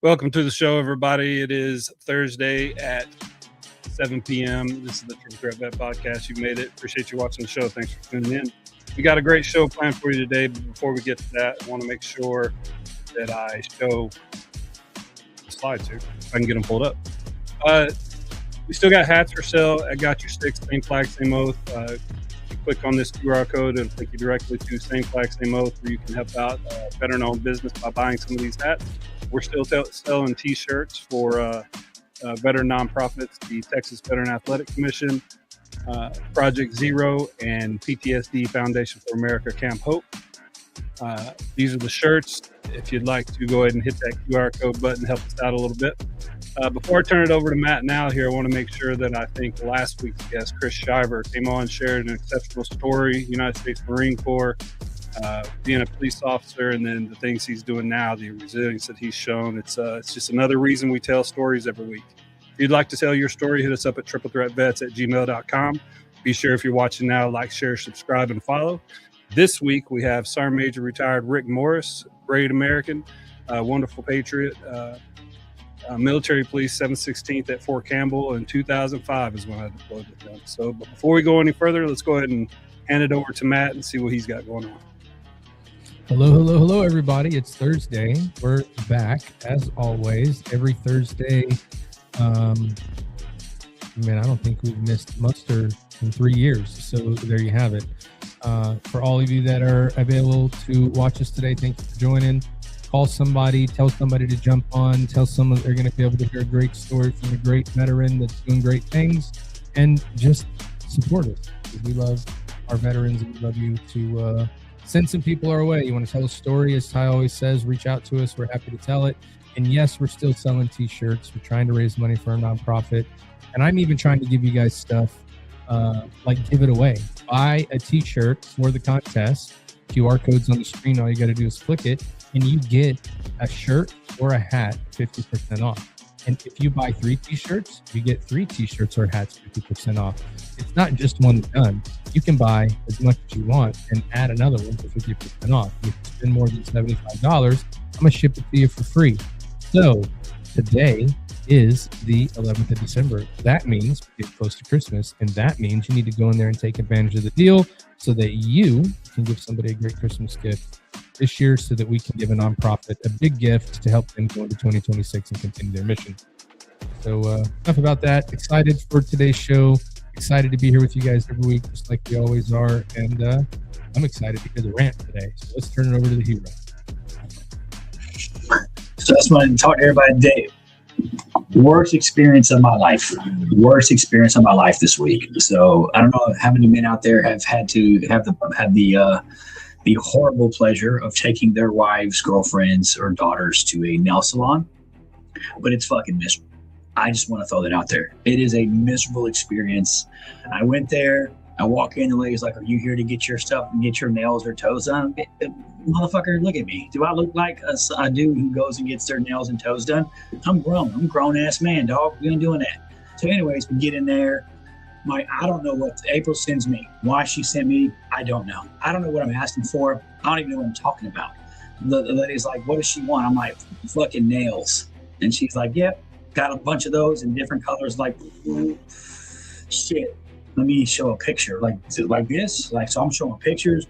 Welcome to the show, everybody. It is Thursday at 7 p.m. This is the Triple Threat Bet Podcast. You made it. Appreciate you watching the show. Thanks for tuning in. We got a great show planned for you today, but before we get to that, I want to make sure that I show the slides here, if I can get them pulled up. We still got hats for sale. I got your sticks, same flag, same oath. You click on this QR code and take you directly to Same Flag, Same Oath, where you can help out a veteran-owned business by buying some of these hats. We're still selling T-shirts for veteran nonprofits, the Texas Veteran Athletic Commission, Project Zero, and PTSD Foundation for America Camp Hope. These are the shirts. If you'd like to go ahead and hit that QR code button, help us out a little bit. Before I turn it over to Matt now here, I want to make sure that I think last week's guest, Chris Shiver, came on, shared an exceptional story, United States Marine Corps, being a police officer, and then the things he's doing now, the resilience that he's shown. It's just another reason we tell stories every week. If you'd like to tell your story, hit us up at triplethreatvets@gmail.com. Be sure, if you're watching now, like, share, subscribe, and follow. This week, we have Sergeant Major retired Rick Morris, great American, wonderful patriot, military police, 716th at Fort Campbell in 2005 is when I deployed with them. So, but before we go any further, let's go ahead and hand it over to Matt and see what he's got going on. Hello, everybody. It's Thursday. We're back, as always, every Thursday. I don't think we've missed muster in 3 years. So there you have it. For all of you that are available to watch us today, thank you for joining. Call somebody, tell somebody to jump on, tell someone they're going to be able to hear a great story from a great veteran that's doing great things, and just support us. We love our veterans, and we love you to send some people our way. You want to tell a story, as Ty always says, reach out to us. We're happy to tell it. And yes, we're still selling T-shirts. We're trying to raise money for a nonprofit. And I'm even trying to give you guys stuff like give it away. Buy a T-shirt for the contest. QR code's on the screen. All you got to do is click it, and you get a shirt or a hat 50% off. And if you buy 3 T-shirts, you get 3 T-shirts or hats 50% off. It's not just one done. You can buy as much as you want and add another one for 50% off. If you spend more than $75, I'm going to ship it to you for free. So today is the 11th of December. That means we get close to Christmas, and that means you need to go in there and take advantage of the deal so that you can give somebody a great Christmas gift this year, so that we can give a nonprofit a big gift to help them go into 2026 and continue their mission. So enough about that. Excited for today's show. Excited to be here with you guys every week, just like we always are. And I'm excited to hear the rant today. So let's turn it over to the hero. So I just wanted to talk to everybody today. Worst experience of my life this week. So I don't know how many men out there have had the horrible pleasure of taking their wives, girlfriends, or daughters to a nail salon, but it's fucking miserable. I just want to throw that out there. It is a miserable experience. I went there. I walk in, the lady's like, "Are you here to get your stuff and get your nails or toes done?" Motherfucker, look at me. Do I look like a dude who goes and gets their nails and toes done? I'm grown. I'm a grown-ass man, dog. We ain't doing that. So anyways, we get in there. I don't know what April sends me. Why she sent me, I don't know. I don't know what I'm asking for. I don't even know what I'm talking about. The lady's like, what does she want? I'm like, fucking nails. And she's like, yep, got a bunch of those in different colors. Like, shit, let me show a picture. Like this. Like, so I'm showing pictures.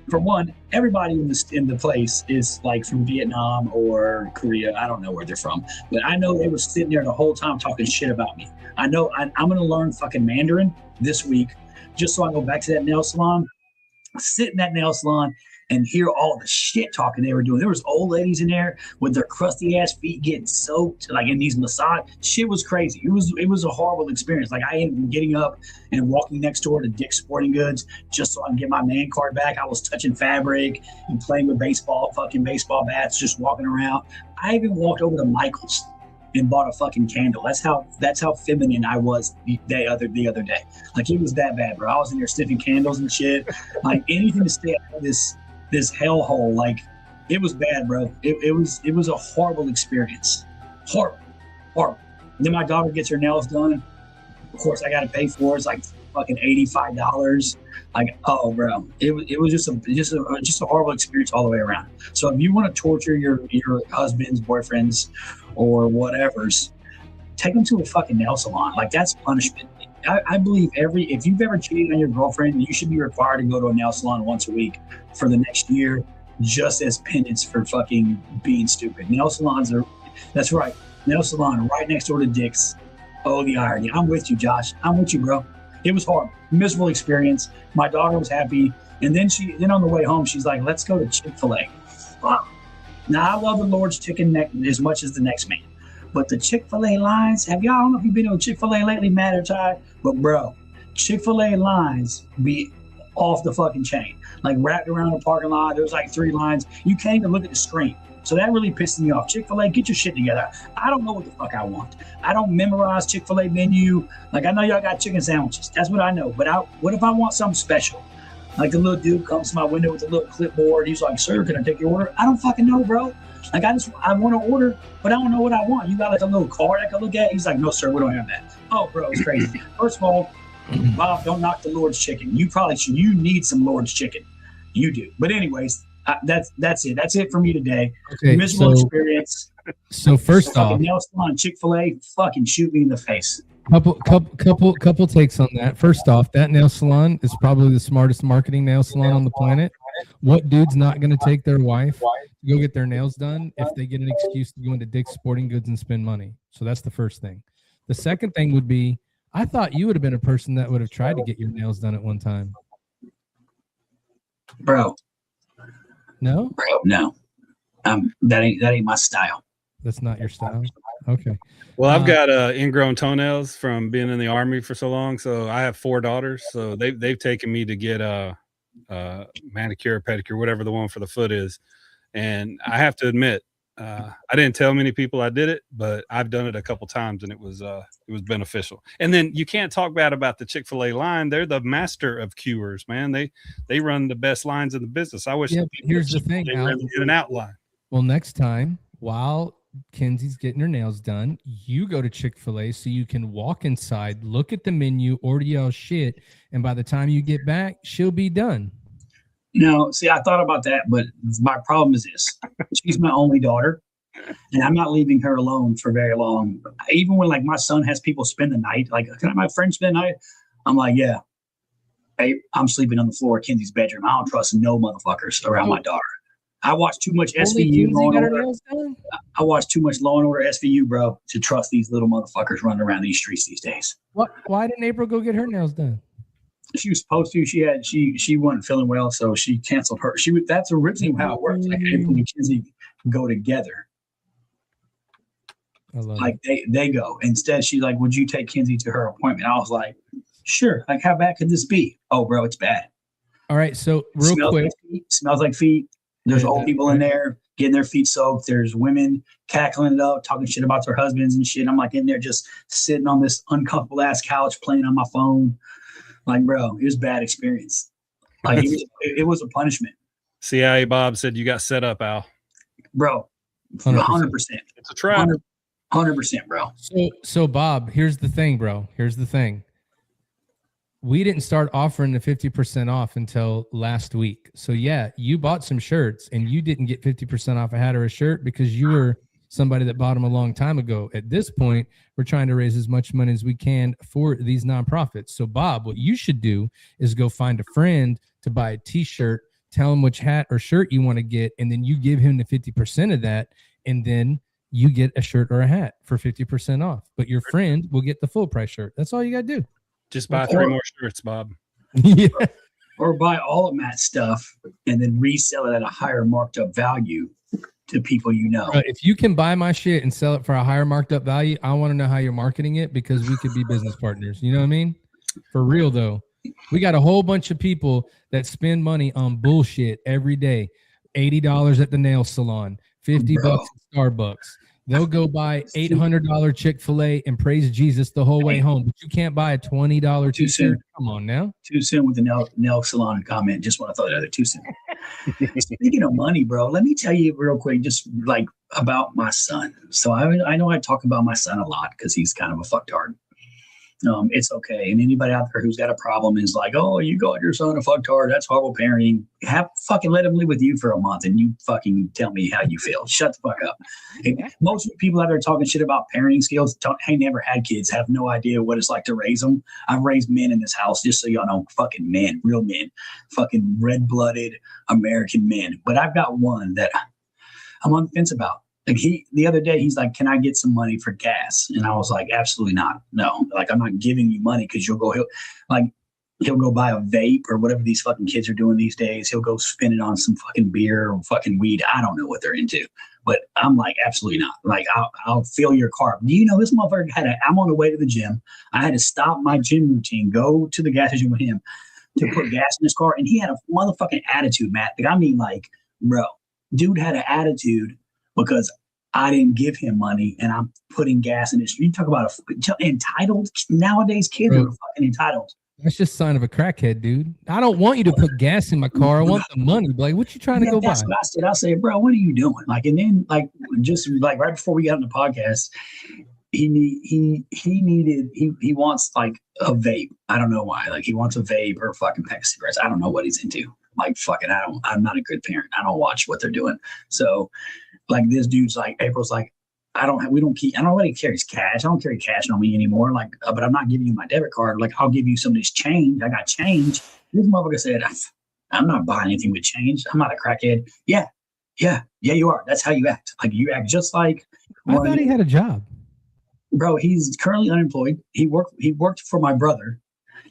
For one, everybody in the place is like from Vietnam or Korea. I don't know where they're from, but I know they were sitting there the whole time talking shit about me. I know I'm going to learn fucking Mandarin this week just so I go back to that nail salon, sit in that nail salon and hear all the shit talking they were doing. There was old ladies in there with their crusty ass feet getting soaked, like in these massage. Shit was crazy. It was a horrible experience. Like I ended up getting up and walking next door to Dick's Sporting Goods just so I can get my man card back. I was touching fabric and playing with fucking baseball bats, just walking around. I even walked over to Michael's and bought a fucking candle. That's how feminine I was the other day. Like it was that bad, bro. I was in there sniffing candles and shit. Like anything to stay out of this hellhole. Like it was bad, bro. It was a horrible experience. Horrible. And then my daughter gets her nails done. Of course, I got to pay for it. It's like fucking $85. Like, oh, bro, it was just a horrible experience all the way around. So if you want to torture your husbands, boyfriends, or whatever's, take them to a fucking nail salon. Like that's punishment. I believe if you've ever cheated on your girlfriend, you should be required to go to a nail salon once a week for the next year, just as penance for fucking being stupid. Nail salons that's right. Nail salon right next door to Dick's. Oh, the irony. I'm with you, Josh. I'm with you, bro. It was horrible. Miserable experience. My daughter was happy. And then on the way home, she's like, let's go to Chick-fil-A. Fuck. Now, I love the Lord's chicken as much as the next man. But the Chick-fil-A lines, I don't know if you've been to a Chick-fil-A lately, Matt or Ty, but bro, Chick-fil-A lines be off the fucking chain. Like wrapped around the parking lot, there's like 3 lines. You can't even look at the screen. So that really pisses me off. Chick-fil-A, get your shit together. I don't know what the fuck I want. I don't memorize Chick-fil-A menu. Like I know y'all got chicken sandwiches. That's what I know. But what if I want something special? Like the little dude comes to my window with a little clipboard. He's like, sir, can I take your order? I don't fucking know, bro. Like I want to order, but I don't know what I want. You got like a little card I can look at? He's like, no, sir, we don't have that. Oh, bro, it's crazy. First of all, Bob, don't knock the Lord's chicken. You need some Lord's chicken. You do. But anyways, that's it. That's it for me today. Okay, miserable experience. So first off, nail salon, Chick-fil-A, fucking shoot me in the face. Couple takes on that. First off, that nail salon is probably the smartest marketing nail salon on the planet. What dude's not going to take their wife to go get their nails done if they get an excuse to go into Dick's Sporting Goods and spend money? So that's the first thing. The second thing would be, I thought you would have been a person that would have tried to get your nails done at one time. Bro, no. That ain't my style. That's not your style. Okay. Well, I've got ingrown toenails from being in the Army for so long. So I have 4 daughters. So they've taken me to get a manicure, pedicure, whatever the one for the foot is. And I have to admit, I didn't tell many people I did it, but I've done it a couple times, and it was beneficial. And then you can't talk bad about the Chick-fil-A line. They're the master of cures, man. They run the best lines in the business. I wish. Yeah, here's the thing. They ran in and out line. Well, next time, while Kenzie's getting her nails done, you go to Chick-fil-A so you can walk inside, look at the menu, order y'all shit, and by the time you get back, she'll be done. No, see, I thought about that, but my problem is this. She's my only daughter, and I'm not leaving her alone for very long. Even when, like, my son has people spend the night, like, can my friend spend the night? I'm like, yeah. Hey, I'm sleeping on the floor of Kenzie's bedroom. I don't trust no motherfuckers around my daughter. I watch too much SVU. I watch too much Law and Order SVU, bro, to trust these little motherfuckers running around these streets these days. Why didn't April go get her nails done? She was supposed to. She wasn't feeling well, so she canceled her. That's originally how it works. Like April and Kenzie go together. Like they go. Instead, she's like, "Would you take Kenzie to her appointment?" I was like, "Sure." Like, how bad could this be? Oh, bro, it's bad. All right, so real quick, smells like feet. There's old people in there getting their feet soaked. There's women cackling it up, talking shit about their husbands and shit. I'm like in there just sitting on this uncomfortable ass couch playing on my phone. Like, bro, it was a bad experience. Like, it was a punishment. CIA Bob said you got set up, Al. Bro, 100%. It's a trap. 100%, bro. So Bob, here's the thing, bro. Here's the thing. we didn't start offering the 50% off until last week. So yeah, you bought some shirts and you didn't get 50% off a hat or a shirt because you were somebody that bought them a long time ago. At this point, we're trying to raise as much money as we can for these nonprofits. So Bob, what you should do is go find a friend to buy a t-shirt, tell him which hat or shirt you want to get, and then you give him the 50% of that, and then you get a shirt or a hat for 50% off. But your friend will get the full price shirt. That's all you got to do. Just buy 3 more shirts, Bob. Yeah. Or buy all of Matt's stuff and then resell it at a higher marked up value to people you know. If you can buy my shit and sell it for a higher marked up value, I want to know how you're marketing it because we could be business partners. You know what I mean? For real, though. We got a whole bunch of people that spend money on bullshit every day. $80 at the nail salon, $50 at Starbucks. They'll go buy $800 Chick-fil-A and praise Jesus the whole way home. But you can't buy a $20 t-shirt. Come on now. Too soon with the nail salon comment. Just want to throw that other too soon. Speaking of money, bro, let me tell you real quick, just like about my son. So I know I talk about my son a lot because he's kind of a fucktard. It's okay. And anybody out there who's got a problem is like, oh, you got your son a fucktard. That's horrible parenting. Fucking let him live with you for a month and you fucking tell me how you feel. Shut the fuck up. And most people out there talking shit about parenting skills ain't never had kids, have no idea what it's like to raise them. I've raised men in this house, just so y'all know, fucking men, real men, fucking red-blooded American men. But I've got one that I'm on the fence about. Like the other day, he's like, can I get some money for gas? And I was like, absolutely not. No, like, I'm not giving you money because he'll go buy a vape or whatever these fucking kids are doing these days. He'll go spend it on some fucking beer or fucking weed. I don't know what they're into, but I'm like, absolutely not. Like, I'll fill your car. Do you know this motherfucker I'm on the way to the gym. I had to stop my gym routine, go to the gas station with him to put gas in his car. And he had a motherfucking attitude, Matt. Like, I mean, like, bro, dude had an attitude because I didn't give him money and I'm putting gas in his. You talk about entitled. Nowadays, kids are fucking entitled. That's just a sign of a crackhead, dude. I don't want you to put gas in my car. I want the money. Like, what you trying to go buy? That's what I said. I said, bro, what are you doing? Like, and then like, just like right before we got on the podcast, he wants like a vape. I don't know why. Like, he wants a vape or a fucking pack of cigarettes. I don't know what he's into. Like, fucking, I'm not a good parent. I don't watch what they're doing. So, like, this dude's like, April's like, I don't know what he carries cash. I don't carry cash on me anymore. Like, but I'm not giving you my debit card. Like, I'll give you some of this change. I got change. This motherfucker said, I'm not buying anything with change. I'm not a crackhead. Yeah, you are. That's how you act. Like, you act just like. I thought he had a job. Bro, he's currently unemployed. He worked for my brother,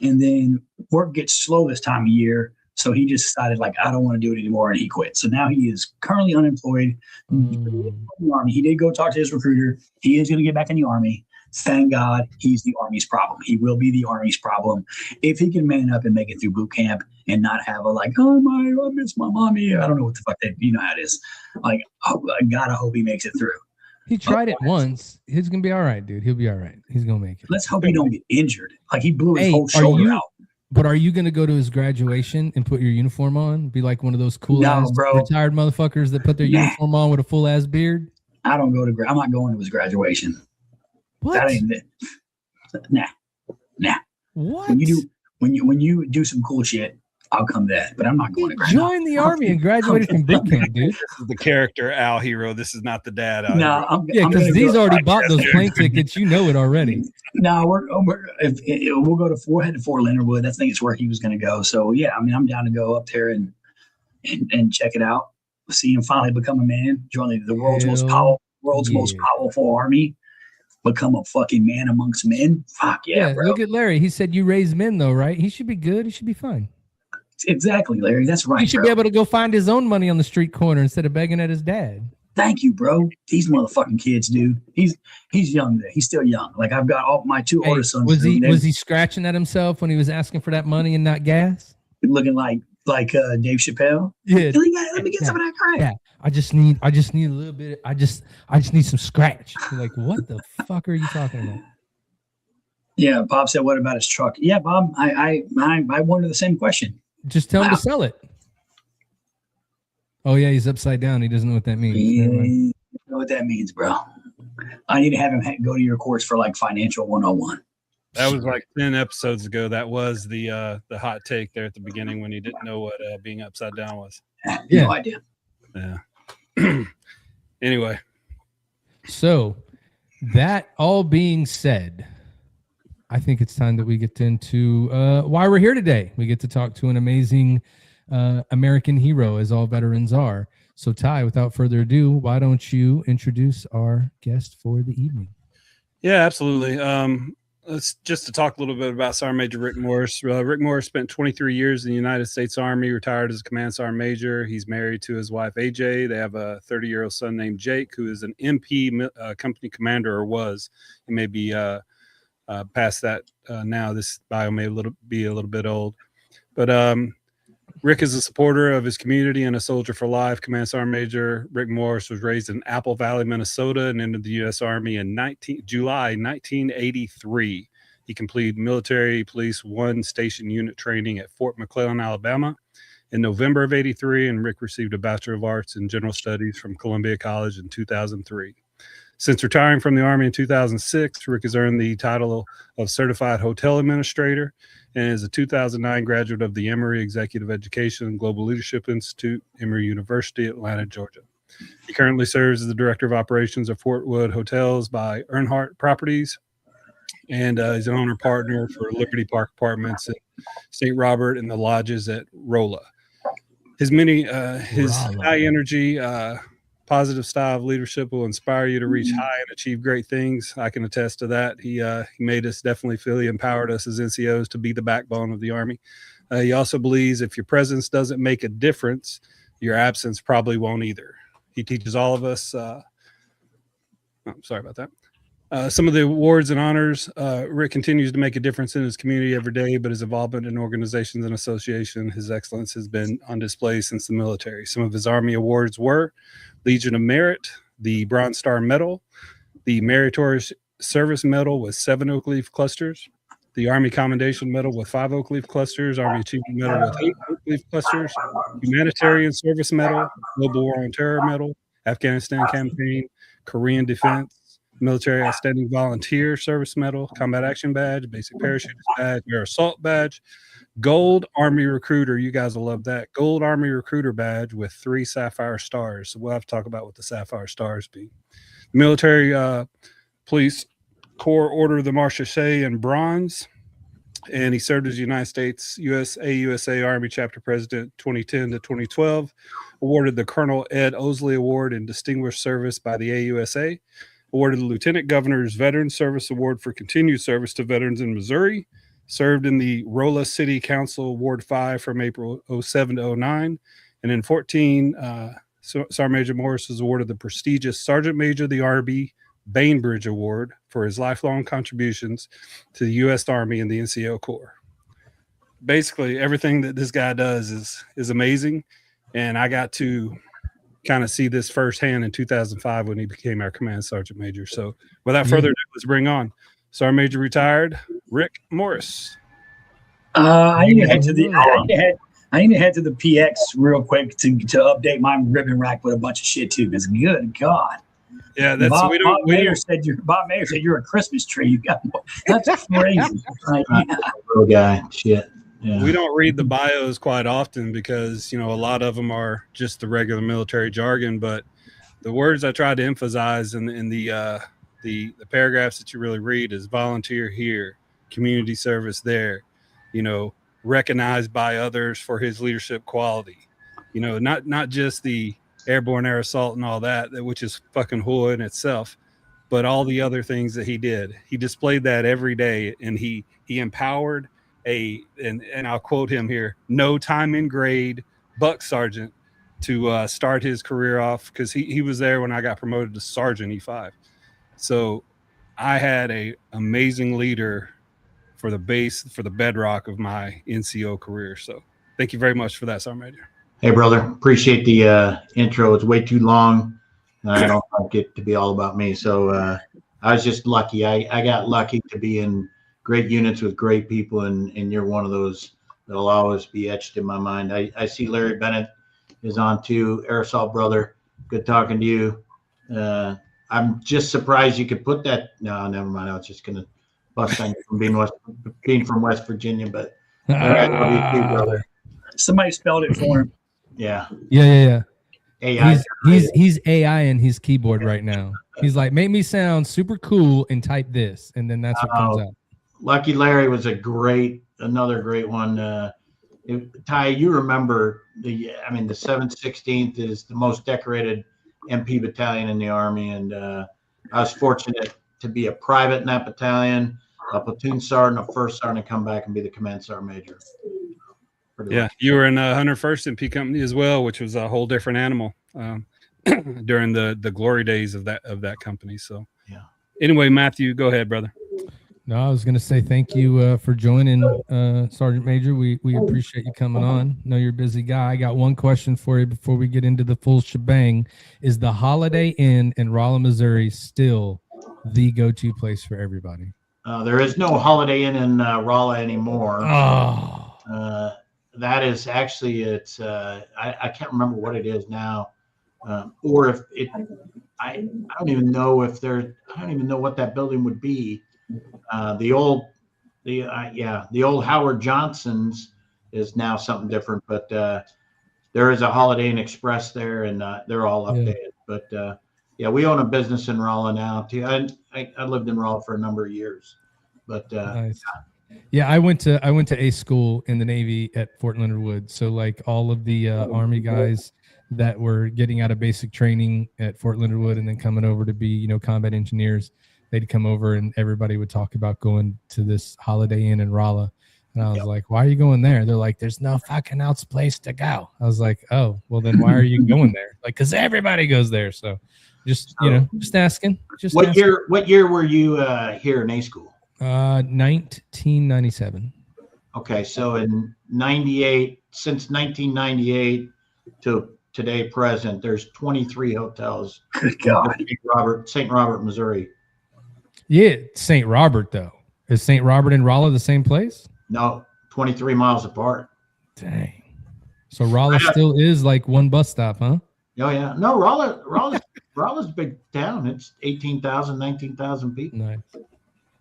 and then work gets slow this time of year. So he just decided, like, I don't want to do it anymore, and he quit. So now he is currently unemployed. He did go talk to his recruiter. He is going to get back in the Army. Thank God he's the Army's problem. He will be the Army's problem if he can man up and make it through boot camp and not have a like, oh I miss my mommy. I don't know what the fuck you know how it is. Like, oh, God, I hope he makes it through. He tried it once. He's gonna be all right, dude. He'll be all right. He's gonna make it. Let's hope he don't get injured. Like, he blew his whole shoulder out. But are you going to go to his graduation and put your uniform on? Be like one of those cool-ass retired motherfuckers that put their uniform on with a full-ass beard? I don't go to I'm not going to his graduation. What? That ain't it. Nah. What? When you do some cool shit, I'll come to that. But I'm not going to graduate. Join the Army and graduate from boot camp, dude. This is the character Al Hero. This is not the dad. No, because these already bought those plane tickets. You know it already. No, we'll go to Fort Leonard Wood. I think it's where he was going to go. So yeah, I mean, I'm down to go up there and check it out. See him finally become a man. Join the world's most powerful army. Become a fucking man amongst men. Fuck yeah, bro. Look at Larry. He said you raise men though, right? He should be good. He should be fine. Exactly, Larry. That's right. He should be able to go find his own money on the street corner instead of begging at his dad. Thank you, bro. These motherfucking kids, dude. He's young. He's still young. Like, I've got all my two older sons. Was he scratching at himself when he was asking for that money and not gas? Looking like Dave Chappelle. Yeah. Let me get some of that crack. Yeah. I just need a little bit. I just need some scratch. You're like, what the fuck are you talking about? Yeah. Bob said, what about his truck? Yeah, Bob. I wonder the same question. Just tell him to sell it. Oh, yeah, he's upside down. He doesn't know what that means. Yeah, you know what that means, bro. I need to have him go to your course for like financial 101. That was like 10 episodes ago. That was the hot take there at the beginning when he didn't know what being upside down was. No idea. Yeah. Anyway. So that all being said, I think it's time that we get into why we're here today. We get to talk to an amazing American hero, as all veterans are. So, Ty, without further ado, why don't you introduce our guest for the evening? Yeah, absolutely. Let's just to talk a little bit about Sergeant Major Rick Morris. Rick Morris spent 23 years in the United States Army, retired as a Command Sergeant Major. He's married to his wife, AJ. They have a 30-year-old son named Jake, who is an MP company commander, or was. He may be past that now. This bio may be a little bit old. But Rick is a supporter of his community and a soldier for life. Command Sergeant Major Rick Morris was raised in Apple Valley, Minnesota, and entered the U.S. Army in July 1983. He completed military police 1 station unit training at Fort McClellan, Alabama in November of 83, and Rick received a Bachelor of Arts in General Studies from Columbia College in 2003. Since retiring from the Army in 2006, Rick has earned the title of Certified Hotel Administrator and is a 2009 graduate of the Emory Executive Education and Global Leadership Institute, Emory University, Atlanta, Georgia. He currently serves as the Director of Operations of Fort Wood Hotels by Earnhardt Properties, and he's an owner partner for Liberty Park Apartments at St. Robert and the lodges at Rolla. His high energy, positive style of leadership will inspire you to reach high and achieve great things. I can attest to that. He made us definitely feel he empowered us as NCOs to be the backbone of the Army. He also believes if your presence doesn't make a difference, your absence probably won't either. He teaches all of us. Sorry about that. Some of the awards and honors, Rick continues to make a difference in his community every day, but his involvement in organizations and associations, his excellence has been on display since the military. Some of his Army awards were Legion of Merit, the Bronze Star Medal, the Meritorious Service Medal with 7 oak leaf clusters, the Army Commendation Medal with 5 oak leaf clusters, Army Achievement Medal with 8 oak leaf clusters, Humanitarian Service Medal, Global War on Terror Medal, Afghanistan Campaign, Korean Defense, Military Outstanding Volunteer Service Medal, Combat Action Badge, Basic Parachutist Badge, Air Assault Badge, Gold Army Recruiter. You guys will love that. Gold Army Recruiter Badge with 3 Sapphire Stars. So we'll have to talk about what the Sapphire Stars be. Military Police Corps Order of the Marche in bronze. And he served as United States USA Army Chapter President 2010 to 2012. Awarded the Colonel Ed Osley Award in Distinguished Service by the AUSA. Awarded the Lieutenant Governor's Veterans Service Award for continued service to veterans in Missouri. Served in the Rolla City Council Award 5 from April 07 to 09. And in 14, Sergeant Major Morris was awarded the prestigious Sergeant Major of the Army Bainbridge Award for his lifelong contributions to the U.S. Army and the NCO Corps. Basically, everything that this guy does is amazing. And I got to kind of see this firsthand in 2005 when he became our Command Sergeant Major. So without further ado, let's bring on Sergeant Major retired Rick Morris. I need to head to the PX real quick to update my ribbon rack with a bunch of shit too. Because good God, yeah, that's Bob Mayer said you're a Christmas tree. You got that's crazy. Like, yeah. Little guy, shit. Yeah. We don't read the bios quite often because, a lot of them are just the regular military jargon. But the words I tried to emphasize in the paragraphs that you really read is volunteer here, community service there, recognized by others for his leadership quality, not just the airborne air assault and all that, which is fucking whole in itself, but all the other things that he did. He displayed that every day, and he empowered and I'll quote him here, no time in grade buck sergeant to start his career off, because he was there when I got promoted to sergeant E5. So I had a amazing leader for the bedrock of my NCO career. So thank you very much for that, Sergeant Major. Hey, brother, appreciate the intro. It's way too long. I don't like it to be all about me. So I was just lucky. I got lucky to be in great units with great people, and you're one of those that'll always be etched in my mind. I see Larry Bennett is on too. Air Assault brother, good talking to you. I'm just surprised you could put that. No, never mind. I was just gonna Mustang from being from West Virginia, but I love you too, brother. Somebody spelled it for him. Yeah. Yeah. AI. He's AI in his keyboard right now. He's like, make me sound super cool and type this, and then that's what comes out. Lucky Larry was another great one. Ty, you remember the 716th is the most decorated MP battalion in the Army, and I was fortunate to be a private in that battalion, a platoon sergeant, a first sergeant, come back and be the command sergeant major. Yeah, you were in 101st MP Company as well, which was a whole different animal during the glory days of that company. So yeah. Anyway, Matthew, go ahead, brother. No, I was going to say thank you for joining, Sergeant Major. We appreciate you coming on. I know you're a busy guy. I got one question for you before we get into the full shebang. Is the Holiday Inn in Rolla, Missouri still the go-to place for everybody? There is no Holiday Inn in Rolla anymore. Oh. That is actually, I can't remember what it is now, or if it. I don't even know I don't even know what that building would be. The old Howard Johnson's is now something different, but there is a Holiday Inn Express there, and they're all updated. Yeah. But we own a business in Rolla now too. I lived in Rolla for a number of years, but nice. Yeah, I went to a school in the Navy at Fort Leonard Wood. So like all of the Army guys that were getting out of basic training at Fort Leonard Wood and then coming over to be, combat engineers, they'd come over and everybody would talk about going to this Holiday Inn in Rolla. And I was like, why are you going there? They're like, there's no fucking else place to go. I was like, oh, well then why are you going there? Like, cause everybody goes there. So just asking. What year were you here in A school? 1997. Okay, so in 98, since 1998 to today present, there's 23 hotels. Good God. St. Robert, Missouri. Yeah, St. Robert though. Is St. Robert and Rolla the same place? No, 23 miles apart. Dang. So Rolla still is like one bus stop, huh? Oh yeah. No, Rolla's a big town. It's 18,000, 19,000 people. Nice.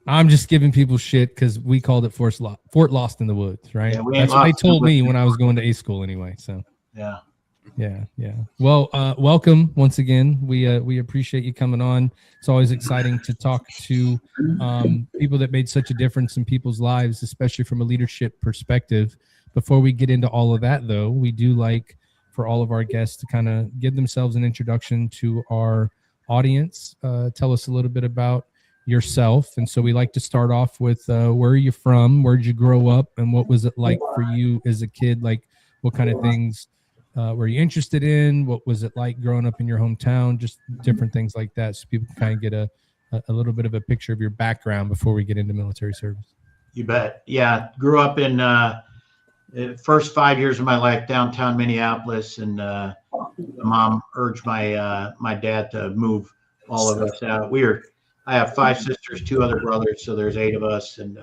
I'm just giving people shit because we called it Fort Lost in the Woods, right? Yeah, that's what they told me when I was going to A school anyway. So yeah. Well, welcome once again. We appreciate you coming on. It's always exciting to talk to people that made such a difference in people's lives, especially from a leadership perspective. Before we get into all of that, though, we do like for all of our guests to kind of give themselves an introduction to our audience. Tell us a little bit about yourself. And so we like to start off with where are you from? Where did you grow up? And what was it like for you as a kid? Like what kind of things were you interested in? What was it like growing up in your hometown? Just different things like that. So people can kind of get a little bit of a picture of your background before we get into military service. You bet. Yeah. Grew up in the first 5 years of my life downtown Minneapolis, and mom urged my dad to move all of us out. I have 5 sisters, 2 other brothers, so there's 8 of us, and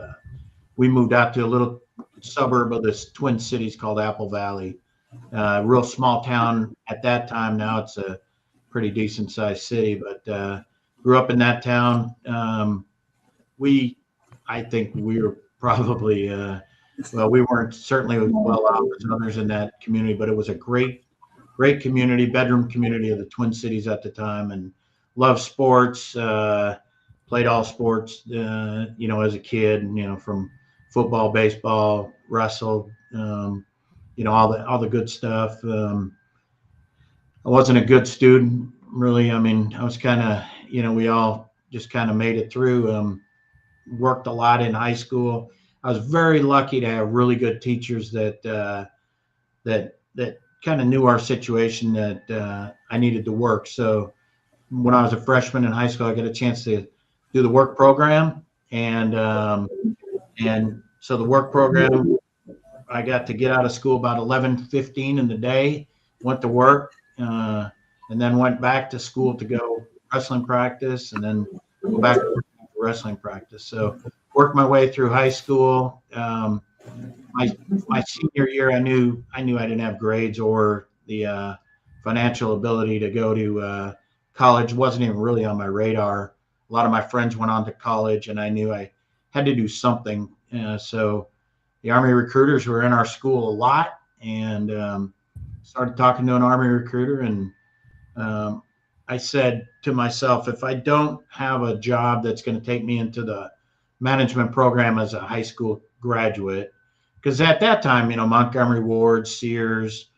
we moved out to a little suburb of the Twin Cities called Apple Valley. Real small town at that time. Now it's a pretty decent sized city, but grew up in that town. I think we were probably, we weren't certainly well off as others in that community, but it was a great community, bedroom community of the Twin Cities at the time, and loved sports, played all sports, as a kid, from football, baseball, wrestled, all the good stuff. I wasn't a good student, really. I mean, I was kind of, we all just kind of made it through. Worked a lot in high school. I was very lucky to have really good teachers that kind of knew our situation, that I needed to work. So when I was a freshman in high school, I got a chance to do the work program, and so the work program, I got to get out of school about 11:15 in the day, went to work, and then went back to school to go wrestling practice, and then go back to wrestling practice. So worked my way through high school. My senior year, I knew I didn't have grades or the financial ability to go to college. Wasn't even really on my radar. A lot of my friends went on to college, and I knew I had to do something. So the Army recruiters were in our school a lot, and started talking to an Army recruiter. And I said to myself, if I don't have a job that's going to take me into the management program as a high school graduate, because at that time, Montgomery Ward, Sears,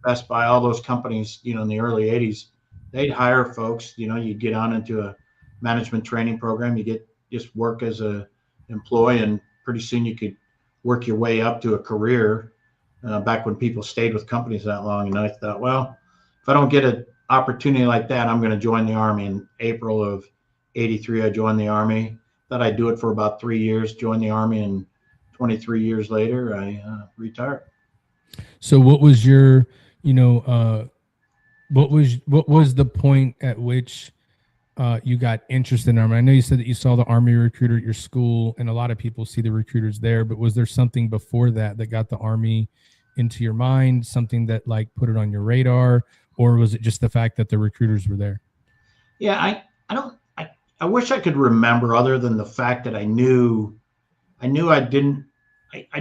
Best Buy, all those companies, in the early 80s, they'd hire folks. You'd get on into a management training program, you just work as a employee, and pretty soon you could work your way up to a career, back when people stayed with companies that long. And I thought, well, if I don't get an opportunity like that, I'm going to join the Army. In April of 83, I joined the Army. Thought I'd do it for about 3 years, joined the Army, and 23 years later, I retired. So what was your, what was the point at which you got interested in Army? I know you said that you saw the Army recruiter at your school, and a lot of people see the recruiters there, but was there something before that got the Army into your mind, something that like put it on your radar, or was it just the fact that the recruiters were there? Yeah, I wish I could remember, other than the fact that I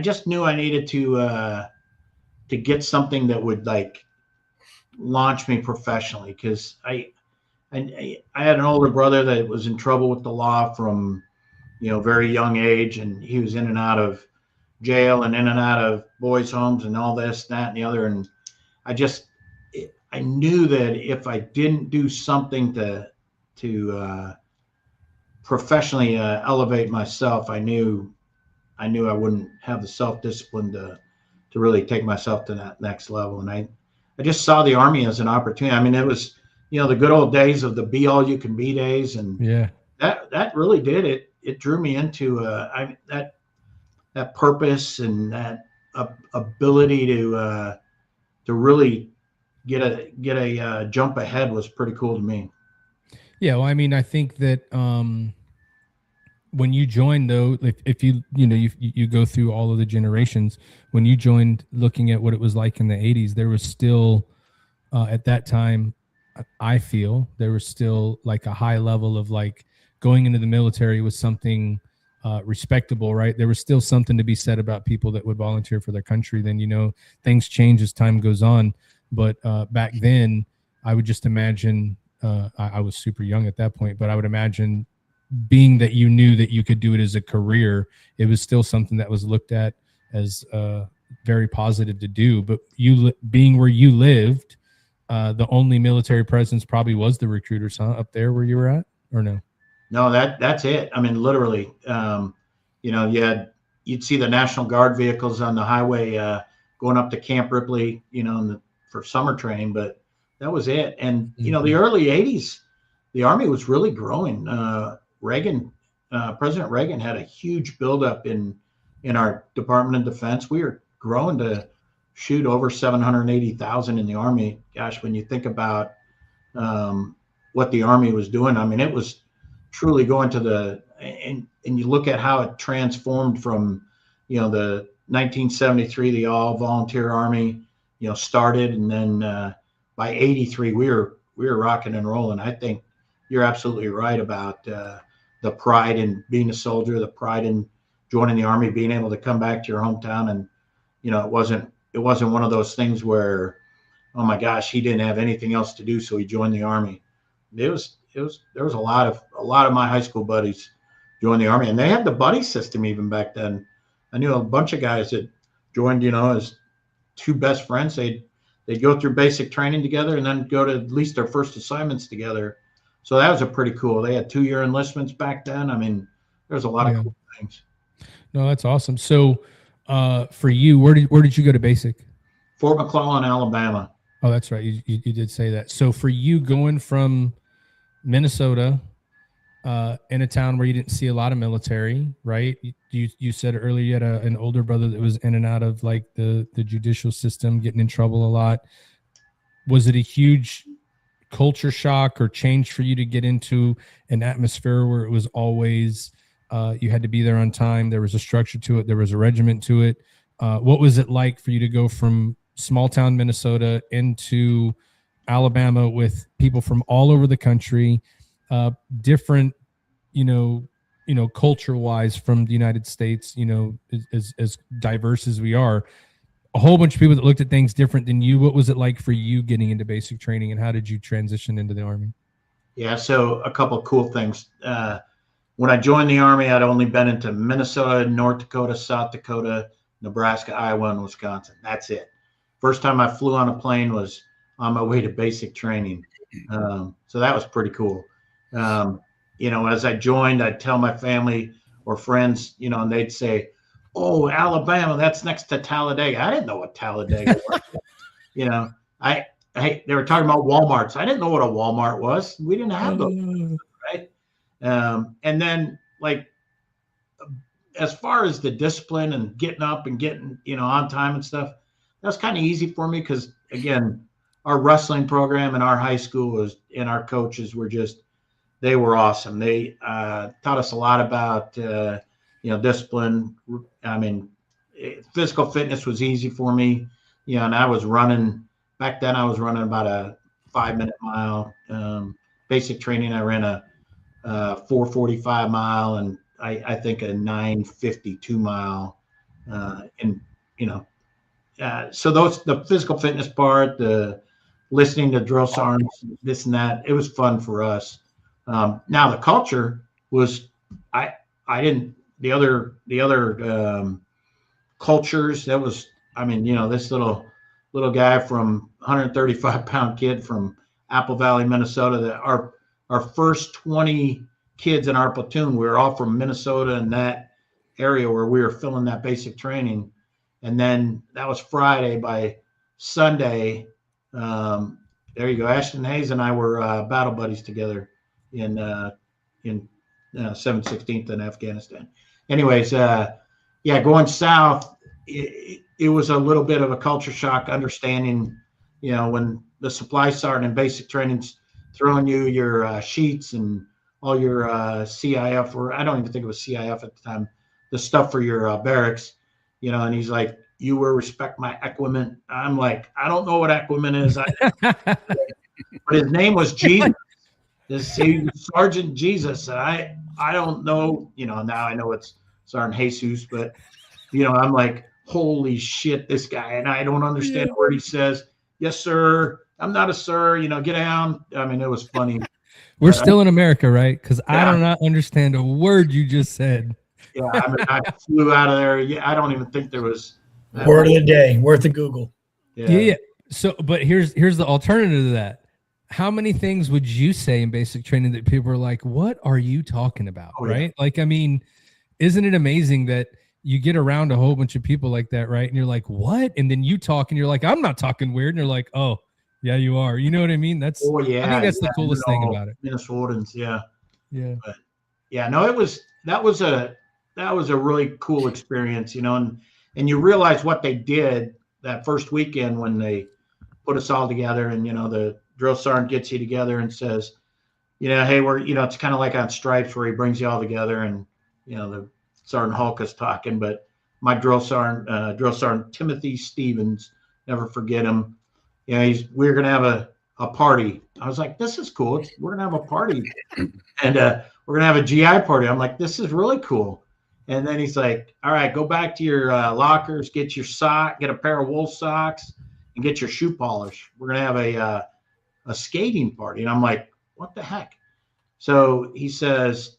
just knew I needed to get something that would like launch me professionally, because I had an older brother that was in trouble with the law from, very young age, and he was in and out of jail and in and out of boys' homes and all this, that, and the other. And I knew that if I didn't do something to professionally elevate myself, I knew I wouldn't have the self-discipline to really take myself to that next level. And I just saw the Army as an opportunity. I mean, it was, the good old days of the be all you can be days. And yeah, that really did it. It drew me into that purpose and that ability to really get a jump ahead was pretty cool to me. Yeah. Well, I mean, I think that, when you joined, though, if you go through all of the generations, when you joined, looking at what it was like in the 80s, there was still, at that time, I feel there was still like a high level of like going into the military was something respectable, right? There was still something to be said about people that would volunteer for their country. Then, things change as time goes on. But back then, I would just imagine, I was super young at that point, but I would imagine, being that you knew that you could do it as a career, it was still something that was looked at as very positive to do. But you being where you lived, the only military presence probably was the recruiters, huh? Up there where you were at, or no? No, that's it. I mean, literally, you'd see the National Guard vehicles on the highway going up to Camp Ripley, for summer training, but that was it. And, the early 80s, the Army was really growing. President Reagan had a huge buildup in our Department of Defense. We were growing to shoot over 780,000 in the Army. Gosh, when you think about what the Army was doing, I mean, it was truly going to and you look at how it transformed from, the 1973, the all volunteer Army, started, and then by 83, we were rocking and rolling. I think you're absolutely right about the pride in being a soldier, the pride in joining the Army, being able to come back to your hometown. And, it wasn't one of those things where, oh my gosh, he didn't have anything else to do, so he joined the Army. There was a lot of my high school buddies joined the Army, and they had the buddy system even back then. I knew a bunch of guys that joined, as two best friends. They'd go through basic training together and then go to at least their first assignments together. So that was a pretty cool. They had 2-year enlistments back then. I mean, there's a lot of cool things. No, that's awesome. So for you, where did you go to basic? Fort McClellan, Alabama. Oh, that's right. You did say that. So for you, going from Minnesota, in a town where you didn't see a lot of military, right? You said earlier you had an older brother that was in and out of like the judicial system, getting in trouble a lot. Was it a huge culture shock or change for you to get into an atmosphere where it was always you had to be there on time? There was a structure to it. There was a regiment to it. What was it like for you to go from small town Minnesota into Alabama with people from all over the country, different, culture wise from the United States, as diverse as we are, a whole bunch of people that looked at things different than you. What was it like for you getting into basic training, and how did you transition into the Army? Yeah, so a couple of cool things. When I joined the Army, I'd only been into Minnesota, North Dakota, South Dakota, Nebraska, Iowa, and Wisconsin. That's it. First time I flew on a plane was on my way to basic training. So that was pretty cool. As I joined, I'd tell my family or friends, and they'd say, "Oh, Alabama, that's next to Talladega." I didn't know what Talladega was. They were talking about Walmarts. I didn't know what a Walmart was. We didn't have those, right? And then, like, as far as the discipline and getting up and getting, on time and stuff, that's kind of easy for me because, again, our wrestling program in our high school and our coaches were they were awesome. They taught us a lot about, discipline. I mean, physical fitness was easy for me, and I was running. Back then, I was running about a 5-minute mile. Basic training, I ran a 4:45 mile and I think a 9:52 mile. So the physical fitness part, the listening to drill sergeants, this and that, it was fun for us. Now the culture was, the other cultures, that was, this little guy from 135-pound kid from Apple Valley, Minnesota, that our first 20 kids in our platoon, we were all from Minnesota and that area where we were filling that basic training. And then that was Friday. By Sunday, there you go. Ashton Hayes and I were battle buddies together in 716th in Afghanistan. Anyways, going south, it was a little bit of a culture shock, understanding, when the supply sergeant in basic training's throwing you your sheets and all your CIF, or I don't even think it was CIF at the time, the stuff for your barracks, and he's like, "You will respect my equipment." I'm like, I don't know what equipment is. But his name was Jesus. Sergeant Jesus. And I don't know, now I know it's Sergeant Jesus, but, I'm like, holy shit, this guy, and I don't understand a word he says. "Yes, sir. I'm not a sir, get down." It was funny. We're still in America, right? Because I do not understand a word you just said. Yeah, I flew out of there. Yeah, I don't even think there was word of the day, worth a Google. Yeah. So, but here's the alternative to that. How many things would you say in basic training that people are like, "What are you talking about?" Right? Like, isn't it amazing that you get around a whole bunch of people like that, right? And you're like, "What?" And then you talk and you're like, "I'm not talking weird." And you're like, "Oh, yeah, you are." You know what I mean? I think that's the coolest thing about it. Minnesotans, yeah. But, no, that was a really cool experience, and you realize what they did that first weekend when they put us all together, and the drill sergeant gets you together and says, "Hey, we're," it's kind of like on Stripes where he brings you all together, and the Sergeant Hulk is talking, but my drill sergeant Timothy Stevens, never forget him. We're gonna have a party. I was like, "This is cool. We're gonna have a party, and we're gonna have a GI party." I'm like, "This is really cool." And then he's like, "All right, go back to your lockers, get your sock, get a pair of wool socks, and get your shoe polish. We're gonna have a skating party." And I'm like, "What the heck?" So he says,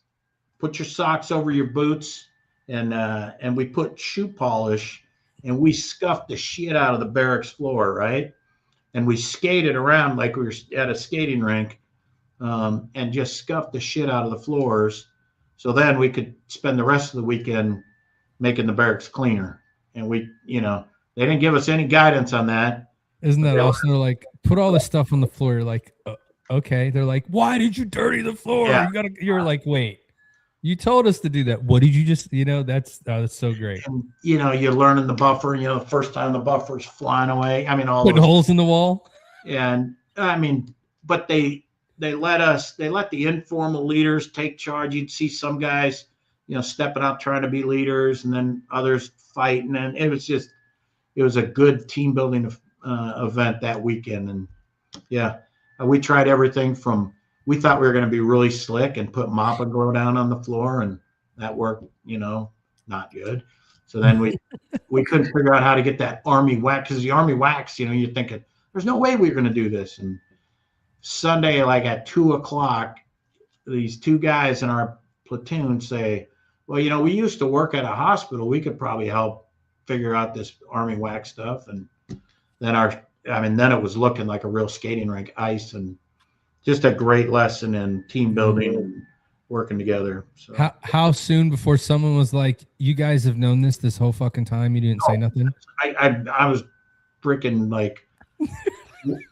"Put your socks over your boots," and we put shoe polish, and we scuffed the shit out of the barracks floor, right? And we skated around like we were at a skating rink, and just scuffed the shit out of the floors. So then we could spend the rest of the weekend making the barracks cleaner. And we, they didn't give us any guidance on that. Isn't that awesome? They're like, "Put all this stuff on the floor." You're like, "Okay." They're like, "Why did you dirty the floor?" Yeah. You're like, "Wait, you told us to do that. What did you just?" That's so great. And you're learning the buffer. The first time the buffer's flying away. Putting holes in the wall. And but they let the informal leaders take charge. You'd see some guys, stepping up trying to be leaders, and then others fighting. And it was a good team building event that weekend. And we tried everything from, we thought we were going to be really slick and put mop and glow down on the floor, and that worked, not good. So then we couldn't figure out how to get that Army wax, because the Army wax, you're thinking there's no way we were going to do this. And Sunday, like at 2:00, these two guys in our platoon say, well, we used to work at a hospital. We could probably help figure out this Army wax stuff. And then then it was looking like a real skating rink, ice, and just a great lesson in team building and working together. So how soon before someone was like, you guys have known this whole fucking time? You didn't say nothing? I was freaking like,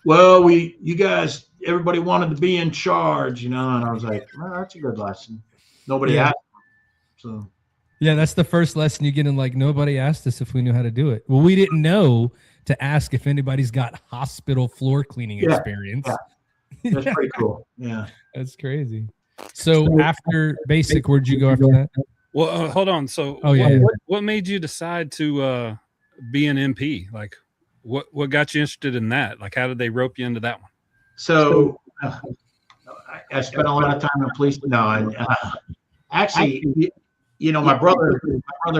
well, you guys, everybody wanted to be in charge, and I was like, well, that's a good lesson. Nobody asked. So yeah, that's the first lesson you get in, like, nobody asked us if we knew how to do it. Well, we didn't know to ask if anybody's got hospital floor cleaning experience. Yeah. That's pretty cool. Yeah. That's crazy. So after basic, where'd you go after that? Well, hold on. So what made you decide to be an MP? Like, what got you interested in that? Like, how did they rope you into that one? So I spent a lot of time in police. No, actually, my brother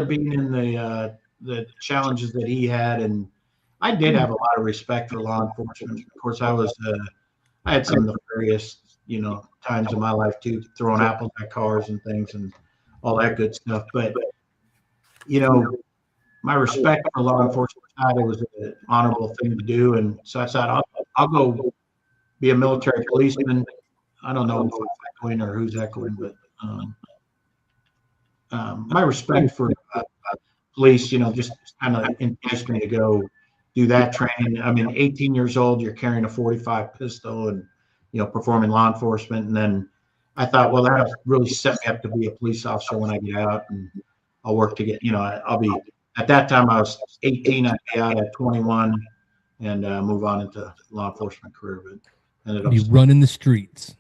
being in the challenges that he had, and I did have a lot of respect for law enforcement. Of course, I had some nefarious, times in my life too, throwing apples at cars and things and all that good stuff. But, my respect for law enforcement side, it was an honorable thing to do. And so I thought, I'll go be a military policeman. I don't know if I'm echoing or who's echoing, but my respect for police, just kind of enticed me to go do that training. I mean, 18 years old, you're carrying a .45 pistol and, performing law enforcement. And then I thought, well, that'll really set me up to be a police officer when I get out, and I'll work to get, I'll be, at that time I was 18, I'd be out at 21 and move on into law enforcement career. But ended up you running the streets.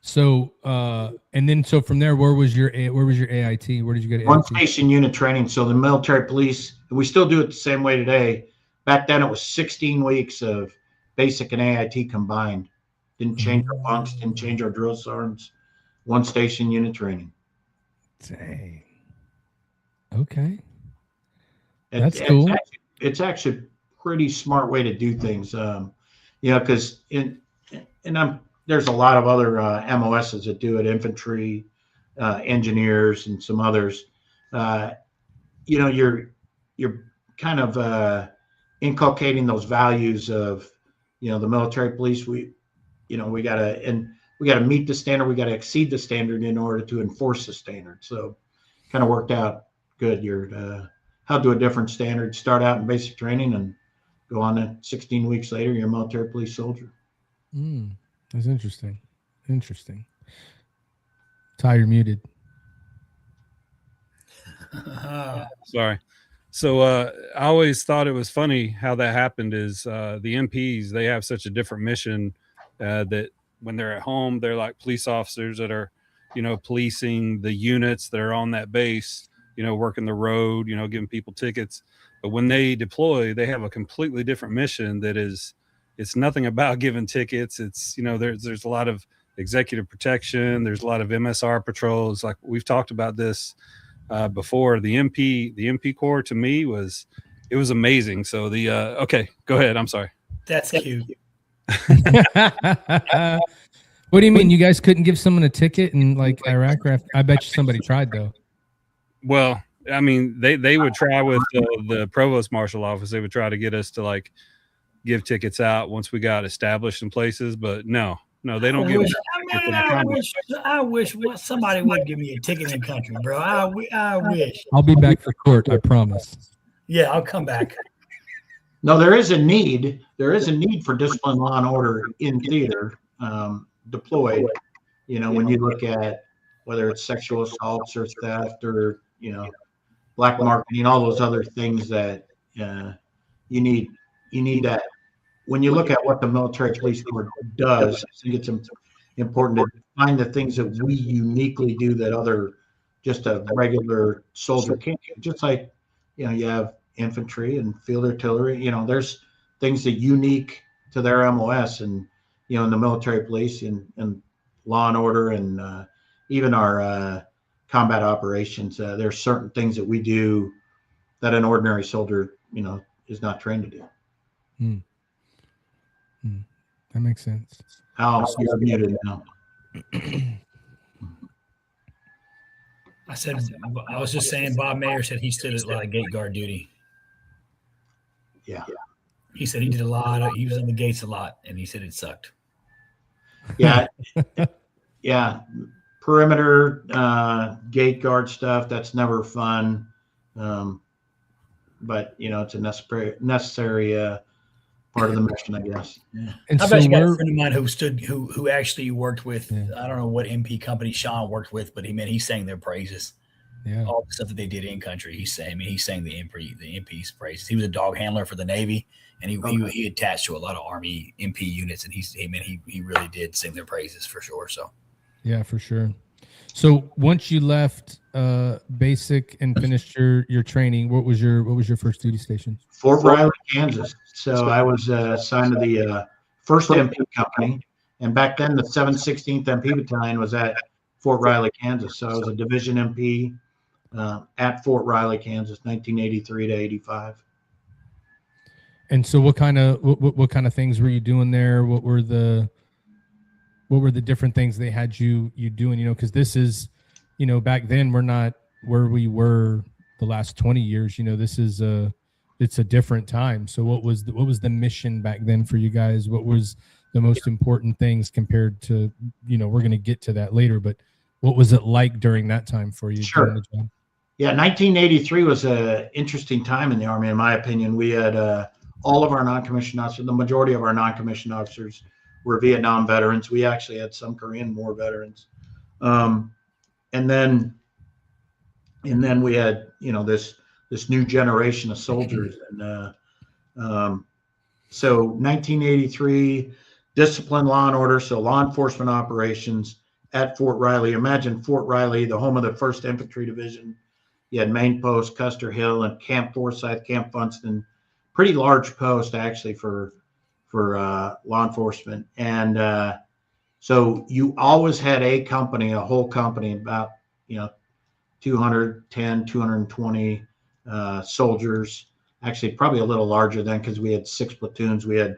So, and then, so from there, where was your AIT? Where did you get AIT? One station unit training. So the military police, and we still do it the same way today. Back then it was 16 weeks of basic and AIT combined. Didn't change our bunks, didn't change our drill sergeants. One station unit training. Dang. Okay. That's cool. It's actually a pretty smart way to do things. Because there's a lot of other MOSs that do it, infantry, engineers, and some others. You're kind of inculcating those values of, the military police. We gotta meet the standard. We gotta exceed the standard in order to enforce the standard. So, kind of worked out good. You're held to a different standard. Start out in basic training and go on to 16 weeks later, you're a military police soldier. That's interesting. Ty, you're muted. Sorry. So I always thought it was funny how that happened is the MPs, they have such a different mission that when they're at home, they're like police officers that are, policing the units that are on that base, working the road, giving people tickets. But when they deploy, they have a completely different mission that is, it's nothing about giving tickets. It's, there's a lot of executive protection. There's a lot of MSR patrols. Like we've talked about this before. The MP Corps to me was amazing. So okay, go ahead. I'm sorry. That's cute. What do you mean? You guys couldn't give someone a ticket in like Iraq? I bet you somebody tried though. Well, I mean, they would try with the provost marshal office. They would try to get us to like give tickets out once we got established in places, but no, they don't give. I wish somebody would give me a ticket in country, bro. I wish. I'll be back for court. I promise. Yeah, I'll come back. No, there is a need. There is a need for discipline, law, and order in theater deployed. When you look at whether it's sexual assaults or theft or black marketing, all those other things that you need that. When you look at what the military police corps does, I think it's important to find the things that we uniquely do that just a regular soldier can't do. Just like, you have infantry and field artillery, there's things that unique to their MOS and, in the military police and law and order and even our combat operations, there's certain things that we do that an ordinary soldier, is not trained to do. That makes sense. You're muted now. I was just saying, Bob Mayer said he stood a lot of gate guard duty. Yeah. He said he did he was on the gates a lot, and he said it sucked. Yeah. Yeah. Perimeter, gate guard stuff, that's never fun. But it's a necessary part of the mission, I guess. Yeah. And I bet you got a friend of mine who actually worked with, I don't know what MP company Sean worked with, but he sang their praises. Yeah. All the stuff that they did in country. He sang the MP's praises. He was a dog handler for the Navy, and he attached to a lot of Army MP units, and he really did sing their praises for sure. So yeah, for sure. So once you left basic and finished your training, what was your first duty station? Fort Riley, Kansas. So I was assigned to the 1st MP company, and back then the 716th MP battalion was at Fort Riley, Kansas. So I was a division MP at Fort Riley, Kansas, 1983 to 85. And so what kind of things were you doing there? What were the different things they had you doing, because this is, back then we're not where we were the last 20 years, this is it's a different time. So what was the mission back then for you guys? What was the most important things compared to, we're going to get to that later, but what was it like during that time for you? Sure. Yeah. 1983 was an interesting time in the Army, in my opinion. We had all of our non-commissioned officers, the majority of our non-commissioned officers were Vietnam veterans. We actually had some Korean War veterans. And then we had, this new generation of soldiers. And so 1983, discipline, law and order. So law enforcement operations at Fort Riley. Imagine Fort Riley, the home of the 1st Infantry Division. You had Main Post, Custer Hill, and Camp Forsyth, Camp Funston. Pretty large post actually for law enforcement. And so you always had a whole company, about 210, 220 soldiers, actually probably a little larger then, because we had 6 platoons. We had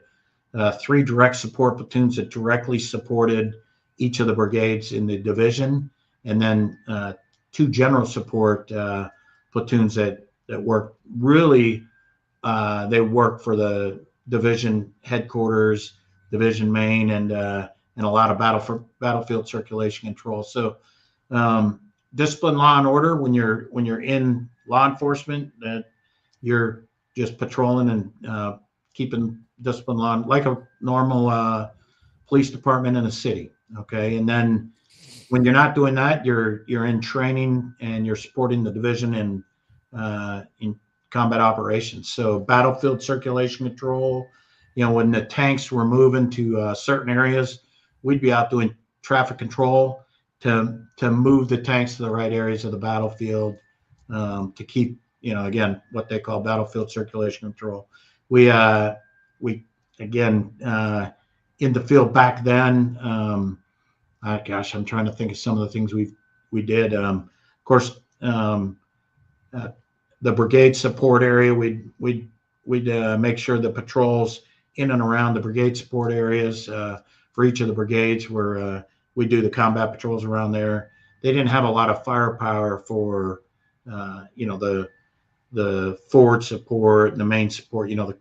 3 direct support platoons that directly supported each of the brigades in the division, and then 2 general support platoons that worked really, they worked for the division headquarters, division main, and a lot of battlefield circulation control. So discipline, law and order, when you're in law enforcement, that you're just patrolling and keeping discipline law like a normal police department in a city. Okay. And then when you're not doing that, you're in training and you're supporting the division in combat operations. So battlefield circulation control, when the tanks were moving to certain areas, we'd be out doing traffic control to move the tanks to the right areas of the battlefield, to keep, again, what they call battlefield circulation control. We again, in the field back then, I'm trying to think of some of the things we did. Of course, the brigade support area, we'd make sure the patrols in and around the brigade support areas for each of the brigades where we do the combat patrols around there. They didn't have a lot of firepower for the forward support and the main support, the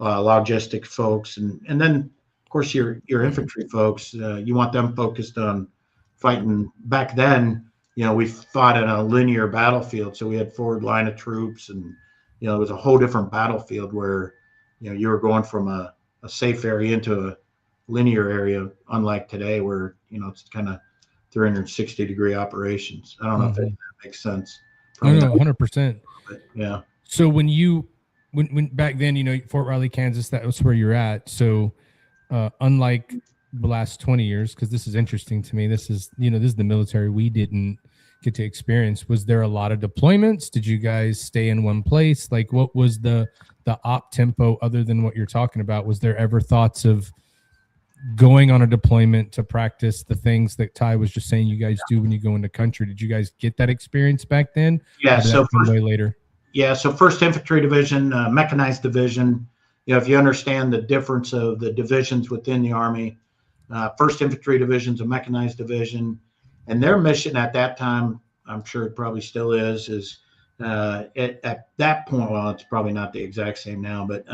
logistic folks, and then of course your infantry folks. You want them focused on fighting. Back then, we fought in a linear battlefield, so we had forward line of troops, and it was a whole different battlefield where you were going from a safe area into a linear area, unlike today where it's kind of 360-degree operations. I don't know if that makes sense. No, 100%. Yeah. So when back then, Fort Riley, Kansas, that was where you're at. So unlike the last 20 years, because this is interesting to me, this is the military we didn't get to experience. Was there a lot of deployments? Did you guys stay in one place? Like, what was the op tempo other than what you're talking about? Was there ever thoughts of going on a deployment to practice the things that Ty was just saying you guys do when you go into country. Did you guys get that experience back then? Yeah. So way later. Yeah. So 1st Infantry Division, mechanized division. If you understand the difference of the divisions within the Army, 1st Infantry Division is a mechanized division, and their mission at that time, I'm sure it probably still is at that point, well, it's probably not the exact same now, but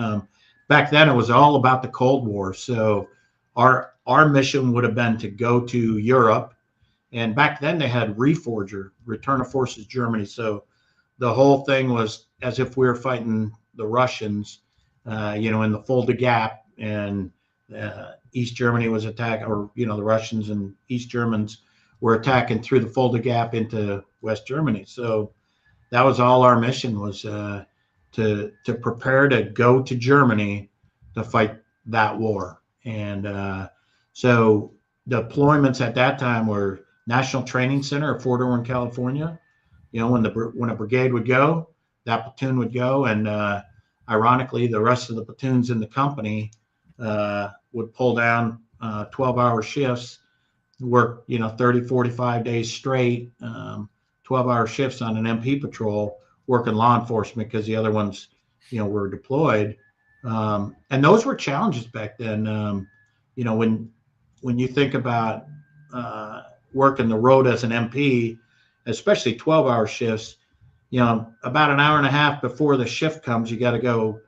back then it was all about the Cold War. So our mission would have been to go to Europe, and back then they had Reforger, Return of Forces Germany. So the whole thing was as if we were fighting the Russians, in the Fulda Gap, and East Germany was attacking, or the Russians and East Germans were attacking through the Fulda Gap into West Germany. So that was all our mission was to prepare to go to Germany to fight that war. And so deployments at that time were National Training Center at Fort Irwin, California. When a brigade would go, that platoon would go, and ironically, the rest of the platoons in the company would pull down 12-hour shifts, work 30, 45 days straight, 12-hour shifts on an MP patrol, working law enforcement because the other ones, were deployed. And those were challenges back then. When you think about working the road as an MP, especially 12-hour shifts, about an hour and a half before the shift comes, you got to go.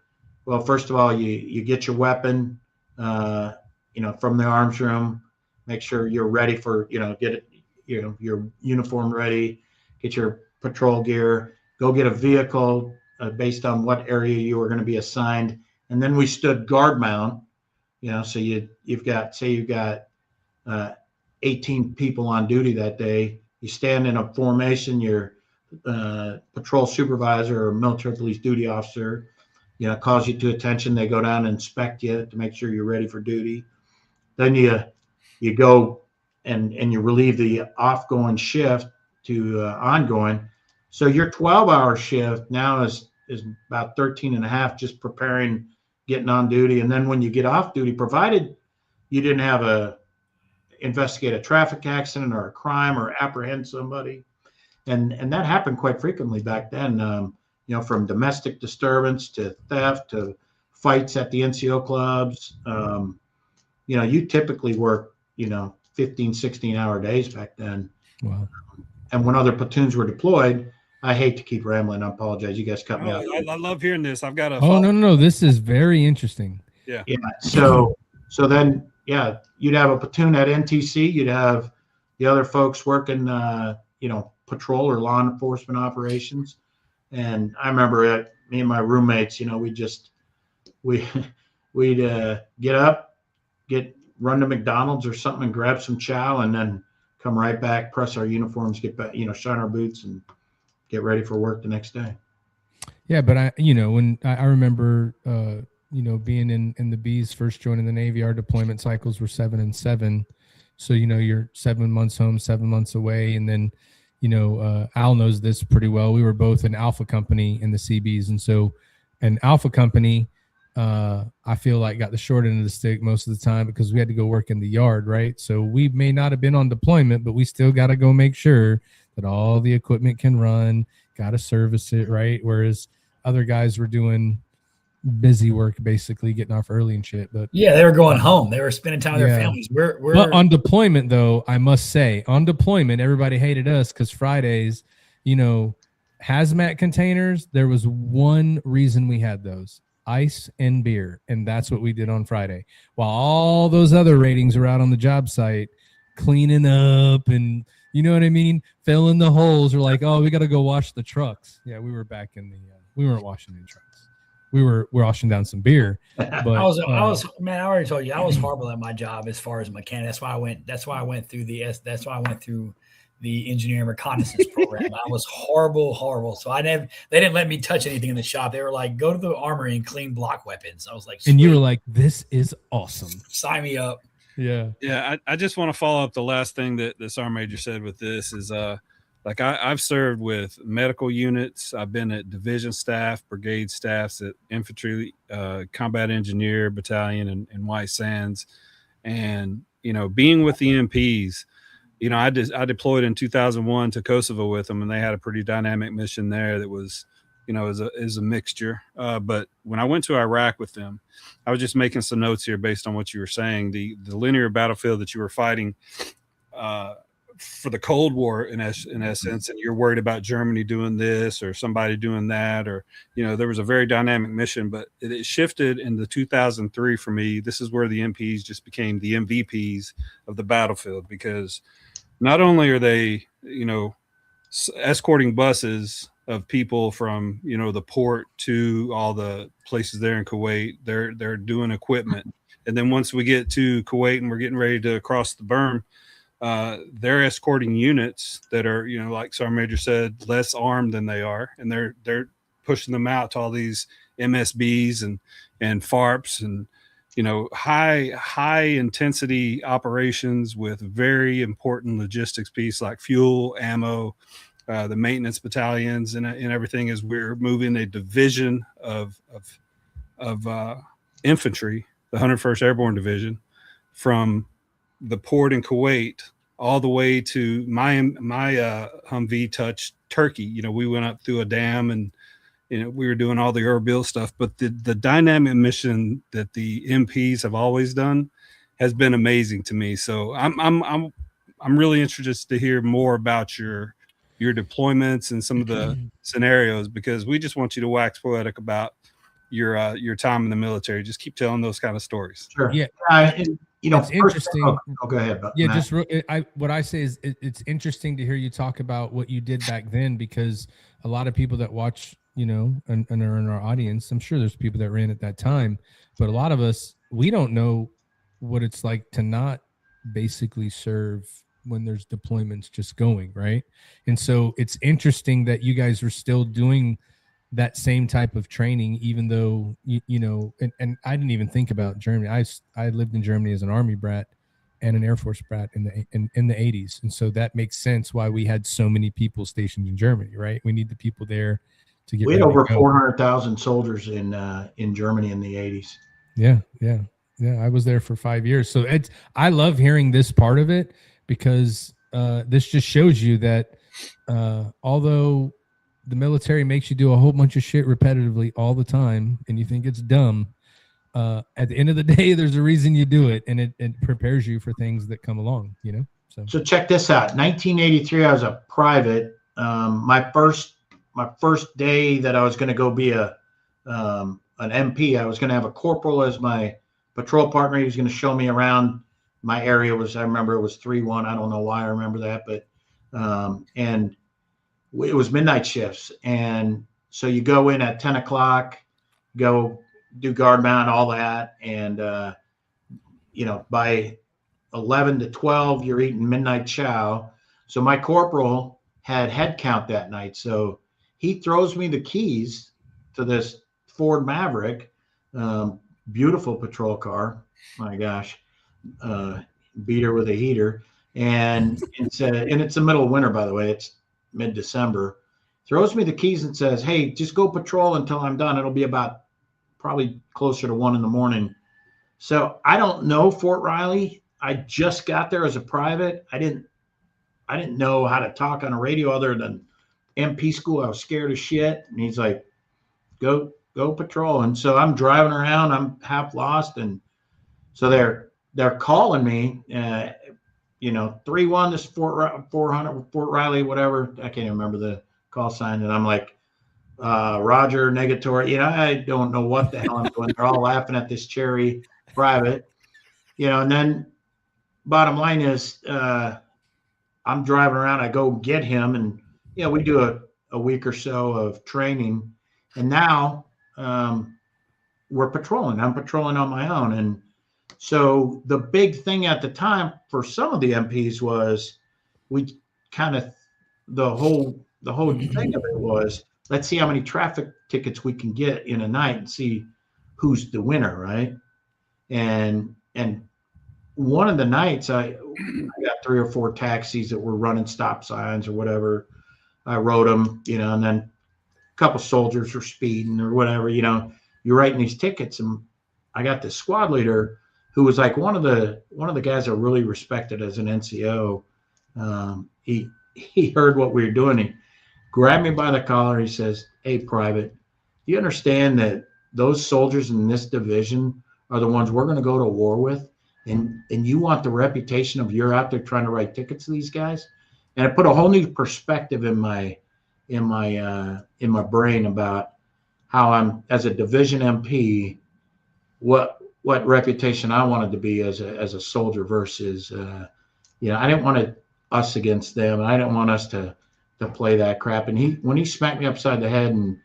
Well, first of all, you get your weapon, from the arms room, make sure you're ready for, get it, your uniform ready, get your patrol gear, go get a vehicle based on what area you were going to be assigned. And then we stood guard mount, so you've got 18 people on duty that day. You stand in a formation, your patrol supervisor or military police duty officer, calls you to attention. They go down and inspect you to make sure you're ready for duty. Then you go and you relieve the off-going shift to ongoing. So your 12-hour shift now is about 13 and a half, just preparing, getting on duty. And then when you get off duty, provided you didn't have investigate a traffic accident or a crime or apprehend somebody. And that happened quite frequently back then, from domestic disturbance to theft to fights at the NCO clubs. You typically work, 15, 16-hour days back then. Wow. And when other platoons were deployed, I hate to keep rambling. I apologize. You guys cut me out. I love hearing this. I've got a. Oh, no. This is very interesting. Yeah. Yeah. So then, you'd have a platoon at NTC. You'd have the other folks working, patrol or law enforcement operations. And I remember me and my roommates, we'd get up, run to McDonald's or something and grab some chow, and then come right back, press our uniforms, get back, shine our boots and get ready for work the next day. Yeah. But when I remember, being in the B's, first joining the Navy, our deployment cycles were 7 and 7. So, you're 7 months home, 7 months away. And then, Al knows this pretty well. We were both in Alpha Company in the CBs. And so an Alpha Company, I feel like got the short end of the stick most of the time because we had to go work in the yard, right? So we may not have been on deployment, but we still got to go make sure that all the equipment can run, got to service it, right? Whereas other guys were doing busy work, basically getting off early and shit. But yeah, they were going home. They were spending time with their families. But on deployment, though, I must say, on deployment, everybody hated us because Fridays, hazmat containers. There was one reason we had those: ice and beer, and that's what we did on Friday. While all those other ratings were out on the job site, cleaning up and filling the holes. We're like, oh, we got to go wash the trucks. Yeah, we were back in the. We weren't washing any trucks. We're washing down some beer. But I already told you I was horrible at my job as far as mechanic. That's why I went through the engineering reconnaissance program. I was horrible. So they didn't let me touch anything in the shop. They were like, go to the armory and clean block weapons. I was like, sweet. And you were like, this is awesome. Sign me up. Yeah. Yeah. I just want to follow up the last thing that the Sergeant Major said with this is, I've served with medical units. I've been at division staff, brigade staffs, at infantry, combat engineer battalion in White Sands. And, being with the MPs, I deployed in 2001 to Kosovo with them, and they had a pretty dynamic mission there that was, is a mixture. But when I went to Iraq with them, I was just making some notes here based on what you were saying. The linear battlefield that you were fighting for the Cold War in essence, and you're worried about Germany doing this or somebody doing that, or, there was a very dynamic mission, but it shifted into 2003 for me. This is where the MPs just became the MVPs of the battlefield, because not only are they, escorting buses of people from, the port to all the places there in Kuwait, they're doing equipment. And then once we get to Kuwait and we're getting ready to cross the berm, they're escorting units that are, like Sergeant Major said, less armed than they are. And they're pushing them out to all these MSBs and FARPs and, high intensity operations with very important logistics piece like fuel, ammo, the maintenance battalions and everything, as we're moving a division of infantry, the 101st Airborne Division, from the port in Kuwait all the way to my Humvee touched Turkey. We went up through a dam and we were doing all the Erbil stuff, but the dynamic mission that the MPs have always done has been amazing to me. So I'm really interested to hear more about your deployments and some of the scenarios, because we just want you to wax poetic about your time in the military. Just keep telling those kind of stories. Sure. Yeah. It's interesting. Go ahead. Yeah, Matt. what I say is it's interesting to hear you talk about what you did back then, because a lot of people that watch, and are in our audience, I'm sure there's people that ran at that time, but a lot of us, we don't know what it's like to not basically serve when there's deployments just going, right? And so it's interesting that you guys were still doing that same type of training, even though, and I didn't even think about Germany. I lived in Germany as an Army brat and an Air Force brat in the 80s. And so that makes sense why we had so many people stationed in Germany, right? We need the people there to get. We had over 400,000 soldiers in Germany in the 80s. Yeah. I was there for 5 years. So I love hearing this part of it, because this just shows you that although the military makes you do a whole bunch of shit repetitively all the time and you think it's dumb, at the end of the day, there's a reason you do it, and it prepares you for things that come along, So check this out. 1983, I was a private. My first day that I was going to go be an MP, I was going to have a corporal as my patrol partner. He was going to show me around. My area I remember it was 3-1. I don't know why I remember that, but and it was midnight shifts. And so you go in at 10 o'clock, go do guard mount, all that. And, by 11 to 12, you're eating midnight chow. So my corporal had head count that night. So he throws me the keys to this Ford Maverick, beautiful patrol car. My gosh, beater with a heater. And it's the middle of winter, by the way. It's mid-December. Throws me the keys and says, "Hey, just go patrol until I'm done. It'll be about probably closer to 1 a.m. So I don't know Fort Riley. I just got there as a private. I didn't know how to talk on a radio other than MP school. I was scared as shit. And he's like, go patrol. And so I'm driving around. I'm half lost. And so they're calling me, 3-1, this Fort Riley, whatever. I can't even remember the call sign. And I'm like, Roger, negatory. I don't know what the hell I'm doing. They're all laughing at this cherry private, and then bottom line is I'm driving around. I go get him, and, we do a week or so of training. And now we're patrolling. I'm patrolling on my own. And so the big thing at the time for some of the MPs was we kind of, the whole thing of it was, let's see how many traffic tickets we can get in a night and see who's the winner, right? And one of the nights I got 3 or 4 taxis that were running stop signs or whatever. I wrote them, and then a couple soldiers were speeding or whatever, you're writing these tickets. And I got this squad leader. who was like one of the guys I really respected as an NCO. He heard what we were doing. He grabbed me by the collar. He says, "Hey, Private, do you understand that those soldiers in this division are the ones we're going to go to war with? And you want the reputation of you're out there trying to write tickets to these guys?" And it put a whole new perspective in my brain about how I'm, as a division MP, what reputation I wanted to be as a soldier versus, I didn't want us against them. And I didn't want us to play that crap. And when he smacked me upside the head and,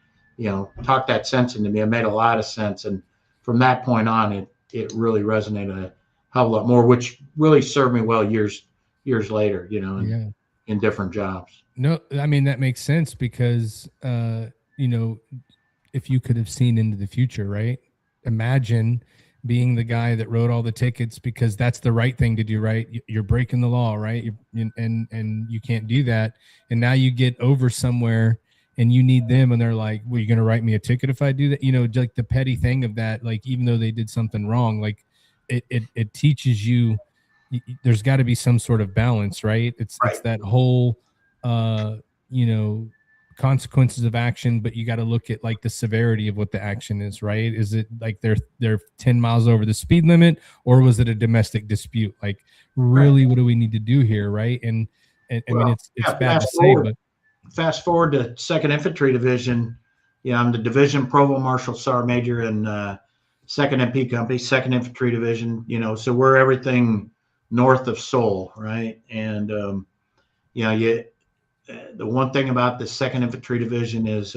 talked that sense into me, it made a lot of sense. And from that point on, it really resonated a hell of a lot more, which really served me well years later, in different jobs. No, I mean, that makes sense because, if you could have seen into the future, right? Imagine being the guy that wrote all the tickets because that's the right thing to do, right? You're breaking the law, right? And you can't do that. And now you get over somewhere and you need them and they're like, well, you're going to write me a ticket if I do that? Like the petty thing of that, like, even though they did something wrong, like it teaches you, there's got to be some sort of balance, right? It's that whole, consequences of action, but you got to look at like the severity of what the action is, right? Is it like they're 10 miles over the speed limit, or was it a domestic dispute? Like, really, what do we need to do here, right? And I mean, it's bad to say, but fast forward to 2nd Infantry Division. I'm the division provost marshal sergeant major in 2nd MP Company, 2nd Infantry Division. So we're everything north of Seoul, right? And the one thing about the 2nd Infantry Division is,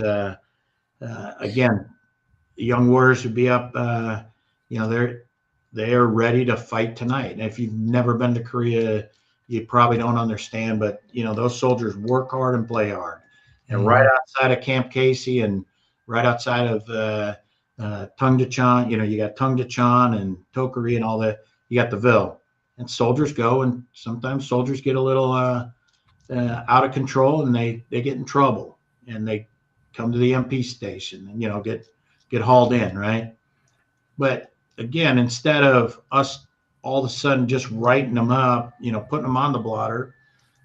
again, young warriors would be up, they're ready to fight tonight. And if you've never been to Korea, you probably don't understand, but, those soldiers work hard and play hard. And right outside of Camp Casey and right outside of Tungdachan, you got Tungdachan and Tokari and all that, you got the Ville. And soldiers go, and sometimes soldiers get a little out of control and they get in trouble and they come to the MP station and get hauled in, right? But again, instead of us all of a sudden just writing them up, putting them on the blotter,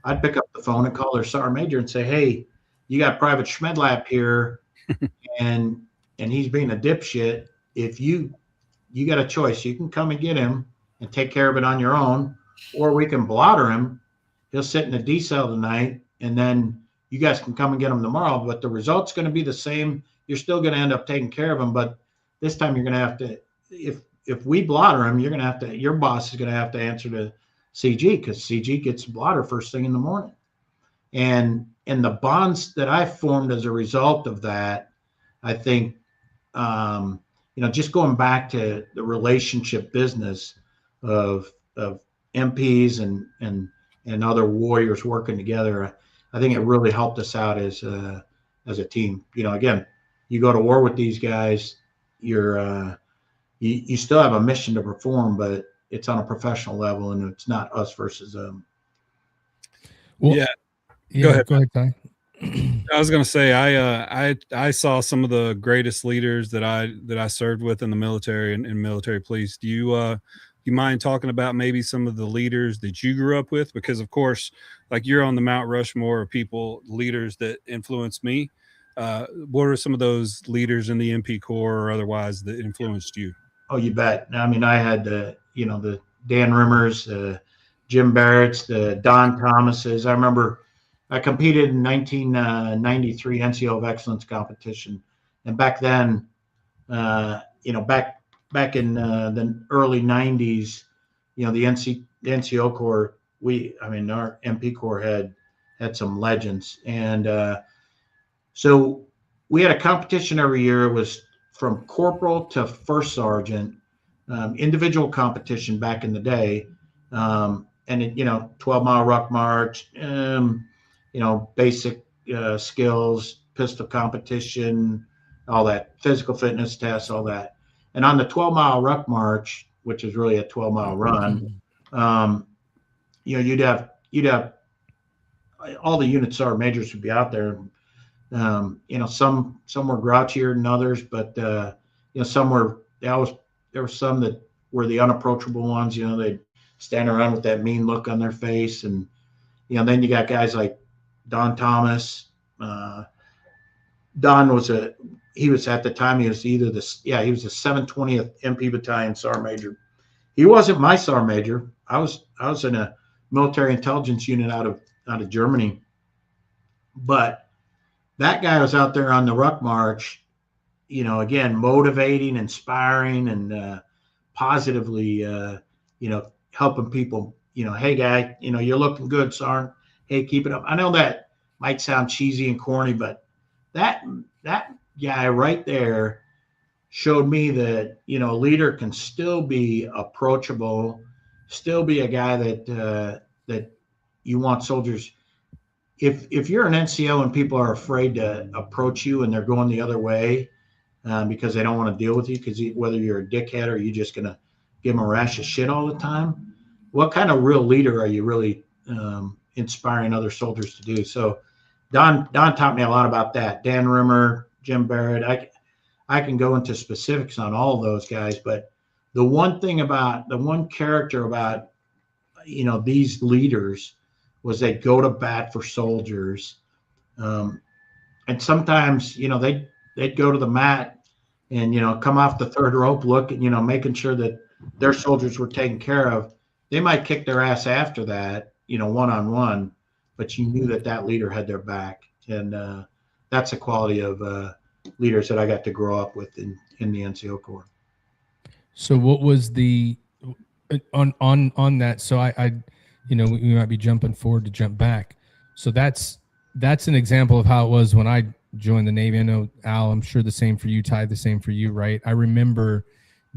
I'd pick up the phone and call their sergeant major and say, "Hey, you got Private Schmedlap here and he's being a dipshit. If you got a choice, you can come and get him and take care of it on your own, or we can blotter him. He'll sit in a D cell tonight, and then you guys can come and get him tomorrow. But the result's going to be the same. You're still going to end up taking care of him, but this time you're going to have to, if we blotter him, you're going to have to, your boss is going to have to answer to CG, because CG gets blotter first thing in the morning." And the bonds that I formed as a result of that, I think, just going back to the relationship business of MPs and other warriors working together, I think it really helped us out as a team. Again, you go to war with these guys, you still have a mission to perform, but it's on a professional level and it's not us versus them. Well, Go ahead, Ty. I was going to say, I saw some of the greatest leaders that I served with in the military and in military police. Do you mind talking about maybe some of the leaders that you grew up with? Because of course, like, you're on the Mount Rushmore of leaders that influenced me. What are some of those leaders in the MP Corps or otherwise that influenced you? Oh, you bet. I mean, I had the Dan Rimmers, Jim Barrett's, the Don Thomases. I remember I competed in 1993 NCO of Excellence competition. And back then, back in the early 90s, the NCO Corps, our MP Corps had some legends. And so we had a competition every year. It was from corporal to first sergeant, individual competition back in the day. And it, 12-mile ruck march, basic skills, pistol competition, all that, physical fitness tests, all that. And on the 12-mile ruck march, which is really a 12-mile run, you'd have all the unit sergeant majors would be out there. Some were grouchier than others, but some were. There were some that were the unapproachable ones. They'd stand around with that mean look on their face. And, then you got guys like Don Thomas. Don was he was at the time, he was he was the 720th MP Battalion Sergeant Major. He wasn't my Sergeant Major. I was in a military intelligence unit out of Germany. But that guy was out there on the ruck march, again, motivating, inspiring, and positively, helping people, hey, guy, you're looking good, Sergeant. Hey, keep it up. I know that might sound cheesy and corny, but that guy right there showed me that, a leader can still be approachable, still be a guy that you want soldiers. If you're an NCO and people are afraid to approach you and they're going the other way because they don't want to deal with you, because whether you're a dickhead or you're just going to give them a rash of shit all the time, what kind of real leader are you really inspiring other soldiers to do? So Don taught me a lot about that. Dan Rimmer, Jim Barrett. I can go into specifics on all of those guys, but the one character about these leaders was they go to bat for soldiers, and sometimes they'd go to the mat and come off the third rope, look at making sure that their soldiers were taken care of. They might kick their ass after that, one-on-one, but you knew that leader had their back, and that's a quality of leaders that I got to grow up with in the NCO Corps. So what was the on that? So I we might be jumping forward to jump back. So that's an example of how it was when I joined the Navy. I know, Al, I'm sure the same for you, Ty, the same for you, right? I remember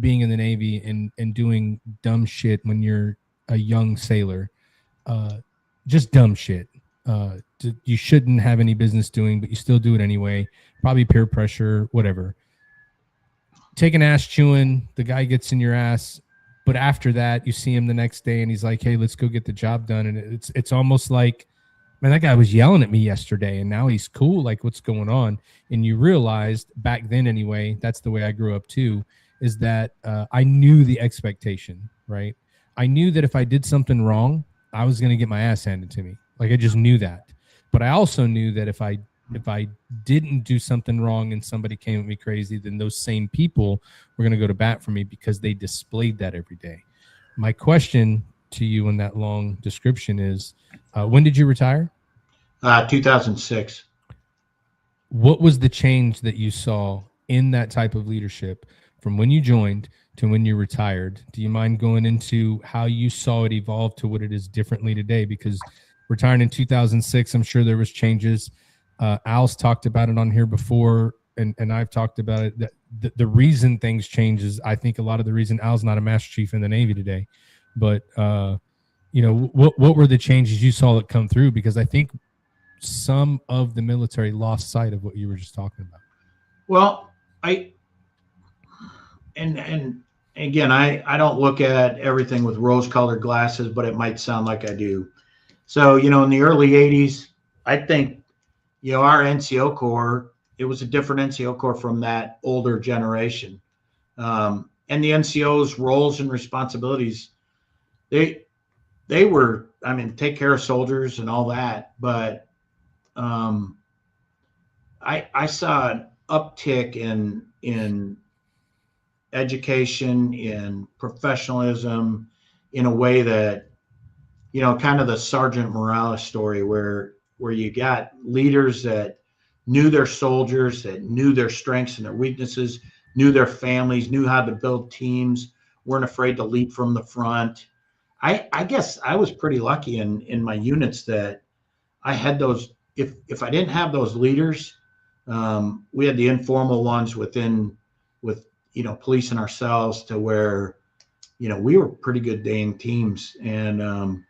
being in the Navy and doing dumb shit when you're a young sailor, just dumb shit. You shouldn't have any business doing, but you still do it anyway. Probably peer pressure, whatever. Take an ass chewing, the guy gets in your ass, but after that, you see him the next day and he's like, hey, let's go get the job done. And it's almost like, man, that guy was yelling at me yesterday and now he's cool. Like, what's going on? And you realized back then anyway, that's the way I grew up too, is that I knew the expectation, right? I knew that if I did something wrong, I was going to get my ass handed to me. Like, I just knew that. But I also knew that if I didn't do something wrong and somebody came at me crazy, then those same people were going to go to bat for me because they displayed that every day. My question to you in that long description is, when did you retire? 2006. What was the change that you saw in that type of leadership from when you joined to when you retired? Do you mind going into how you saw it evolve to what it is differently today? Because retiring in 2006, I'm sure there was changes. Al's talked about it on here before, and I've talked about it. That the reason things change is, I think, a lot of the reason Al's not a Master Chief in the Navy today. But what were the changes you saw that come through? Because I think some of the military lost sight of what you were just talking about. Well, and again, I don't look at everything with rose-colored glasses, but it might sound like I do. So, in the early 80s, I think, our NCO Corps, it was a different NCO Corps from that older generation. And the NCO's roles and responsibilities, they were, take care of soldiers and all that. But I saw an uptick in education, in professionalism, in a way that, kind of the Sergeant Morales story where you got leaders that knew their soldiers, that knew their strengths and their weaknesses, knew their families, knew how to build teams, weren't afraid to lead from the front. I guess I was pretty lucky in my units that I had those. If I didn't have those leaders, we had the informal ones with police and ourselves, to where, we were pretty good dang teams. And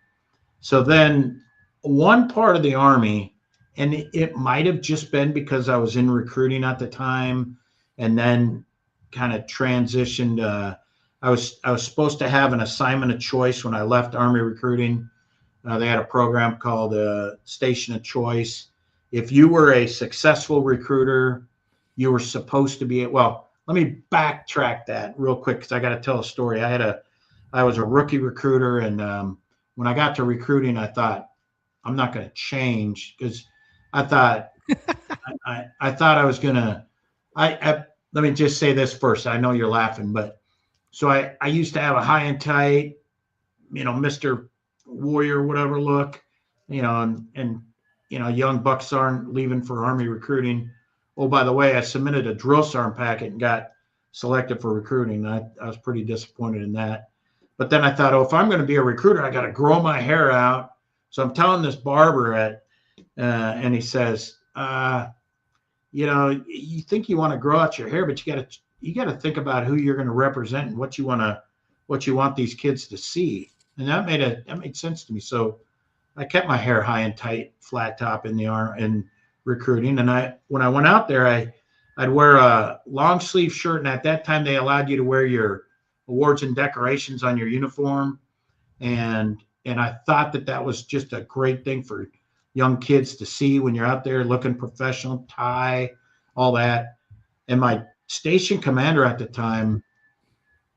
so then one part of the Army, and it might have just been because I was in recruiting at the time, and then kind of transitioned. I was supposed to have an assignment of choice when I left Army recruiting. They had a program called Station of Choice. If you were a successful recruiter, you were supposed to be, let me backtrack that real quick because I got to tell a story. I was a rookie recruiter, and when I got to recruiting, I thought I'm not going to change because I thought I thought I was going to. Let me just say this first. I know you're laughing, but so I used to have a high and tight, Mr. Warrior, whatever look, and young bucks aren't leaving for Army recruiting. Oh, by the way, I submitted a drill sergeant packet and got selected for recruiting. I was pretty disappointed in that. But then I thought, if I'm going to be a recruiter, I got to grow my hair out. So I'm telling this barber and he says, you think you want to grow out your hair, but you got to think about who you're going to represent and what you want these kids to see. And that made sense to me. So I kept my hair high and tight, flat top in recruiting. And when I went out there, I'd wear a long sleeve shirt. And at that time, they allowed you to wear your awards and decorations on your uniform. And I thought that was just a great thing for young kids to see when you're out there looking professional, tie, all that. And my station commander at the time,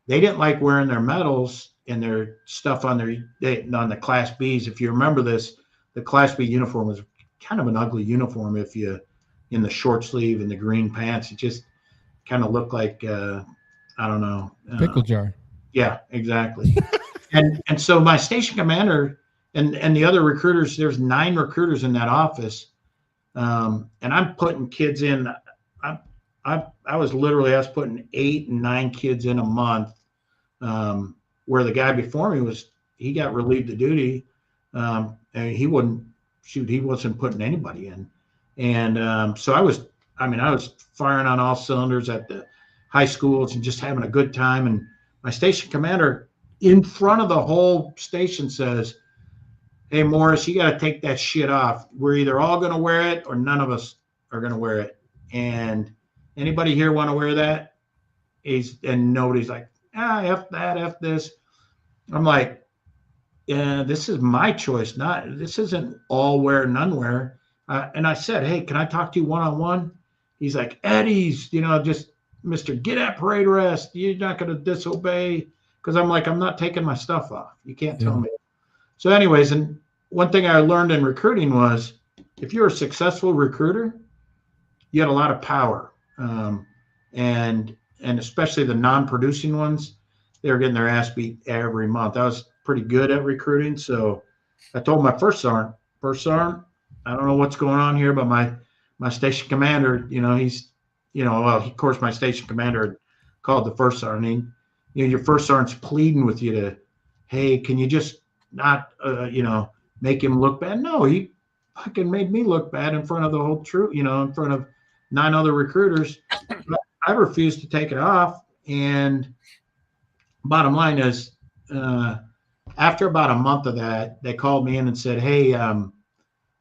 they didn't like wearing their medals and their stuff on the Class Bs. If you remember this, the Class B uniform was kind of an ugly uniform. If you in the short sleeve and the green pants, it just kind of looked like I don't know, pickle jar. Yeah, exactly. and so my station commander and the other recruiters, there's 9 recruiters in that office, and I'm putting kids in. I was putting 8 and 9 kids in a month. Where the guy before me he got relieved of duty, and he wasn't putting anybody in. And so I was firing on all cylinders at the high schools and just having a good time. And my station commander in front of the whole station says, "Hey, Morris, you got to take that shit off. We're either all going to wear it or none of us are going to wear it. And anybody here want to wear that?" And nobody's like, F that, F this. I'm like, yeah, this is my choice. This isn't all wear, none wear. And I said, "Hey, can I talk to you one-on-one?" He's like, "Eddie's, just Mr. Get at parade arrest. You're not going to disobey." Because I'm like, I'm not taking my stuff off. You can't tell me. So anyways, and one thing I learned in recruiting was if you're a successful recruiter, you had a lot of power. And especially the non-producing ones, they were getting their ass beat every month. I was pretty good at recruiting. So I told my first sergeant, I don't know what's going on here, but my station commander, of course, my station commander called the first sergeant. Your first sergeant's pleading with you to, "Hey, can you just not, make him look bad?" No, he fucking made me look bad in front of the whole troop, in front of 9 other recruiters. But I refused to take it off. And bottom line is, after about a month of that, they called me in and said, "Hey,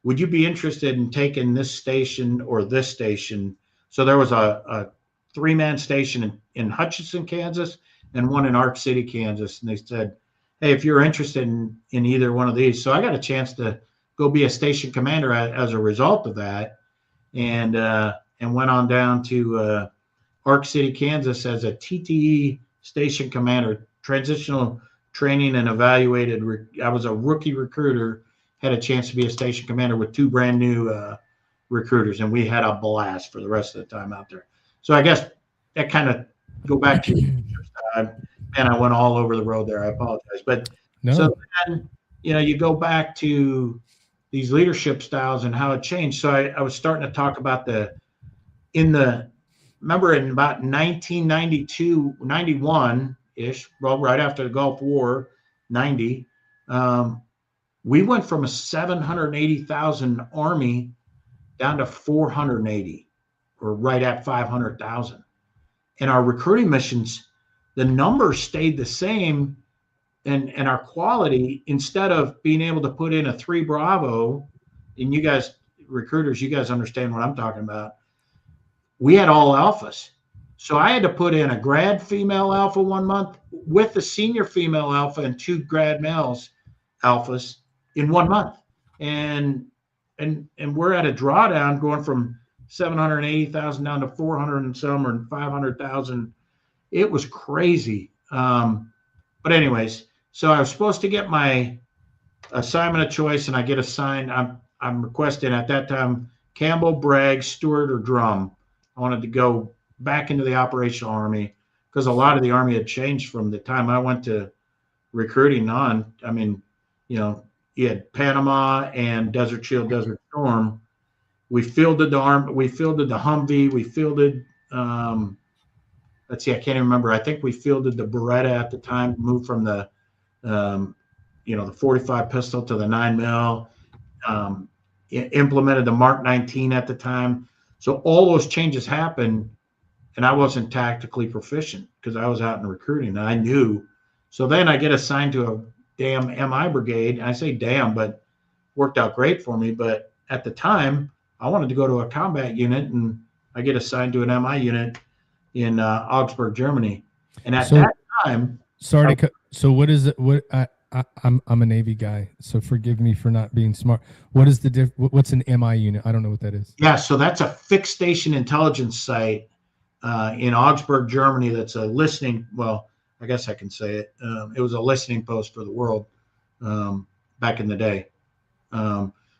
would you be interested in taking this station or this station?" So there was a 3-man station in Hutchinson, Kansas, and one in Ark City, Kansas. And they said, "Hey, if you're interested in either one of these." So I got a chance to go be a station commander as a result of that, and went on down to Ark City, Kansas as a TTE station commander, transitional training and evaluated. I was a rookie recruiter, had a chance to be a station commander with 2 brand new recruiters, and we had a blast for the rest of the time out there. So I guess that kind of go back to man, I went all over the road there. I apologize. But no. So then, you go back to these leadership styles and how it changed. So I was starting to talk about remember in about 1992, 91-ish, well, right after the Gulf War, 90, we went from a 780,000 Army down to 480, or right at 500,000. And our recruiting missions, the numbers stayed the same, and our quality, instead of being able to put in a 3 Bravo, and you guys, recruiters, you guys understand what I'm talking about, we had all alphas. So I had to put in a grad female alpha 1 month with the senior female alpha and 2 grad males alphas in 1 month. And we're at a drawdown going from 780,000 down to 400 and some, or 500,000. It was crazy. But anyways, so I was supposed to get my assignment of choice, and I get assigned. I'm requesting at that time Campbell, Bragg, Stewart, or Drum. I wanted to go back into the operational Army because a lot of the Army had changed from the time I went to recruiting on. I mean, you had Panama and Desert Shield, Desert Storm. We fielded the Humvee. We fielded, let's see, I can't even remember. I think we fielded the Beretta at the time, moved from the, the 45 pistol to the 9mm, implemented the Mark 19 at the time. So all those changes happened, and I wasn't tactically proficient because I was out in recruiting, and I knew. So then I get assigned to a damn MI brigade. And I say damn, but worked out great for me. But at the time, I wanted to go to a combat unit, and I get assigned to an MI unit in Augsburg, Germany. And at that time, so what is it? I'm a Navy guy, so forgive me for not being smart. What is what's an MI unit? I don't know what that is. Yeah, so that's a fixed station intelligence site in Augsburg, Germany. That's a listening. Well, I guess I can say it. It was a listening post for the world back in the day.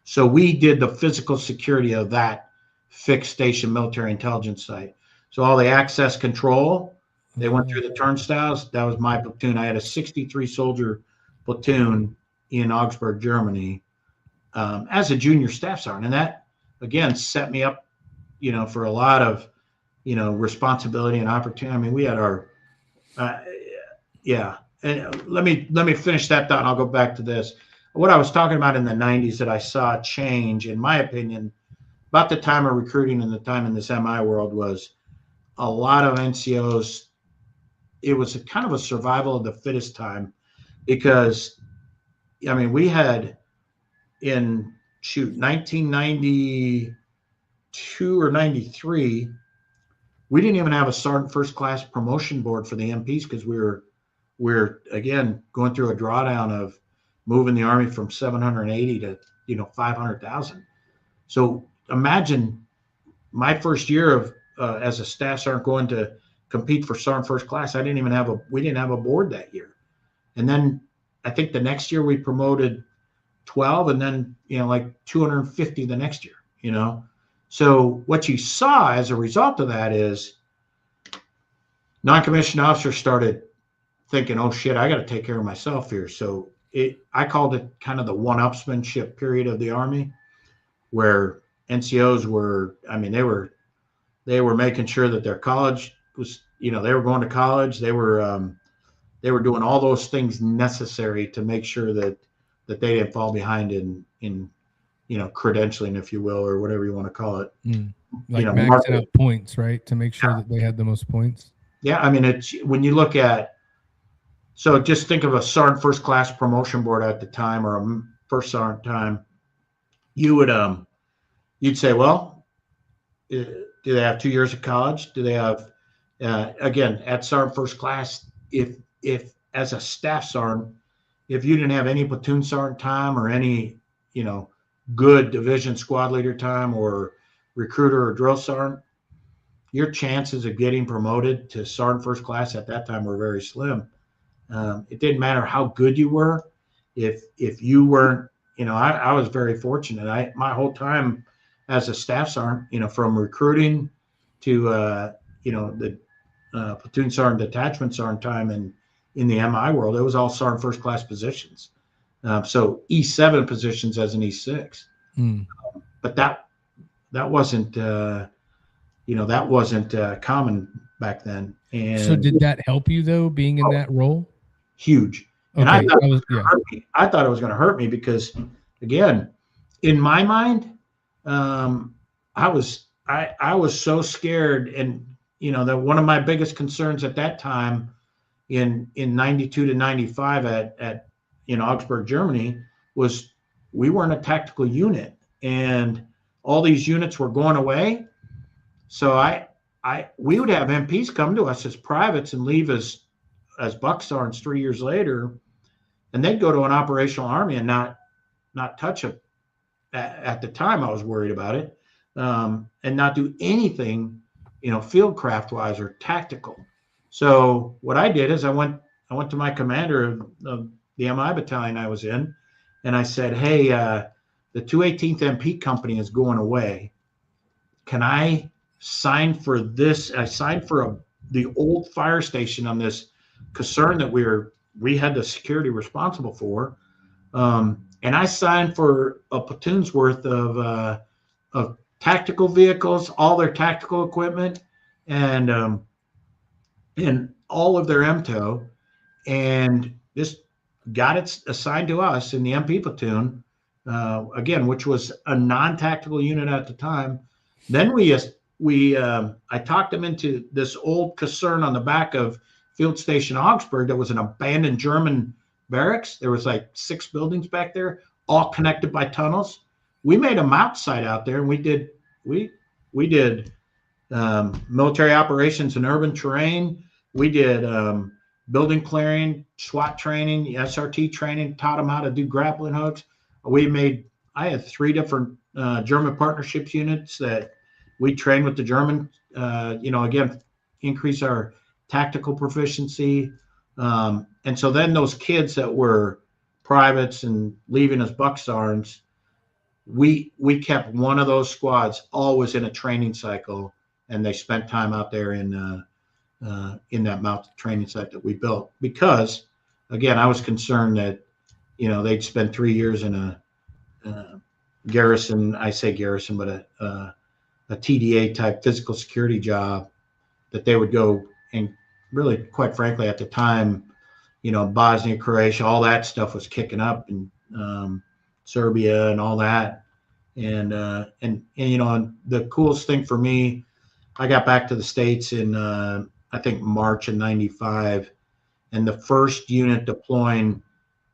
So we did the physical security of that fixed station military intelligence site. So all the access control, they went through the turnstiles. That was my platoon. I had a 63 soldier platoon in Augsburg, Germany, as a junior staff sergeant. And that, again, set me up, for a lot of, responsibility and opportunity. I mean, we had our, And let me finish that thought, and I'll go back to this. What I was talking about in the 90s that I saw change, in my opinion, about the time of recruiting and the time in this MI world, was a lot of NCOs. It was a kind of a survival of the fittest time, because, I mean, we had in 1992 or 93, we didn't even have a sergeant first class promotion board for the MPs, because we're again going through a drawdown of moving the Army from 780 to 500,000. So imagine my first year of as a staff sergeant going to compete for sergeant first class. We didn't have a board that year. And then I think the next year we promoted 12, and then like 250 the next year. So what you saw as a result of that is non-commissioned officers started thinking, oh shit, I got to take care of myself here. So I called it kind of the one-upsmanship period of the Army, where NCOs were, I mean, they were making sure that their college was, they were going to college. They were doing all those things necessary to make sure that they didn't fall behind in credentialing, if you will, or whatever you want to call it. Like maxing out points, right? To make sure that they had the most points. Yeah. I mean, it's when you look at, so just think of a sergeant first class promotion board at the time, or a first sergeant time, you'd say, well, do they have 2 years of college? Do they have, again, at sergeant first class, if as a staff sergeant, if you didn't have any platoon sergeant time or any, good division squad leader time or recruiter or drill sergeant, your chances of getting promoted to sergeant first class at that time were very slim. It didn't matter how good you were. If you weren't, I was very fortunate. My whole time as a staff sergeant, from recruiting to, the platoon sergeant, detachment sergeant time in the MI world, it was all sergeant first class positions. So E7 positions as an E6. But that wasn't, that wasn't common back then. And so did that help you though, being in that role? Huge. And I thought it was going to hurt me because, again, in my mind, I was so scared. And, that one of my biggest concerns at that time in 92 to 95 at Augsburg, Germany, was we weren't a tactical unit, and all these units were going away. So we would have MPs come to us as privates and leave as buck sergeants 3 years later, and they'd go to an operational Army and not touch it. At the time, I was worried about it. and not do anything, field craft wise or tactical. So what I did is I went to my commander of the MI battalion I was in, and I said, hey, the 218th MP company is going away. Can I sign for this? I signed for the old fire station on this concern that we had the security responsible for. And I signed for a platoon's worth of tactical vehicles, all their tactical equipment, and all of their MTO. And this got it assigned to us in the MP platoon, again, which was a non-tactical unit at the time. Then I talked them into this old concern on the back of Field Station Augsburg that was an abandoned German barracks. There was like 6 buildings back there, all connected by tunnels. We made a mount site out there, and we did military operations in urban terrain. We did building clearing, SWAT training, SRT training, taught them how to do grappling hooks. I had 3 different German partnerships units that we trained with the German, again, increase our tactical proficiency. And so then those kids that were privates and leaving as buck sergeants, we kept one of those squads always in a training cycle, and they spent time out there in that mounted training site that we built, because again, I was concerned that they'd spend 3 years in a garrison, I say garrison, but a TDA type physical security job, that they would go, and really, quite frankly, at the time, Bosnia, Croatia, all that stuff was kicking up, and Serbia and all that. And the coolest thing for me, I got back to the States in, I think, March of 95, and the first unit deploying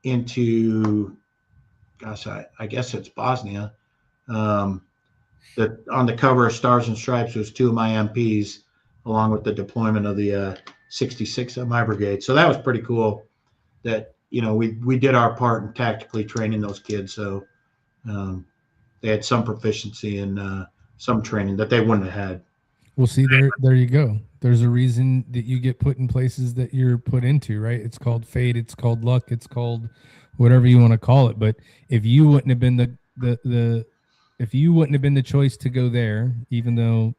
into, gosh, I guess it's Bosnia, that on the cover of Stars and Stripes was 2 of my MPs, along with the deployment of the 66 MI brigade. So that was pretty cool that, we did our part in tactically training those kids. So they had some proficiency in some training that they wouldn't have had. Well, see, there you go. There's a reason that you get put in places that you're put into, right? It's called fate. It's called luck. It's called whatever you want to call it. But if you wouldn't have been if you wouldn't have been the choice to go there, even though,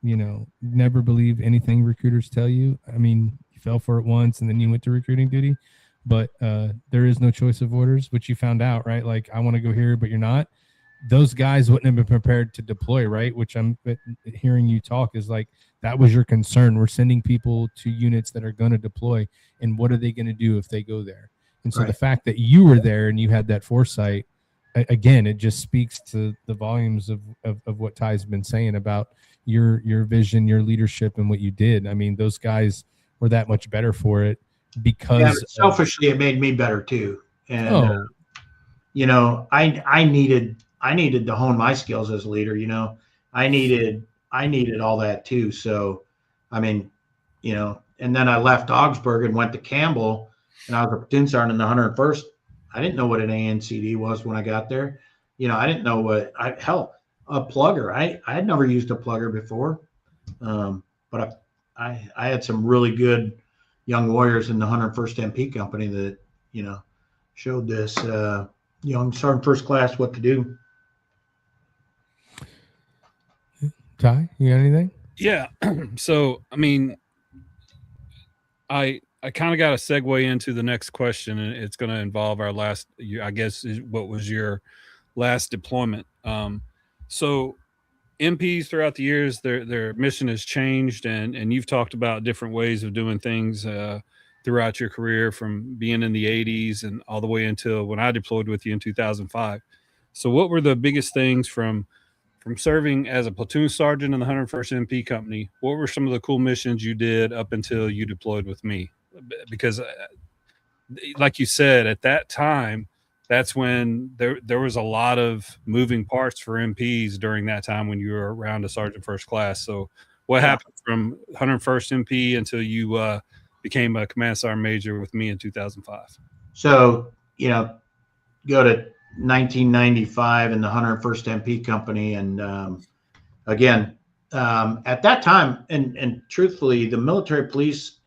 never believe anything recruiters tell you. I mean, you fell for it once and then you went to recruiting duty, but there is no choice of orders, which you found out, right? Like, I want to go here, but you're not. Those guys wouldn't have been prepared to deploy, right? Which I'm hearing you talk is like, that was your concern. We're sending people to units that are going to deploy, and what are they going to do if they go there? And so the fact that you were there and you had that foresight, again, it just speaks to the volumes of what Ty's been saying about your vision, your leadership, and what you did. I mean, those guys were that much better for it because selfishly, it made me better too. And I needed to hone my skills as a leader. I needed all that too. So, I mean, and then I left Augsburg and went to Campbell, and I was a platoon sergeant in the 101st. I didn't know what an ANCD was when I got there. I didn't know a plugger. I had never used a plugger before. But I had some really good young warriors in the 101st MP company that, showed this young sergeant first class what to do. Ty, you got anything? Yeah. So, I mean, I kind of got to segue into the next question, and it's going to involve our last, I guess, what was your last deployment? So MPs throughout the years, their mission has changed, and you've talked about different ways of doing things throughout your career, from being in the 80s and all the way until when I deployed with you in 2005. So what were the biggest things from serving as a platoon sergeant in the 101st MP company? What were some of the cool missions you did up until you deployed with me? Because like you said, at that time, that's when there was a lot of moving parts for MPs during that time when you were around a sergeant first class. So what happened from 101st MP until you became a command sergeant major with me in 2005? So, go to 1995 in the 101st MP company, and again, at that time, and truthfully, the military police,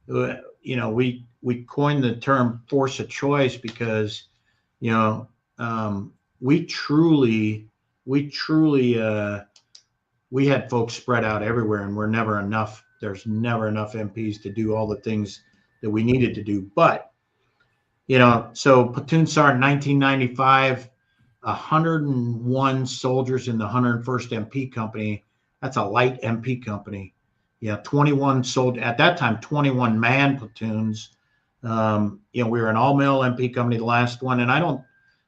we coined the term force of choice because, we truly, we had folks spread out everywhere, and we're never enough. There's never enough MPs to do all the things that we needed to do. But, so platoon sergeant 1995, 101 soldiers in the 101st MP company. That's a light MP company. 21 soldiers at that time, 21 man platoons. We were an all male MP company, the last one. And I don't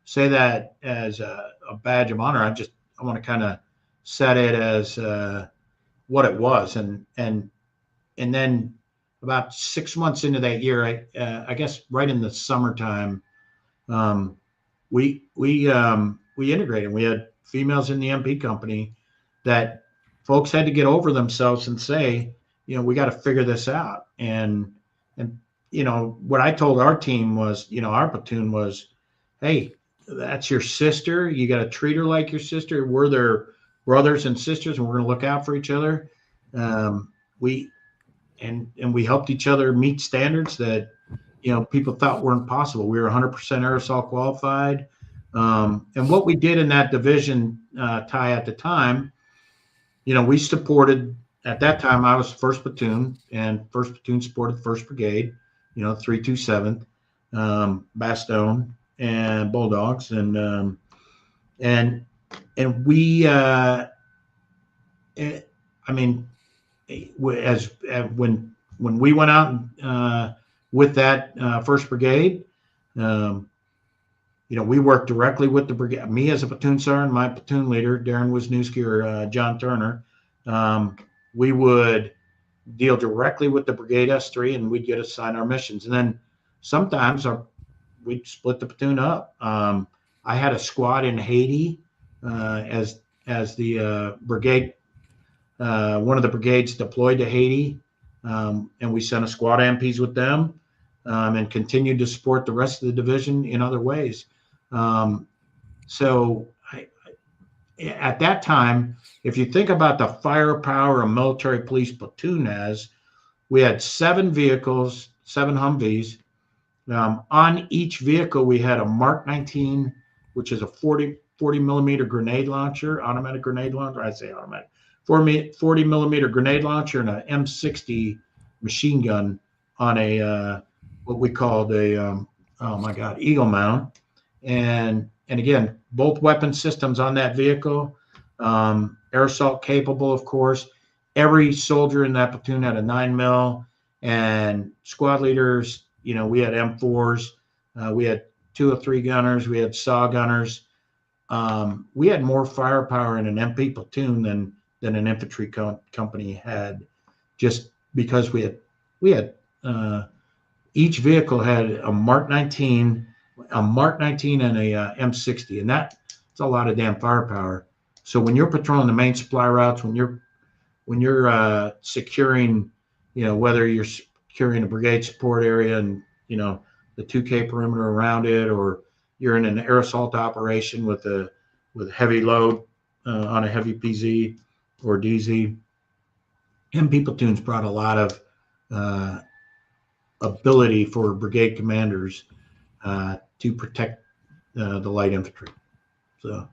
say that as a badge of honor. I want to kind of set it as what it was. And then about 6 months into that year, I guess right in the summertime, we integrated. We had females in the MP company that folks had to get over themselves and say, we got to figure this out. And what I told our team was, our platoon was, hey, that's your sister. You got to treat her like your sister. We're their brothers and sisters, and we're going to look out for each other. We helped each other meet standards that, people thought weren't possible. We were 100% aerosol qualified. And what we did in that division, Ty, at the time, we supported, at that time, I was 1st Platoon, and 1st Platoon supported 1st Brigade, 327th, Bastogne, and Bulldogs. And we, when we went out with that 1st Brigade, we worked directly with the brigade. Me as a platoon sergeant, my platoon leader, Darren Wisniewski or John Turner, we would deal directly with the Brigade S3, and we'd get assigned our missions. And then sometimes we'd split the platoon up. I had a squad in Haiti as the brigade. One of the brigades deployed to Haiti, and we sent a squad of MPs with them, and continued to support the rest of the division in other ways. So at that time, if you think about the firepower a military police platoon has, we had 7 vehicles, 7 Humvees. On each vehicle, we had a Mark 19, which is a 40 millimeter grenade launcher, automatic grenade launcher. I say automatic, 40 millimeter grenade launcher, and an M60 machine gun on a what we called a Eagle mount. And again, both weapon systems on that vehicle, air assault capable, of course. Every soldier in that platoon had a 9mm, and squad leaders, we had M4s. We had 2 or 3 gunners. We had SAW gunners. We had more firepower in an MP platoon than an infantry company had, just because we had each vehicle had a Mark 19, and a M60, and that's a lot of damn firepower. So when you're patrolling the main supply routes, when you're securing, whether you're securing a brigade support area and the 2K perimeter around it, or you're in an air assault operation with heavy load on a heavy PZ or DZ, MP platoons brought a lot of ability for brigade commanders to protect the light infantry. So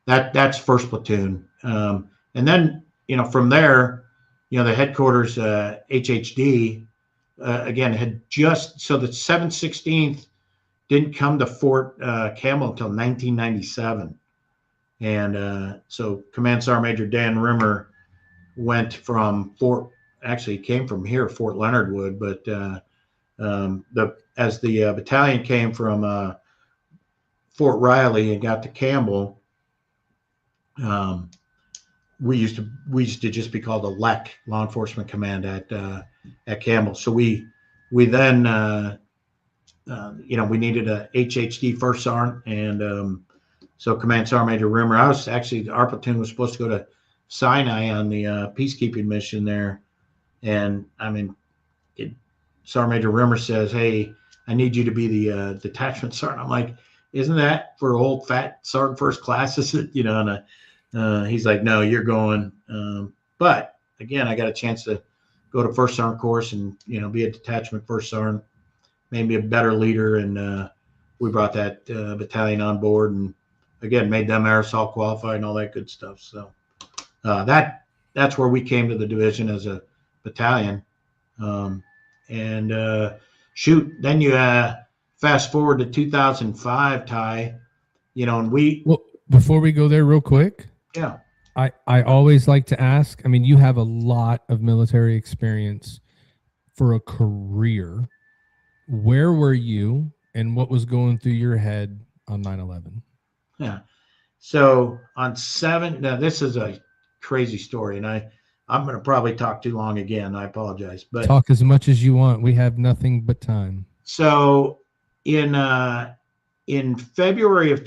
that's 1st Platoon. And then, from there, the headquarters, HHD, again, had so the 716th didn't come to Fort Campbell until 1997. And so Command Sergeant Major Dan Rimmer went from came from here, Fort Leonard Wood, but as the battalion came from Fort Riley and got to Campbell, we used to just be called the LEC, Law Enforcement Command at Campbell. So we then we needed a HHD first sergeant, and so Command Sergeant Major Rimmer. Our platoon was supposed to go to Sinai on the peacekeeping mission there, and Sergeant Major Rimmer says, "Hey, I need you to be the detachment sergeant." I'm like, "Isn't that for old fat sergeant first class?" And He's like, no, you're going. But again, I got a chance to go to first sergeant course and, be a detachment first sergeant, maybe a better leader. And we brought that battalion on board and again, made them air assault qualified and all that good stuff. So that's where we came to the division as a battalion. Then you fast forward to 2005, Ty, and well, before we go there real quick. Yeah. I always like to ask, you have a lot of military experience for a career. Where were you and what was going through your head on 9/11? Yeah. So now this is a crazy story and I'm going to probably talk too long again. I apologize, but talk as much as you want. We have nothing but time. So in February of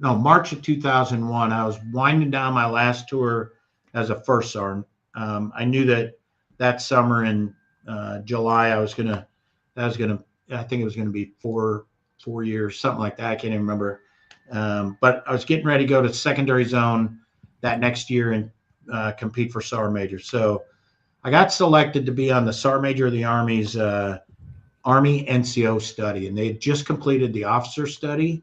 March of 2001, I was winding down my last tour as a first sergeant. I knew that summer in July, I think it was going to be four years, something like that. I can't even remember. But I was getting ready to go to secondary zone that next year and compete for Sergeant Major. So I got selected to be on the Sergeant Major of the Army's Army NCO study, and they had just completed the officer study.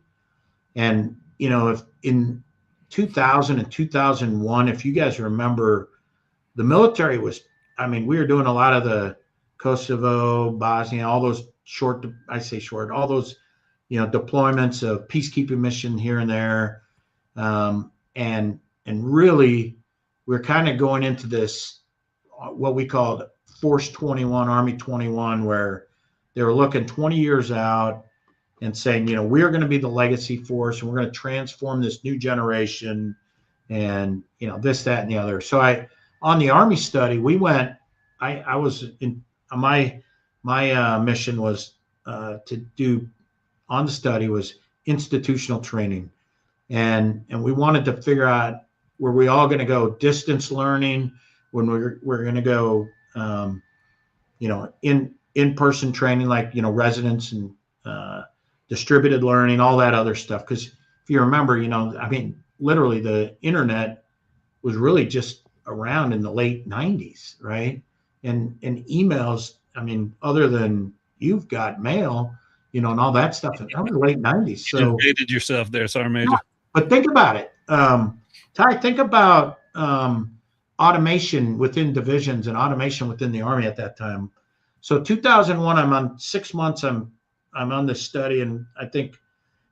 And, if in 2000 and 2001, if you guys remember, the military was, we were doing a lot of the Kosovo, Bosnia, all those all those, deployments of peacekeeping mission here and there. And really we're kind of going into this, what we called Force 21, Army 21, where they were looking 20 years out and saying, we're going to be the legacy force and we're going to transform this new generation and, this, that, and the other. So on the Army study, we went, I was in my mission was to do on the study was institutional training. And we wanted to figure out, were we all going to go distance learning when we're going to go, in-person training, like, residence and distributed learning, all that other stuff. Because if you remember, literally the internet was really just around in the late 90s, right? And emails, other than you've got mail, and all that stuff, that was the late 90s. So you dated yourself there, Sergeant Major. Yeah, but think about it. Ty, think about automation within divisions and automation within the Army at that time. So 2001, I'm on 6 months. I'm on this study, and I think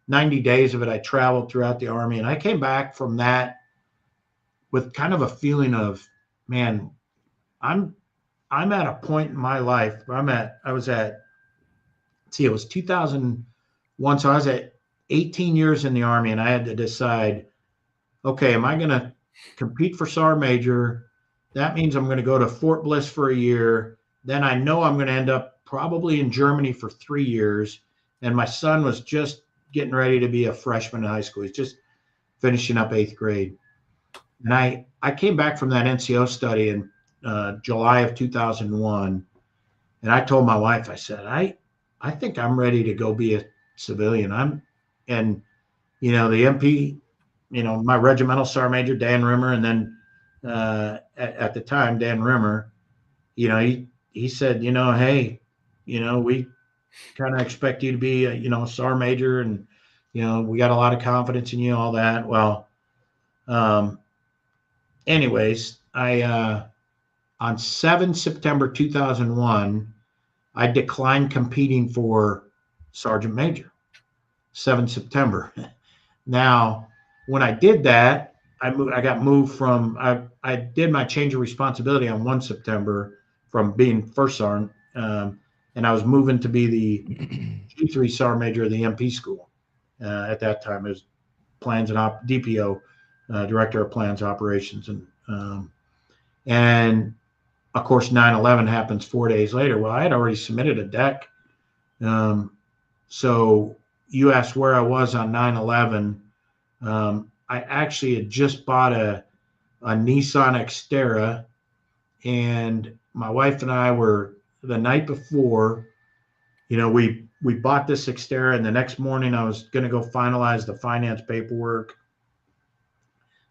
90 days of it, I traveled throughout the Army, and I came back from that with kind of a feeling of, man, I'm at a point in my life where it was 2001. So I was at 18 years in the Army, and I had to decide, okay, am I going to compete for Sergeant Major? That means I'm going to go to Fort Bliss for a year. Then I know I'm going to end up probably in Germany for 3 years. And my son was just getting ready to be a freshman in high school. He's just finishing up 8th grade. And I came back from that NCO study in July of 2001. And I told my wife, I said, I think I'm ready to go be a civilian. The MP, my regimental sergeant major, Dan Rimmer, and then at the time, Dan Rimmer, he said, hey, we kind of expect you to be a sergeant major, and we got a lot of confidence in you, all that. Well, anyways, on 7 September 2001, I declined competing for Sergeant Major. 7 September. Now, when I did that, I got moved from, I did my change of responsibility on 1 September from being first sergeant, and I was moving to be the G3 Sergeant Major of the MP school. At that time, it was plans and DPO, Director of Plans Operations. And of course, 9/11 happens 4 days later. Well, I had already submitted a deck. So you asked where I was on 9/11. I actually had just bought a Nissan Xterra, and my wife and I were, the night before, we bought this Xterra, and the next morning I was going to go finalize the finance paperwork,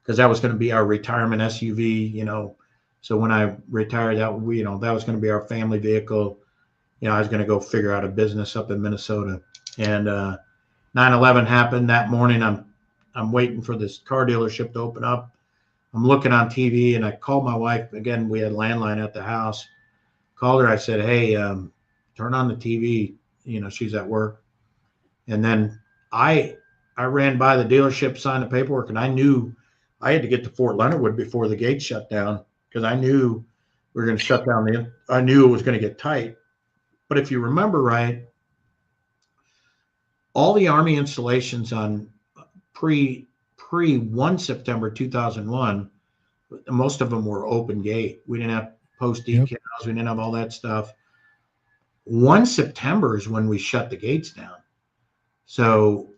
because that was going to be our retirement SUV, you know. So when I retired, that was going to be our family vehicle. You know, I was going to go figure out a business up in Minnesota. And 9/11 happened that morning. I'm waiting for this car dealership to open up. I'm looking on TV, and I called my wife. Again, we had landline at the house. Called her. I said, hey, turn on the TV. You know, she's at work. And then I ran by the dealership, signed the paperwork, and I knew I had to get to Fort Leonard Wood before the gate shut down, because I knew we were going to shut down I knew it was going to get tight. But if you remember right, all the Army installations on pre 1 September 2001, most of them were open gate. We didn't have post decals. Yep. We didn't have all that stuff. 1 September is when we shut the gates down. So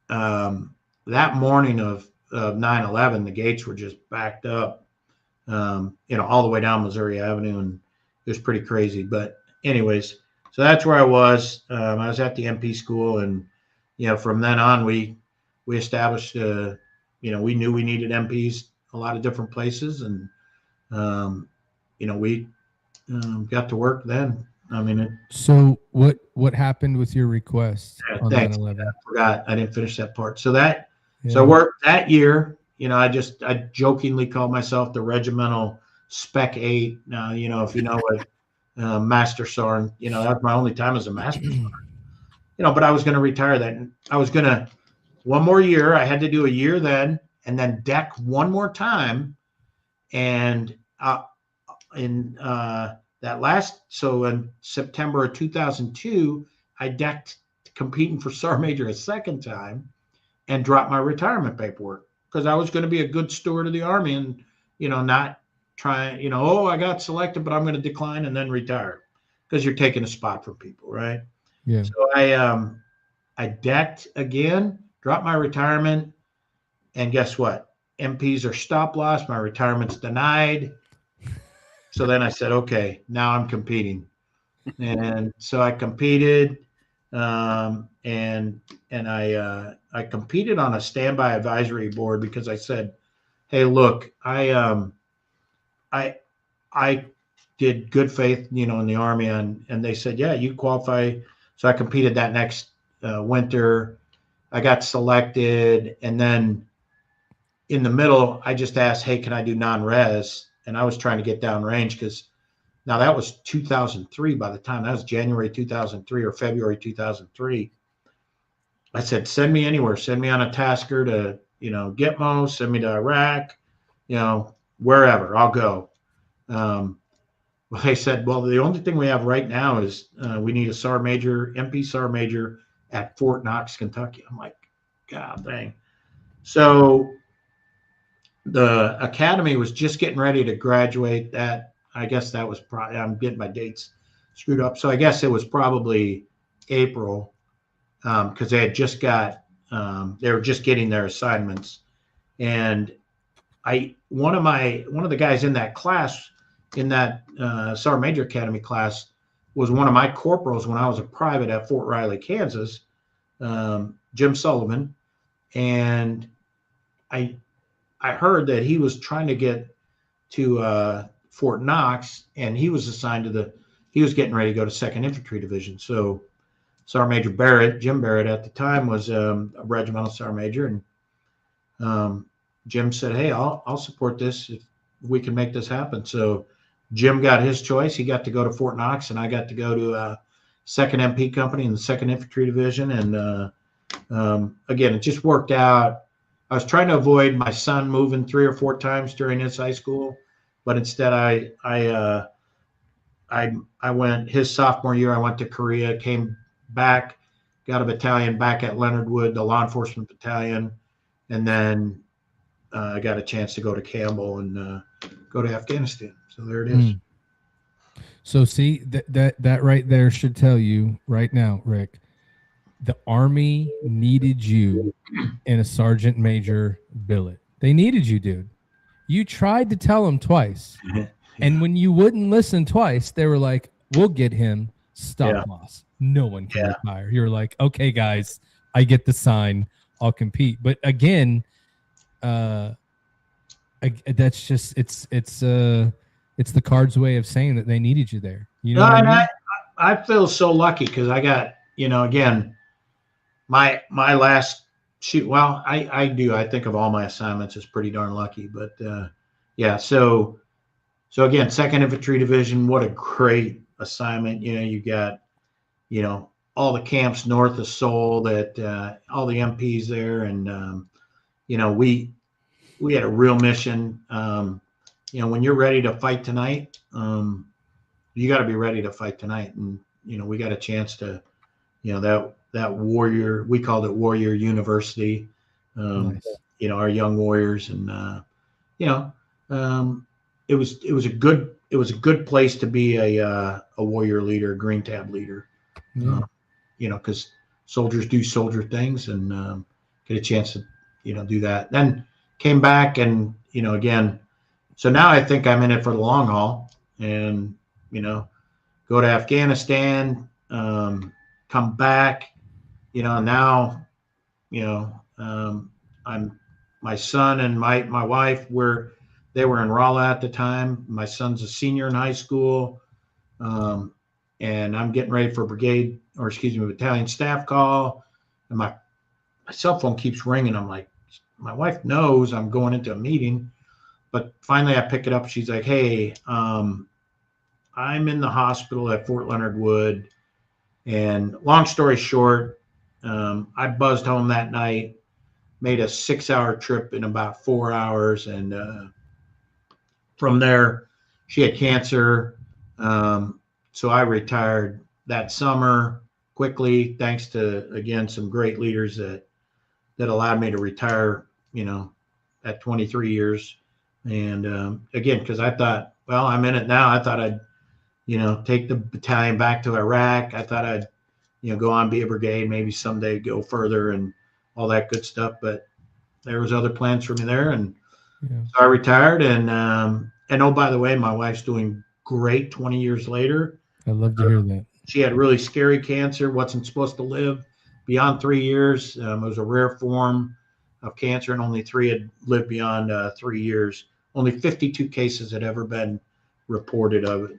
that morning of 9/11, the gates were just backed up, all the way down Missouri Avenue, and it was pretty crazy. But anyways, so that's where I was. I was at the MP school, and from then on, we established. We knew we needed MPs a lot of different places, and we got to work then. I mean, so what happened with your request on 9/11? I forgot. I didn't finish that part. So so I worked that year. I jokingly called myself the regimental Spec 8. Now, if you know what Master Sergeant, that was my only time as a Master Sergeant. But I was going to retire that. I was going to one more year. I had to do a year then, and then deck one more time. And in September of 2002, I decked competing for Sergeant Major a second time and dropped my retirement paperwork, because I was going to be a good steward of the Army and, not try, I got selected, but I'm going to decline and then retire, because you're taking a spot from people, right? Yeah. So I decked again, dropped my retirement, and guess what? MPs are stop loss. My retirement's denied. So then I said, okay, now I'm competing. And so I competed, and I competed on a standby advisory board, because I said, hey, look, I did good faith, in the Army, and they said, yeah, you qualify. So I competed that next winter. I got selected, and then in the middle, I just asked, hey, can I do non-res? And I was trying to get downrange, because now that was 2003. By the time that was January 2003 or February 2003, I said, send me anywhere. Send me on a tasker to, Gitmo, send me to Iraq, wherever, I'll go. They said, well, the only thing we have right now is we need a Sergeant Major, MP Sergeant Major at Fort Knox, Kentucky. I'm like, God dang. So the academy was just getting ready to graduate. That, I guess that was probably, I'm getting my dates screwed up. So I guess it was probably April, because they had just got, they were just getting their assignments. And one of the guys in that class, in that Sergeant Major Academy class, was one of my corporals when I was a private at Fort Riley, Kansas, Jim Sullivan. And I heard that he was trying to get to Fort Knox, and he was assigned he was getting ready to go to 2nd Infantry Division. So Sergeant Major Barrett, Jim Barrett at the time, was a regimental Sergeant Major. And Jim said, hey, I'll support this if we can make this happen. So Jim got his choice. He got to go to Fort Knox, and I got to go to 2nd MP Company in the 2nd Infantry Division. And again, it just worked out. I was trying to avoid my son moving 3 or 4 times during his high school, but instead I went his sophomore year. I went to Korea, came back, got a battalion back at Leonard Wood, the law enforcement battalion, and then I got a chance to go to Campbell and go to Afghanistan. So there it is. So see, that right there should tell you right now, Rick, the Army needed you in a sergeant major billet. They needed you, dude. You tried to tell them twice. And when you wouldn't listen twice, they were like, we'll get him stop loss. No one can retire. You're like, okay, guys, I get the sign. I'll compete. But again, That's just it's the Cards way of saying that they needed you there. You know No, what I and mean? I feel so lucky because I got, again, my last shoot. Well, I do. I think of all my assignments as pretty darn lucky. But yeah, so again, Second Infantry Division. What a great assignment. You got all the camps north of Seoul, that all the MPs there, and we had a real mission. When you're ready to fight tonight, you got to be ready to fight tonight. And we got a chance to, that warrior. We called it Warrior University. Nice. Our young warriors, and it was a good place to be a warrior leader, a green tab leader. Yeah. Because soldiers do soldier things, and get a chance to do that. Then came back, and again, so now I think I'm in it for the long haul, and go to Afghanistan, come back, now I'm my son and my wife they were in Rolla at the time. My son's a senior in high school, and I'm getting ready for battalion staff call, and my cell phone keeps ringing. I'm like, my wife knows I'm going into a meeting, but finally I pick it up. She's like, hey, I'm in the hospital at Fort Leonard Wood. And long story short, I buzzed home that night, made a 6-hour trip in about 4 hours. And from there, she had cancer. So I retired that summer quickly, thanks to, again, some great leaders that allowed me to retire, at 23 years. And again, because I thought, well, I'm in it now. I thought I'd, take the battalion back to Iraq. I thought I'd, go on, be a brigade, maybe someday go further and all that good stuff. But there was other plans for me there. And so I retired. And oh, by the way, my wife's doing great 20 years later. I love to hear that. She had really scary cancer, wasn't supposed to live beyond 3 years. It was a rare form of cancer, and only 3 had lived beyond 3 years. Only 52 cases had ever been reported of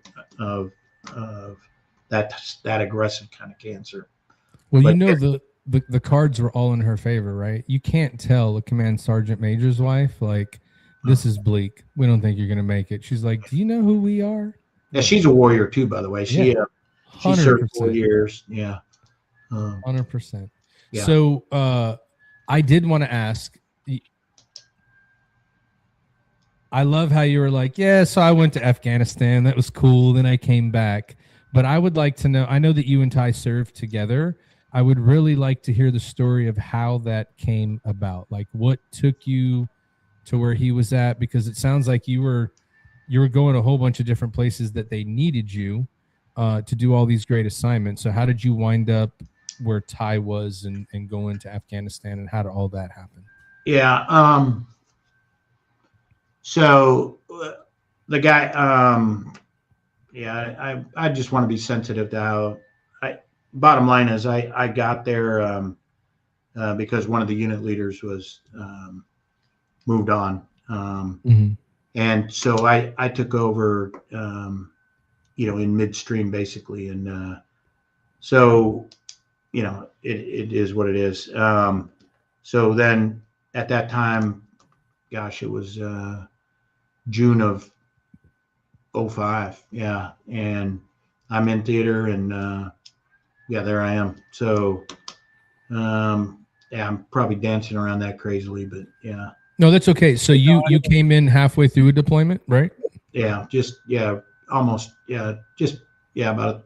that aggressive kind of cancer. Well, the cards were all in her favor, right? You can't tell a command sergeant major's wife, like, this is bleak. We don't think you're going to make it. She's like, do you know who we are? Yeah, she's a warrior too, by the way. She served 4 years. Yeah. 100%. Yeah. So I did want to ask, I love how you were like, yeah, so I went to Afghanistan. That was cool. Then I came back. But I would like to know, I know that you and Ty served together. I would really like to hear the story of how that came about. Like, what took you to where he was at? Because it sounds like you were going a whole bunch of different places that they needed you to do all these great assignments. So how did you wind up where Ty was and go into Afghanistan, and how did all that happen? Yeah. So the guy, I just want to be sensitive to how bottom line is I got there because one of the unit leaders was moved on. And so I took over, in midstream basically. And so, it is what it is. So then at that time, gosh, it was June of 2005. Yeah. And I'm in theater, and there I am. So, I'm probably dancing around that crazily, but yeah. No, that's okay. So you came in halfway through a deployment, right? Yeah, almost. Yeah, about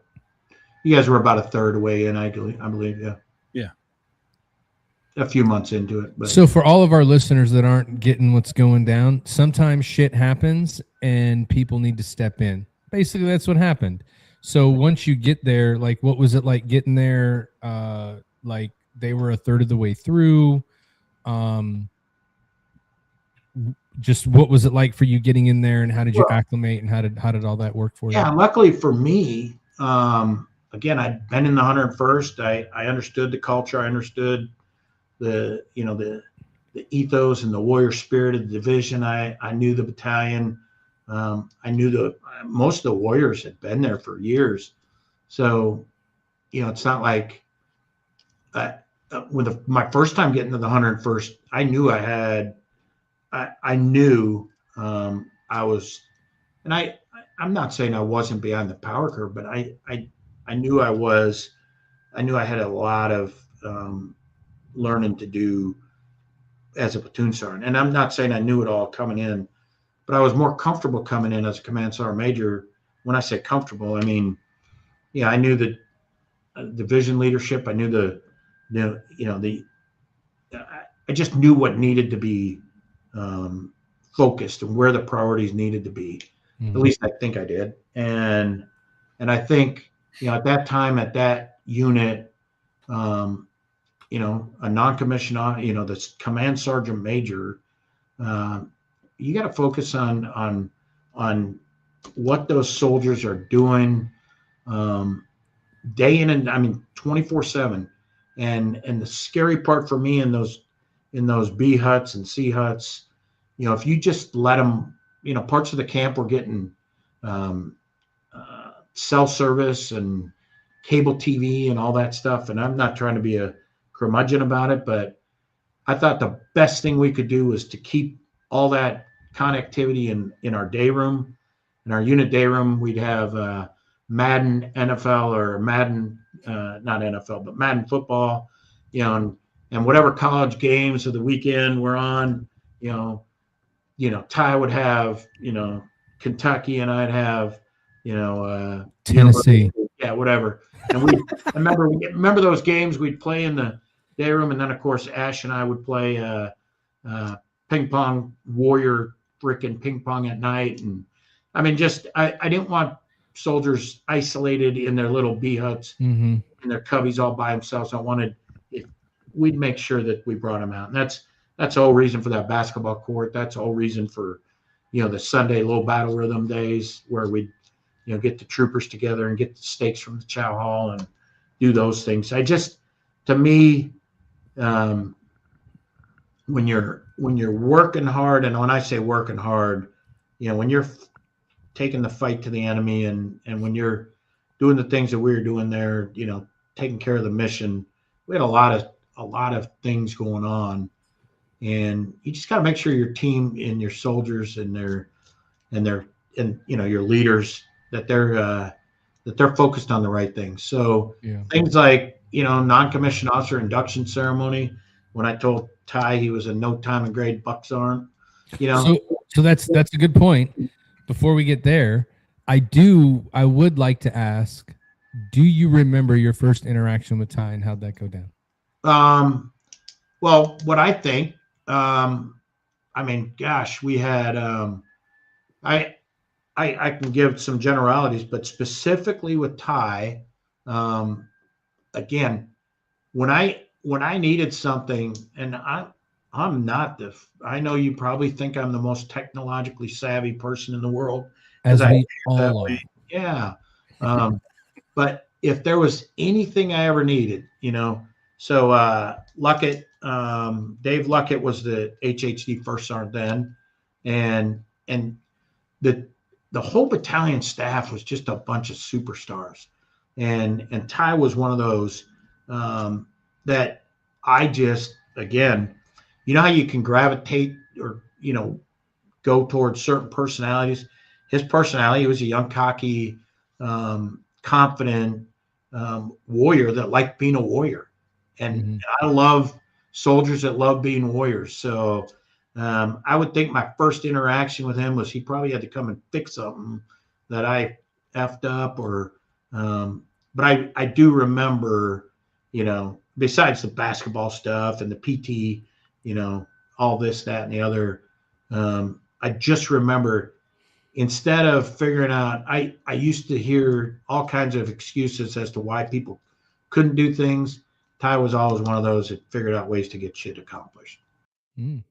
you guys were about a third away in, I believe. Yeah. Yeah. A few months into it. But. So for all of our listeners that aren't getting what's going down, sometimes shit happens and people need to step in. Basically, that's what happened. So once you get there, like, what was it like getting there? Like, they were a third of the way through. Just what was it like for you getting in there, and how did you acclimate, and how did all that work for you? Yeah, luckily for me, again, I'd been in the 101st. I understood the culture. I understood the ethos and the warrior spirit of the division. I knew the battalion. I knew most of the warriors had been there for years. So, it's not like my first time getting to the 101st, I knew I was, and I'm not saying I wasn't behind the power curve, but I knew I was. I knew I had a lot of learning to do as a platoon sergeant. And I'm not saying I knew it all coming in, but I was more comfortable coming in as a command sergeant major. When I say comfortable, I mean, I knew the division leadership. I knew I just knew what needed to be focused and where the priorities needed to be. At least I think I did. And I think, at that time, at that unit, a non-commissioned, the command sergeant major, you got to focus on what those soldiers are doing day in and 24/7. And the scary part for me in those B huts and C huts, if you just let them, parts of the camp were getting cell service and cable TV and all that stuff. And I'm not trying to be a curmudgeon about it, but I thought the best thing we could do was to keep all that connectivity in our day room. In our unit day room, we'd have Madden NFL or Madden, not NFL, but Madden football, and whatever college games of the weekend we're on, Ty would have, Kentucky, and I'd have, Tennessee. Whatever. And I remember those games we'd play in the day room. And then of course, Ash and I would play ping pong, warrior freaking ping pong at night. And I didn't want soldiers isolated in their little B huts in their cubbies all by themselves. We'd make sure that we brought them out. And that's the whole reason for that basketball court. That's the whole reason for, the Sunday low battle rhythm days where we'd, get the troopers together and get the steaks from the chow hall and do those things. To me, when you're working hard, and when I say working hard, when you're taking the fight to the enemy and when you're doing the things that we were doing there, taking care of the mission, we had a lot of things going on, and you just got to make sure your team and your soldiers and your leaders that they're focused on the right things. So things like, non-commissioned officer induction ceremony, when I told Ty he was a no time and grade buck sergeant, So that's a good point. Before we get there, I would like to ask, do you remember your first interaction with Ty and how'd that go down? Well, what I think, we had, I can give some generalities, but specifically with Ty, again, when I needed something, and I'm not I know you probably think I'm the most technologically savvy person in the world. As we all are. Yeah. But if there was anything I ever needed, so Luckett, Dave Luckett was the HHD first sergeant then, and the whole battalion staff was just a bunch of superstars, and Ty was one of those that I just, again, how you can gravitate or go towards certain personalities. His personality was a young, cocky, confident warrior that liked being a warrior, and I love soldiers that love being warriors. So I would think my first interaction with him was he probably had to come and fix something that I effed up, but I do remember, besides the basketball stuff and the PT, all this, that, and the other, I just remember, instead of figuring out, I used to hear all kinds of excuses as to why people couldn't do things. Ty was always one of those that figured out ways to get shit accomplished. There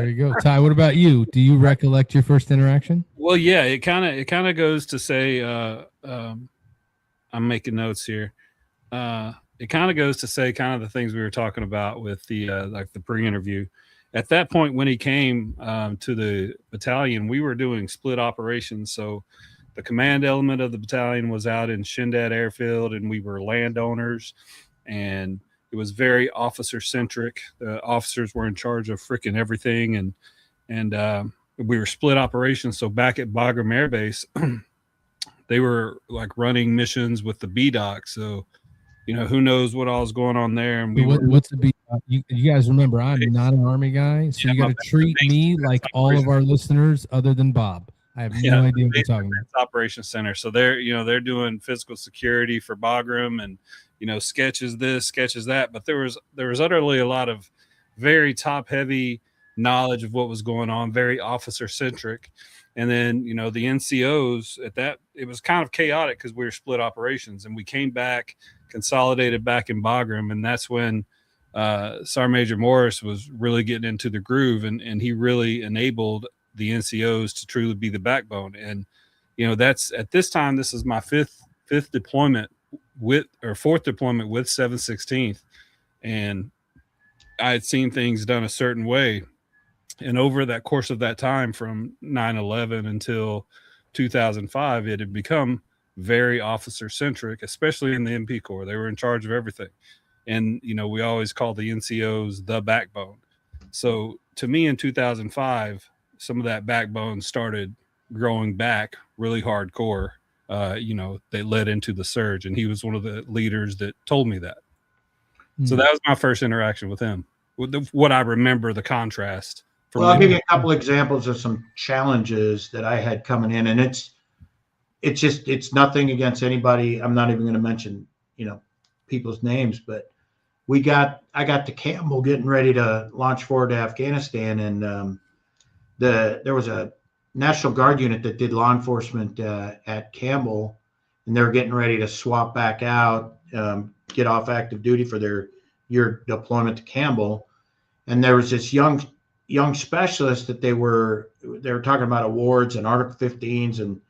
you go. Ty, what about you? Do you recollect your first interaction? Well, yeah, it kind of goes to say, I'm making notes here. it kind of goes to say kind of the things we were talking about with the like the pre-interview. At that point, when he came to the battalion, we were doing split operations. So the command element of the battalion was out in Shindad Airfield, and we were landowners, and it was very officer centric. The officers were in charge of freaking everything, and we were split operations. So back at Bagram Air Base, they were like running missions with the BDOC. So, you know, who knows what all is going on there. And what's the B? You guys remember, I'm not an Army guy, so you got to treat me like all of our listeners, other than Bob. I have no idea what you're talking about. Operations Center. So they're doing physical security for Bagram, and sketches this, sketches that. But there was utterly a lot of very top heavy knowledge of what was going on, very officer centric. And then the NCOs at that, it was kind of chaotic because we were split operations, and we came back consolidated back in Bagram, and that's when Sergeant Major Morris was really getting into the groove, and he really enabled the NCOs to truly be the backbone. And that's at this time, this is my fifth deployment fourth deployment with 716th, and I had seen things done a certain way. And over that course of that time, from 9/11 until 2005, it had become very officer centric, especially in the MP Corps. They were in charge of everything. And, we always call the NCOs the backbone. So to me in 2005, some of that backbone started growing back really hardcore. They led into the surge, and he was one of the leaders that told me that. So that was my first interaction with him. What I remember, the contrast. Well, I'll give you a couple examples of some challenges that I had coming in, and it's nothing against anybody. I'm not even going to mention, people's names, but I got to Campbell getting ready to launch forward to Afghanistan, and there was a National Guard unit that did law enforcement at Campbell, and they were getting ready to swap back out, get off active duty for their year deployment to Campbell, and there was this young specialist that they were talking about awards and Article 15s, and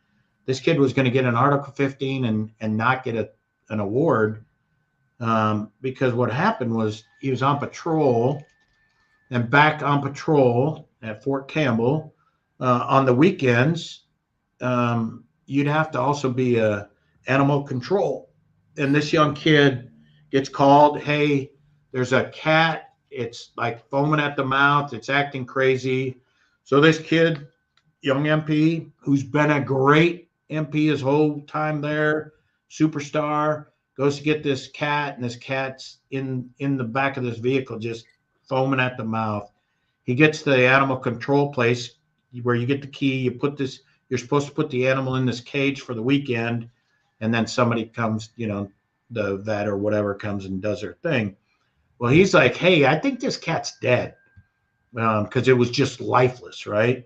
this kid was going to get an Article 15 and not get an award, because what happened was he was on patrol, and back on patrol at Fort Campbell on the weekends, you'd have to also be a animal control. And this young kid gets called, hey, there's a cat. It's like foaming at the mouth. It's acting crazy. So this kid, young MP, who's been a great MP his whole time there, superstar, goes to get this cat, and this cat's in the back of this vehicle, just foaming at the mouth. He gets to the animal control place where you get the key. You're supposed to put the animal in this cage for the weekend, and then somebody comes, the vet or whatever comes and does their thing. Well, he's like, hey, I think this cat's dead, because it was just lifeless, right?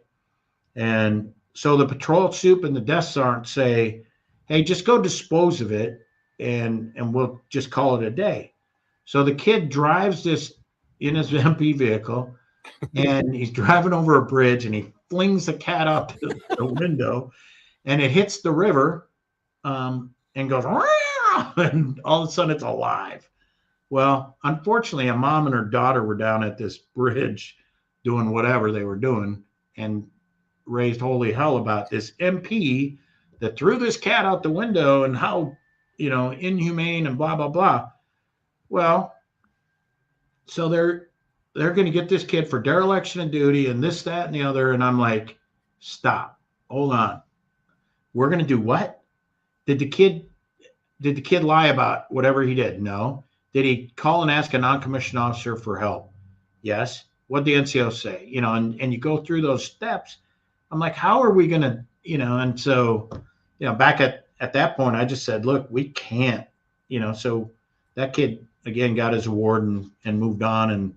And so the patrol soup and the desk sergeant say, hey, just go dispose of it, and we'll just call it a day. So the kid drives this in his MP vehicle, and he's driving over a bridge, and he flings the cat out the window, and it hits the river, and goes, and all of a sudden it's alive. Well, unfortunately, a mom and her daughter were down at this bridge doing whatever they were doing, and raised holy hell about this MP that threw this cat out the window, and how, inhumane and blah, blah, blah. Well, so they're going to get this kid for dereliction of duty and this, that, and the other. And I'm like, stop, hold on. We're going to do what? Did the kid lie about whatever he did? No. Did he call and ask a non-commissioned officer for help? Yes. What'd the NCO say? And you go through those steps. I'm like, how are we going to, and so, back at that point, I just said, look, we can't, so that kid, again, got his award and moved on. And,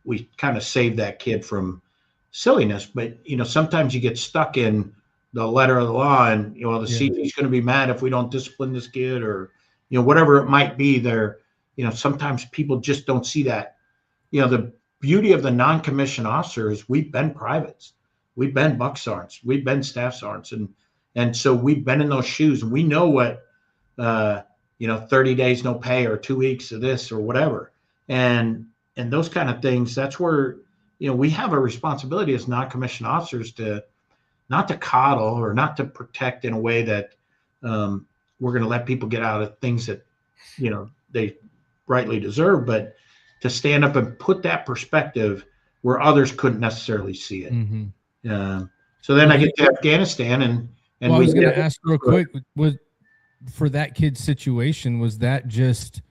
we kind of saved that kid from silliness. But, sometimes you get stuck in the letter of the law, and, the CP is going to be mad if we don't discipline this kid, or, whatever it might be there. Sometimes people just don't see that. The beauty of the non-commissioned officer is we've been privates, we've been buck sergeants, we've been staff sergeants, and so we've been in those shoes, and we know what 30 days no pay or 2 weeks of this or whatever. And those kind of things, that's where, we have a responsibility as non-commissioned officers to not to coddle or not to protect in a way that we're going to let people get out of things that, they rightly deserve, but to stand up and put that perspective where others couldn't necessarily see it. Mm-hmm. So then I get to Afghanistan and I was going to ask real quick, for that kid's situation, was that just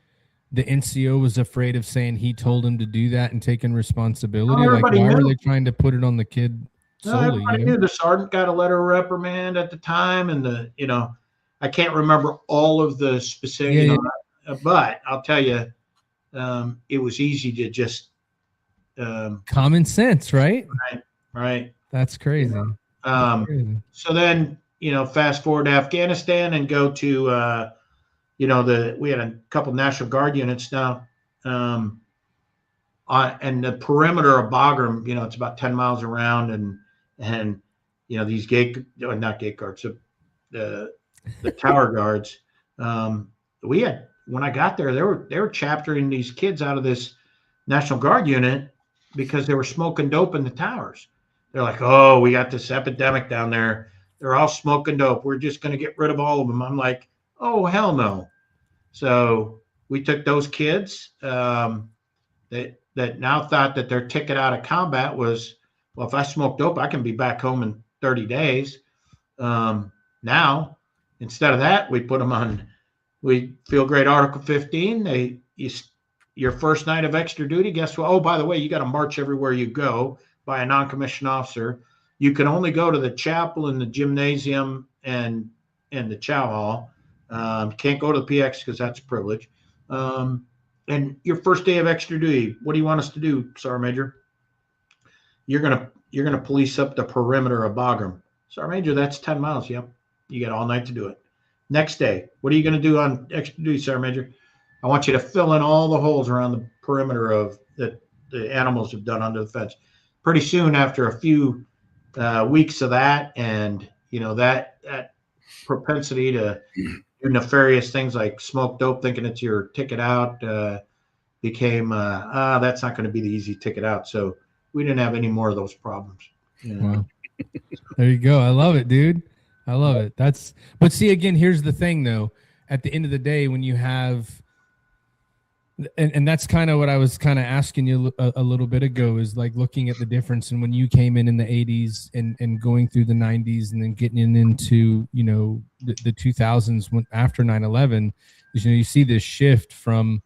the NCO was afraid of saying he told him to do that and taking responsibility? Like, why were they trying to put it on the kid solely? Everybody knew. The sergeant got a letter of reprimand at the time, and I can't remember all of the specifics, but I'll tell you, it was easy to just common sense, right? Right. That's crazy. So then, fast forward to Afghanistan and go to, we had a couple National Guard units now, and the perimeter of Bagram, it's about 10 miles around, and these not gate guards, the tower guards. When I got there, they were chaptering these kids out of this National Guard unit because they were smoking dope in the towers. They're like, oh, we got this epidemic down there. They're all smoking dope. We're just going to get rid of all of them. I'm like, oh, hell no. So we took those kids that now thought that their ticket out of combat was, well, if I smoke dope, I can be back home in 30 days. Now, instead of that, we put them on, we feel great Article 15. Your first night of extra duty, guess what? Oh, by the way, you got to march everywhere you go by a non-commissioned officer. You can only go to the chapel and the gymnasium and the chow hall. Can't go to the PX because that's a privilege. And your first day of extra duty, what do you want us to do, Sergeant Major? You're gonna police up the perimeter of Bagram. Sergeant Major, that's 10 miles. Yep, you got all night to do it. Next day, what are you gonna do on extra duty, Sergeant Major? I want you to fill in all the holes around the perimeter of that the animals have done under the fence. Pretty soon, after a few weeks of that, and that propensity to do nefarious things like smoke dope, thinking it's your ticket out, became that's not going to be the easy ticket out. So we didn't have any more of those problems. Wow. There you go. I love it, dude. I love it. But see, again, here's the thing though. At the end of the day, when you have, and that's kind of what I was kind of asking you a little bit ago, is like looking at the difference. And when you came in the 80s and going through the 90s and then getting into, the 2000s after 9/11, you see this shift from,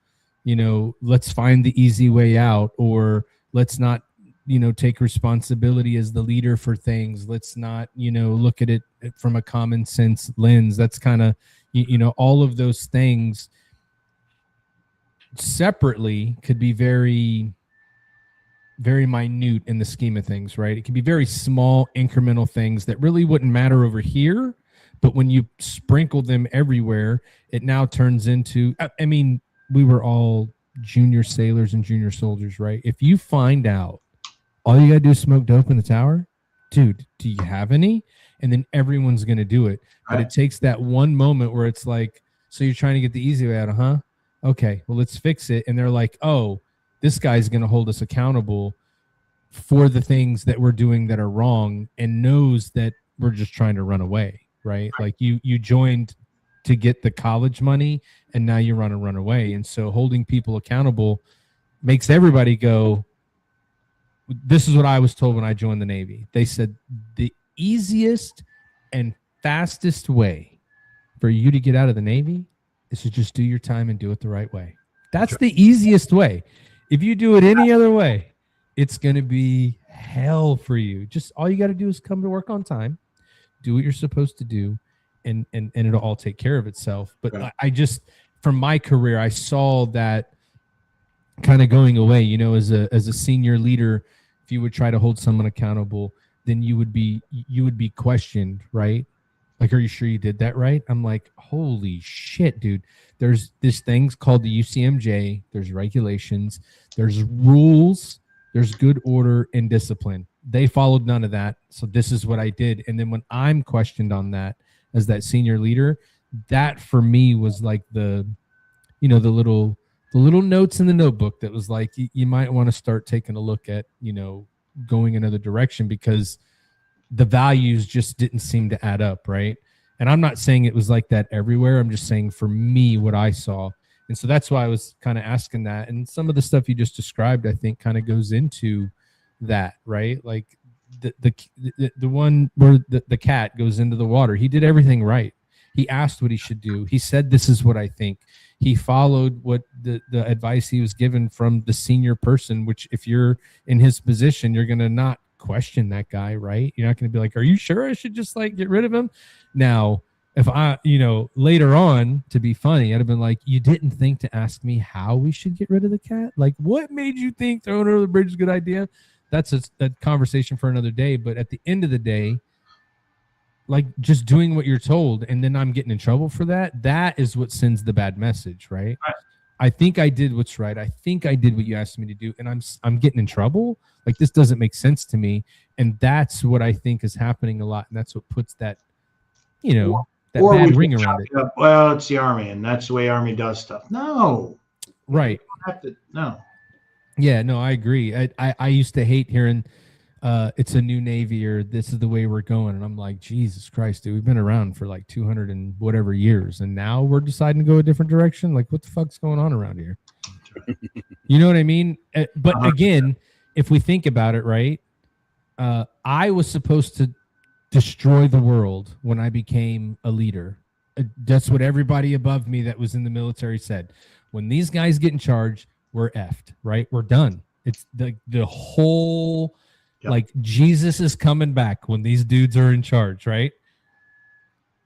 let's find the easy way out, or let's not, take responsibility as the leader for things. Let's not, look at it from a common sense lens. That's kind of, all of those things separately could be very, very minute in the scheme of things, right? It could be very small incremental things that really wouldn't matter over here, but when you sprinkle them everywhere, it now turns into, we were all junior sailors and junior soldiers, right? If you find out all you gotta do is smoke dope in the tower, dude, do you have any? And then everyone's gonna do it. But it takes that one moment where it's like, so you're trying to get the easy way out, huh? Okay, well, let's fix it. And they're like, oh, this guy's going to hold us accountable for the things that we're doing that are wrong, and knows that we're just trying to run away, right? Like you joined to get the college money, and now you're running run away. And so holding people accountable makes everybody go, this is what I was told when I joined the Navy. They said the easiest and fastest way for you to get out of the Navy is to just do your time and do it the right way. That's the easiest way. If you do it any other way, it's going to be hell for you. Just all you got to do is come to work on time, do what you're supposed to do, and it'll all take care of itself. But I just, from my career, I saw that kind of going away. As a senior leader, if you would try to hold someone accountable, then you would be questioned, right? Like, are you sure you did that right? I'm like, holy shit, dude. There's this thing's called the UCMJ. There's regulations. There's rules. There's good order and discipline. They followed none of that. So this is what I did. And then when I'm questioned on that as that senior leader, that for me was like the little notes in the notebook that was like, you might want to start taking a look at, going another direction, because the values just didn't seem to add up. Right. And I'm not saying it was like that everywhere. I'm just saying for me, what I saw. And so that's why I was kind of asking that. And some of the stuff you just described, I think kind of goes into that, right? Like the one where the cat goes into the water, he did everything right. He asked what he should do. He said, this is what I think. He followed what the advice he was given from the senior person, which if you're in his position, you're going to not question that guy, right? You're not going to be like, are you sure I should just like get rid of him? Now, if I, later on, to be funny, I'd have been like, you didn't think to ask me how we should get rid of the cat? Like, what made you think throwing her over the bridge is a good idea? That's a conversation for another day. But at the end of the day, like just doing what you're told, and then I'm getting in trouble for that, that is what sends the bad message, right? I think I did what's right. I think I did what you asked me to do, and I'm getting in trouble. Like, this doesn't make sense to me. And that's what I think is happening a lot. And that's what puts that, that bad ring around it. Well, it's the Army, and that's the way Army does stuff. No. Right. No. Yeah, no, I agree. I used to hate hearing it's a new Navy, or this is the way we're going. And I'm like, Jesus Christ, dude, we've been around for like 200 and whatever years. And now we're deciding to go a different direction. Like, what the fuck's going on around here? You know what I mean? But again, if we think about it, right, I was supposed to destroy the world when I became a leader. That's what everybody above me that was in the military said. When these guys get in charge, we're effed, right? We're done. It's the whole... Yep. Like, Jesus is coming back when these dudes are in charge, right?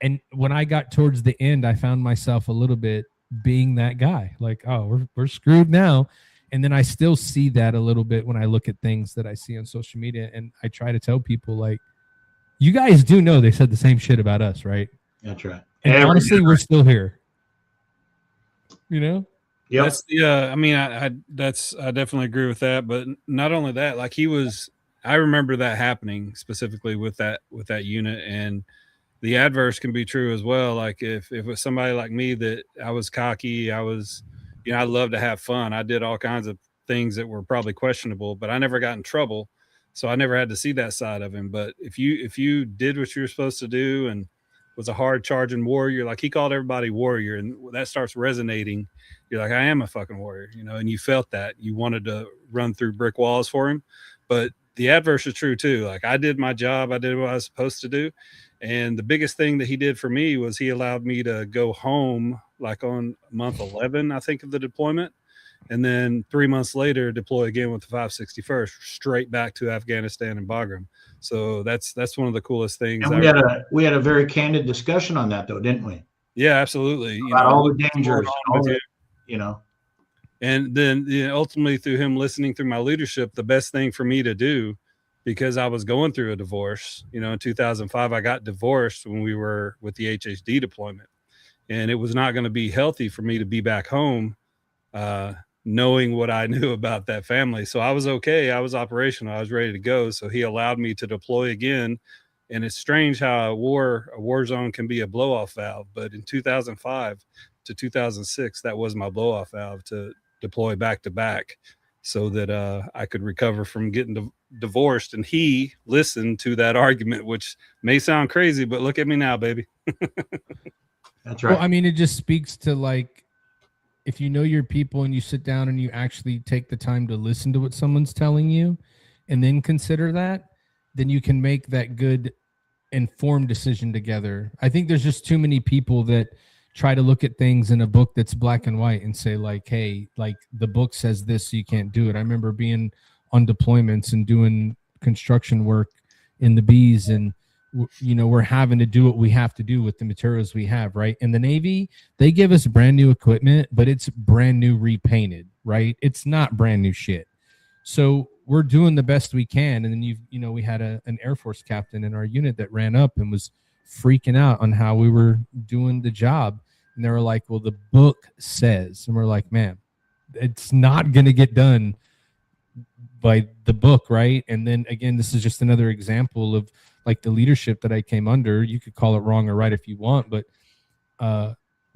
And when I got towards the end, I found myself a little bit being that guy. Like, oh, we're screwed now. And then I still see that a little bit when I look at things that I see on social media. And I try to tell people, like, you guys do know they said the same shit about us, right? That's right. And honestly, we're still here. Yep. That's, I mean, I definitely agree with that. But not only that, like, I remember that happening specifically with that unit, and the adverse can be true as well. Like if it was somebody like me, that I was cocky, I was, I love to have fun. I did all kinds of things that were probably questionable, but I never got in trouble. So I never had to see that side of him. But if you did what you were supposed to do and was a hard charging warrior, like he called everybody warrior, and that starts resonating. You're like, I am a fucking warrior, and you felt that you wanted to run through brick walls for him. But the adverse is true too. Like, I did my job. I did what I was supposed to do. And the biggest thing that he did for me was he allowed me to go home like on month 11, I think, of the deployment. And then 3 months later, deploy again with the 561st straight back to Afghanistan and Bagram. So that's one of the coolest things. And we had a very candid discussion on that, though, didn't we? Yeah, absolutely. About all the dangers, And then ultimately, through him listening through my leadership, the best thing for me to do, because I was going through a divorce, in 2005, I got divorced when we were with the HHD deployment. And it was not going to be healthy for me to be back home, knowing what I knew about that family. So I was okay. I was operational. I was ready to go. So he allowed me to deploy again. And it's strange how a war zone can be a blow off valve. But in 2005 to 2006, that was my blow off valve to deploy back to back, so that I could recover from getting divorced. And he listened to that argument, which may sound crazy, but look at me now, baby. That's right. Well, I mean, it just speaks to, like, if you know your people and you sit down and you actually take the time to listen to what someone's telling you and then consider that, then you can make that good informed decision together. I think there's just too many people that try to look at things in a book that's black and white and say, like, hey, like, the book says this, so you can't do it. I remember being on deployments and doing construction work in the Bs, and we're having to do what we have to do with the materials we have, right? In the Navy, they give us brand new equipment, but it's brand new repainted, right? It's not brand new shit. So we're doing the best we can. And then we had an Air Force captain in our unit that ran up and was freaking out on how we were doing the job. And they were like, well, the book says, and we're like, man, it's not going to get done by the book, right? And then again, this is just another example of like the leadership that I came under. You could call it wrong or right if you want, but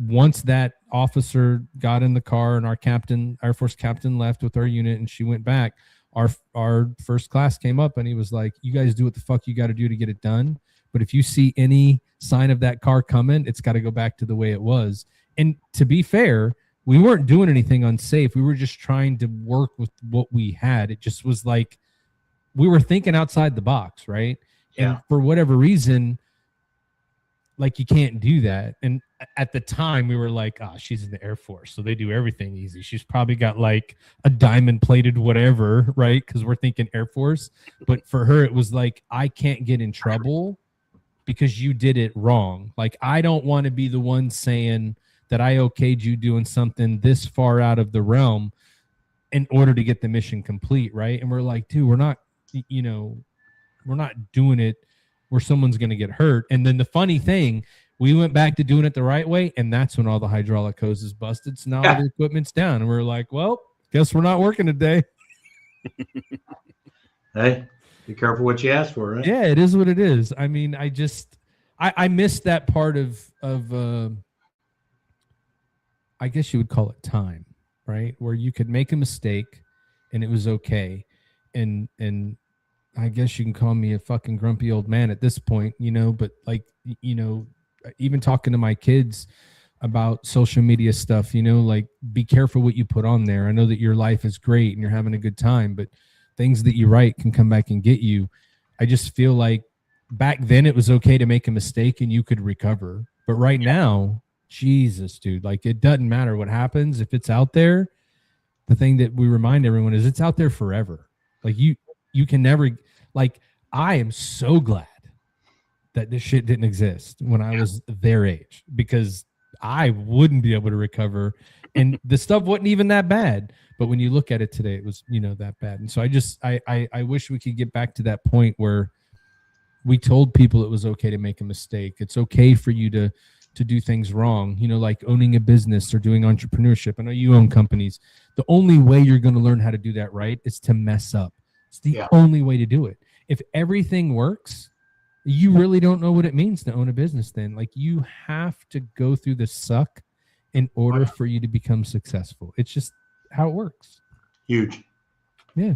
once that officer got in the car and our Air Force captain left with our unit and she went back, our first class came up and he was like, you guys do what the fuck you got to do to get it done. But if you see any sign of that car coming, it's got to go back to the way it was. And to be fair, we weren't doing anything unsafe. We were just trying to work with what we had. It just was like we were thinking outside the box, right? Yeah. And for whatever reason, like you can't do that. And at the time we were like, she's in the Air Force, so they do everything easy. She's probably got like a diamond plated whatever, right? Because we're thinking Air Force. But for her, it was like, I can't get in trouble because you did it wrong. Like, I don't want to be the one saying that I okayed you doing something this far out of the realm in order to get the mission complete, right? And we're like, dude, we're not doing it where someone's going to get hurt. And then the funny thing, we went back to doing it the right way, and that's when all the hydraulic hoses busted. So now all the equipment's down, and we're like, well, guess we're not working today. Hey, be careful what you ask for, right? Yeah, it is what it is. I mean, I missed that part of I guess you would call it time, right? Where you could make a mistake and it was okay. And I guess you can call me a fucking grumpy old man at this point, but like, even talking to my kids about social media stuff, like be careful what you put on there. I know that your life is great and you're having a good time, but things that you write can come back and get you. I just feel like back then it was okay to make a mistake and you could recover. But right now, Jesus, dude, like it doesn't matter what happens. If it's out there, the thing that we remind everyone is it's out there forever. Like you can never, like, I am so glad that this shit didn't exist when I was their age, because I wouldn't be able to recover and the stuff wasn't even that bad. But when you look at it today, it was, that bad. And so I wish we could get back to that point where we told people it was okay to make a mistake. It's okay for you to do things wrong, like owning a business or doing entrepreneurship. I know you own companies. The only way you're going to learn how to do that right is to mess up. It's the only way to do it. If everything works, you really don't know what it means to own a business then. Like, you have to go through the suck in order for you to become successful. It's just how it works. Huge. Yeah.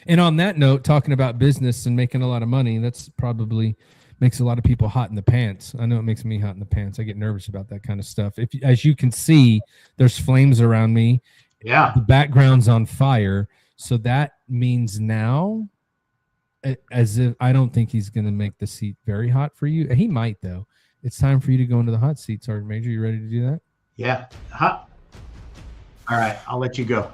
And on that note, talking about business and making a lot of money, that's probably makes a lot of people hot in the pants. I know it makes me hot in the pants. I get nervous about that kind of stuff. As you can see, there's flames around me. Yeah. The background's on fire. So that means now, as if I don't think he's going to make the seat very hot for you. He might, though. It's time for you to go into the hot seat, Sergeant Major. You ready to do that? Yeah. Hot. All right. I'll let you go.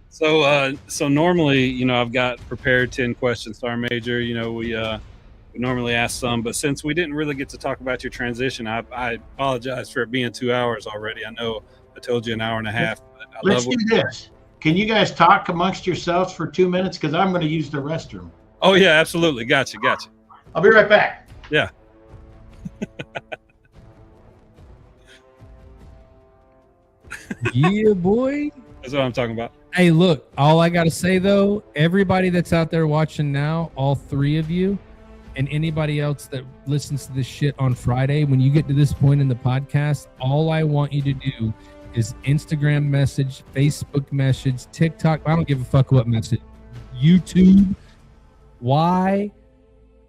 So normally, I've got prepared 10 questions, Sergeant Major. We normally ask some, but since we didn't really get to talk about your transition, I apologize for it being 2 hours already. I know I told you an hour and a half. But Let's do this. Can you guys talk amongst yourselves for 2 minutes? Because I'm going to use the restroom. Oh, yeah, absolutely. Gotcha. I'll be right back. Yeah. Yeah, boy. That's what I'm talking about. Hey, look, all I got to say, though, everybody that's out there watching now, all three of you, and anybody else that listens to this shit on Friday, when you get to this point in the podcast, all I want you to do is Instagram message, Facebook message, TikTok. I don't give a fuck what message. YouTube. Why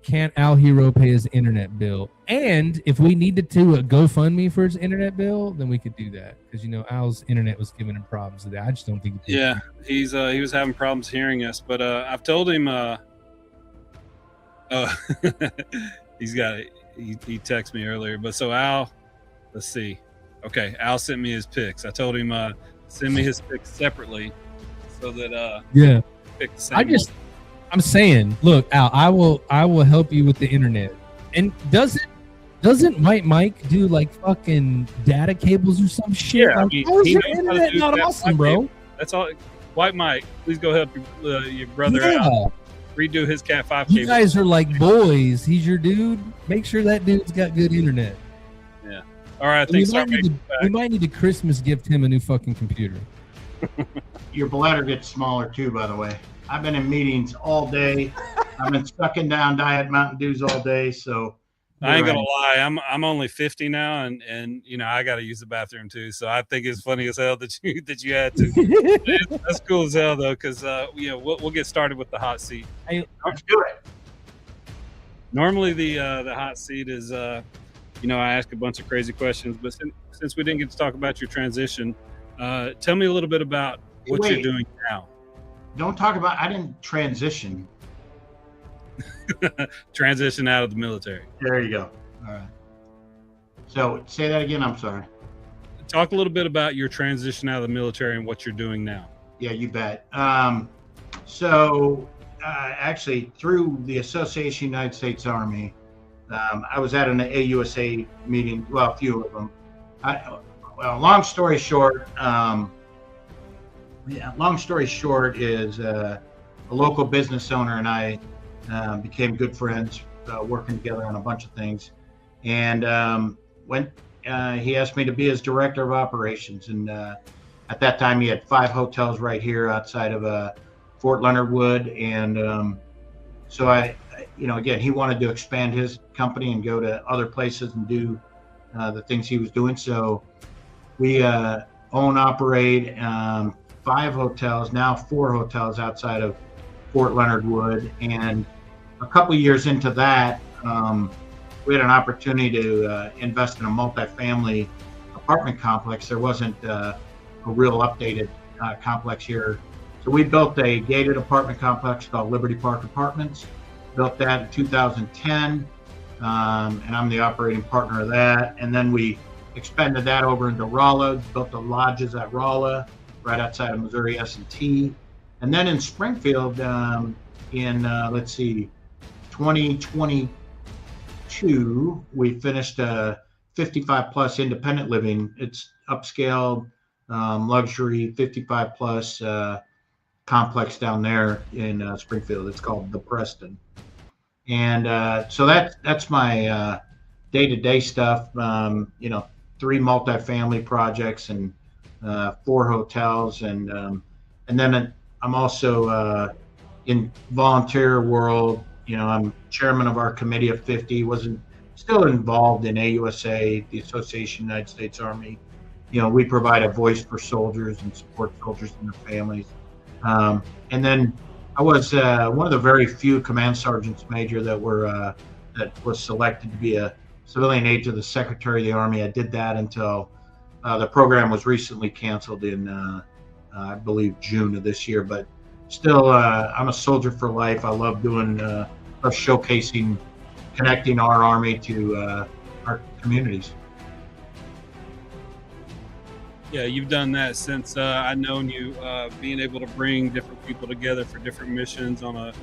can't Al Hero pay his internet bill? And if we needed to a GoFundMe for his internet bill, then we could do that, because Al's internet was giving him problems today. I just don't think. He was having problems hearing us, but I've told him. He's got it. He texted me earlier, but so Al, let's see. Okay, Al sent me his pics. I told him send me his pics separately, so that pick the same. I'm saying, look, Al, I will help you with the internet. And doesn't White Mike do like fucking data cables or some shit? Yeah, like, how is your internet not awesome, bro? That's all. White Mike, please go help your brother out. Redo his Cat 5 cable. You guys are like boys. He's your dude. Make sure that dude's got good internet. Yeah. All right. I think we might need to Christmas gift him a new fucking computer. Your bladder gets smaller too, by the way. I've been in meetings all day. I've been sucking down Diet Mountain Dews all day, so I ain't gonna lie, I'm only 50 now, and you know I got to use the bathroom too. So I think it's funny as hell that you had to. That's cool as hell though, because you know we'll get started with the hot seat. Let's do it. Normally the hot seat is you know I ask a bunch of crazy questions, but since we didn't get to talk about your transition, tell me a little bit about what you're doing now. Don't talk about. I didn't transition. Transition out of the military. There you go. All right. So say that again. I'm sorry. Talk a little bit about your transition out of the military and what you're doing now. Yeah, you bet. Actually, through the Association United States Army, I was at an AUSA meeting. Well, a few of them. Long story short, is a local business owner and I became good friends, working together on a bunch of things. And he asked me to be his director of operations. And at that time, he had 5 hotels right here outside of Fort Leonard Wood. And so again, he wanted to expand his company and go to other places and do the things he was doing. So we operate 5 hotels, now 4 hotels outside of Fort Leonard Wood. And a couple of years into that, we had an opportunity to invest in a multifamily apartment complex. There wasn't a real updated complex here. So we built a gated apartment complex called Liberty Park Apartments. Built that in 2010, and I'm the operating partner of that. And then we expanded that over into Rolla, built the lodges at Rolla, right outside of Missouri S&T. And then in Springfield, in 2022, we finished a 55 plus independent living. It's upscale, luxury, 55 plus complex down there in Springfield. It's called the Preston. And so that's my day-to-day stuff. 3 multifamily projects and 4 hotels, and then I'm also in volunteer world. I'm chairman of our committee of 50. Wasn't still involved in AUSA, the Association United States Army. We provide a voice for soldiers and support soldiers and their families. And then I was one of the very few command sergeants major that was selected to be a civilian aide to the Secretary of the Army. I did that until the program was recently canceled in, I believe, June of this year. But still, I'm a soldier for life. I love doing, showcasing, connecting our Army to our communities. Yeah, you've done that since I've known you, being able to bring different people together for different missions on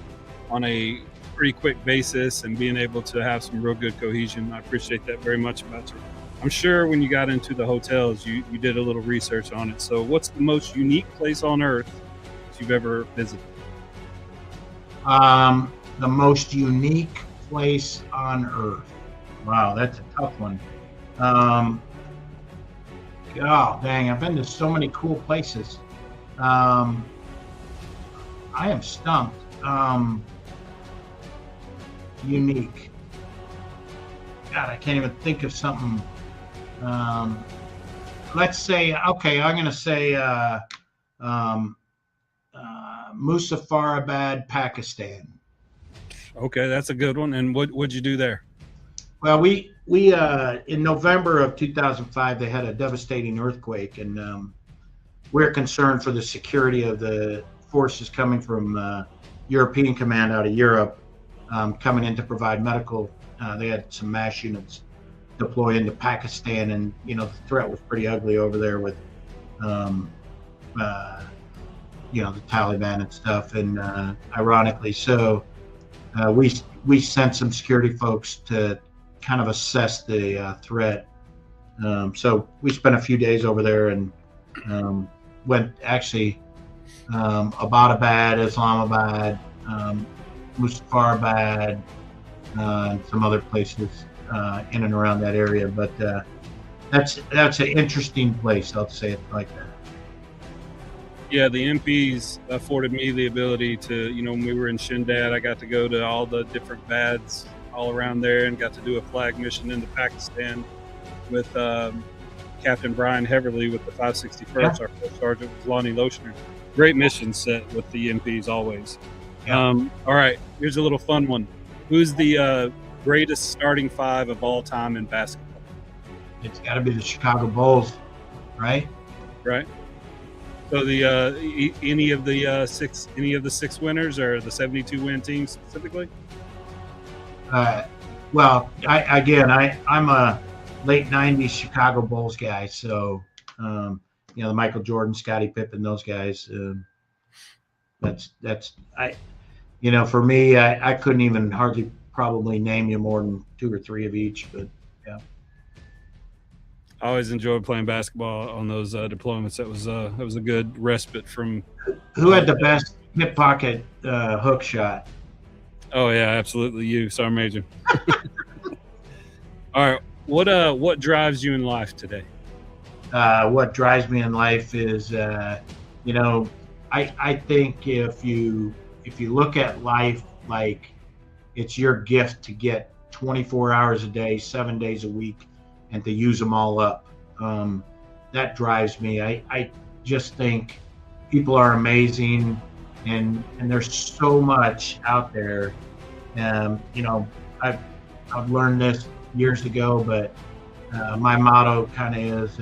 a pretty quick basis and being able to have some real good cohesion. I appreciate that very much about you. I'm sure when you got into the hotels, you did a little research on it. So what's the most unique place on earth that you've ever visited? The most unique place on earth. Wow, that's a tough one. Oh, dang, I've been to so many cool places. I am stumped. Unique. God, I can't even think of something. Let's say, okay, I'm going to say Muzaffarabad, Pakistan. Okay, that's a good one. And what'd you do there? Well, we in November of 2005, they had a devastating earthquake, and we're concerned for the security of the forces coming from European Command out of Europe, coming in to provide medical. They had some MASH units deploy into Pakistan, and the threat was pretty ugly over there with the Taliban and stuff. And ironically, so we sent some security folks to kind of assess the threat. So we spent a few days over there and went actually Abbottabad, Islamabad, Muzaffarabad, and some other places in and around that area. But that's an interesting place, I'll say it like that. Yeah, the MPs afforded me the ability to, when we were in Shindad, I got to go to all the different VADs all around there, and got to do a flag mission into Pakistan with Captain Brian Heverly with the 561st. Our first sergeant was Lonnie Lochner. Great mission set with the MPs always. All right, here's a little fun one. Who's the greatest starting five of all time in basketball? It's got to be the Chicago Bulls, right? Right. So the any of the six winners, or the 72 win team specifically? Well, I'm a late '90s Chicago Bulls guy, so the Michael Jordan, Scottie Pippen, those guys. For me, I couldn't even hardly probably name you more than two or three of each, but yeah. I always enjoyed playing basketball on those deployments. That was a good respite from. Who had the best hip pocket hook shot? Oh yeah, absolutely. You, Sergeant Major. All right, what drives you in life today? What drives me in life is, I think if you look at life like it's your gift to get 24 hours a day, 7 days a week, and to use them all up, that drives me. I just think people are amazing, and there's so much out there. I've learned this years ago, but my motto kind of is,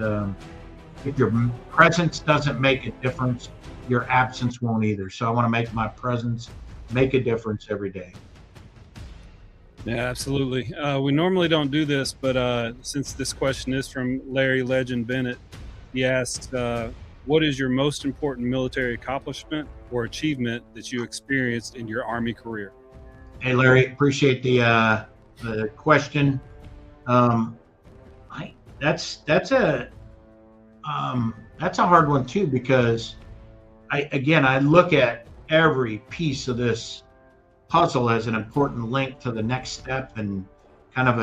if your presence doesn't make a difference, your absence won't either. So I want to make my presence make a difference every day. Yeah, absolutely. We normally don't do this, but since this question is from Larry Legend Bennett, he asks, what is your most important military accomplishment or achievement that you experienced in your Army career? Hey, Larry, appreciate the question. That's a hard one too, because I look at every piece of this puzzle as an important link to the next step, and kind of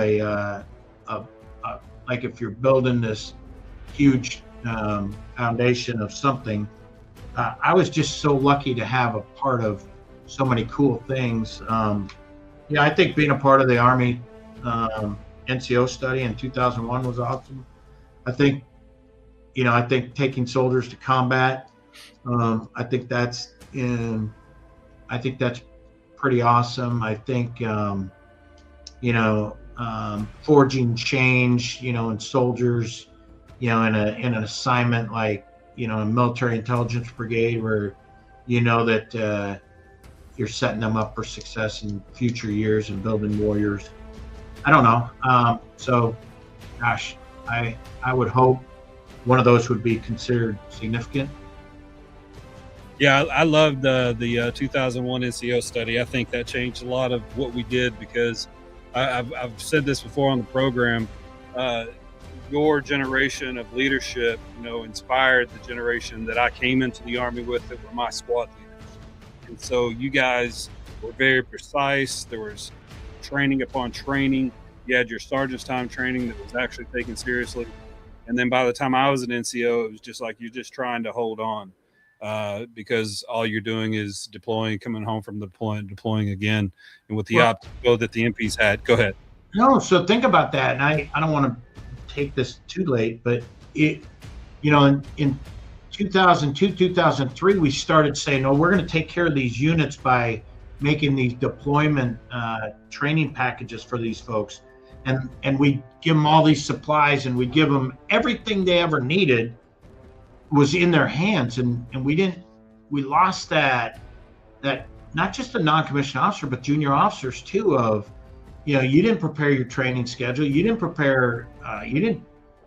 like if you're building this huge foundation of something. I was just so lucky to have a part of so many cool things. I think being a part of the Army NCO study in 2001 was awesome. I think taking soldiers to combat, I think that's pretty awesome. I think forging change, in soldiers, in an assignment like a military intelligence brigade, where that you're setting them up for success in future years and building warriors. I don't know. So, gosh, I would hope one of those would be considered significant. Yeah, I loved the 2001 NCO study. I think that changed a lot of what we did, because I've said this before on the program. Your generation of leadership, inspired the generation that I came into the Army with, that were my squad leaders. And so you guys were very precise. There was training upon training. You had your sergeant's time training that was actually taken seriously. And then by the time I was an NCO, it was just like you're just trying to hold on, because all you're doing is deploying, coming home from the deploying again. And with the optical that the MPs had. Go ahead. No, so think about that. And I don't want to take this too late, but in 2002, 2003, we started saying, no, we're going to take care of these units by making these deployment training packages for these folks. And we give them all these supplies, and we give them everything they ever needed was in their hands. And we lost that not just the non-commissioned officer, but junior officers too, of, you didn't prepare your training schedule. You didn't prepare, you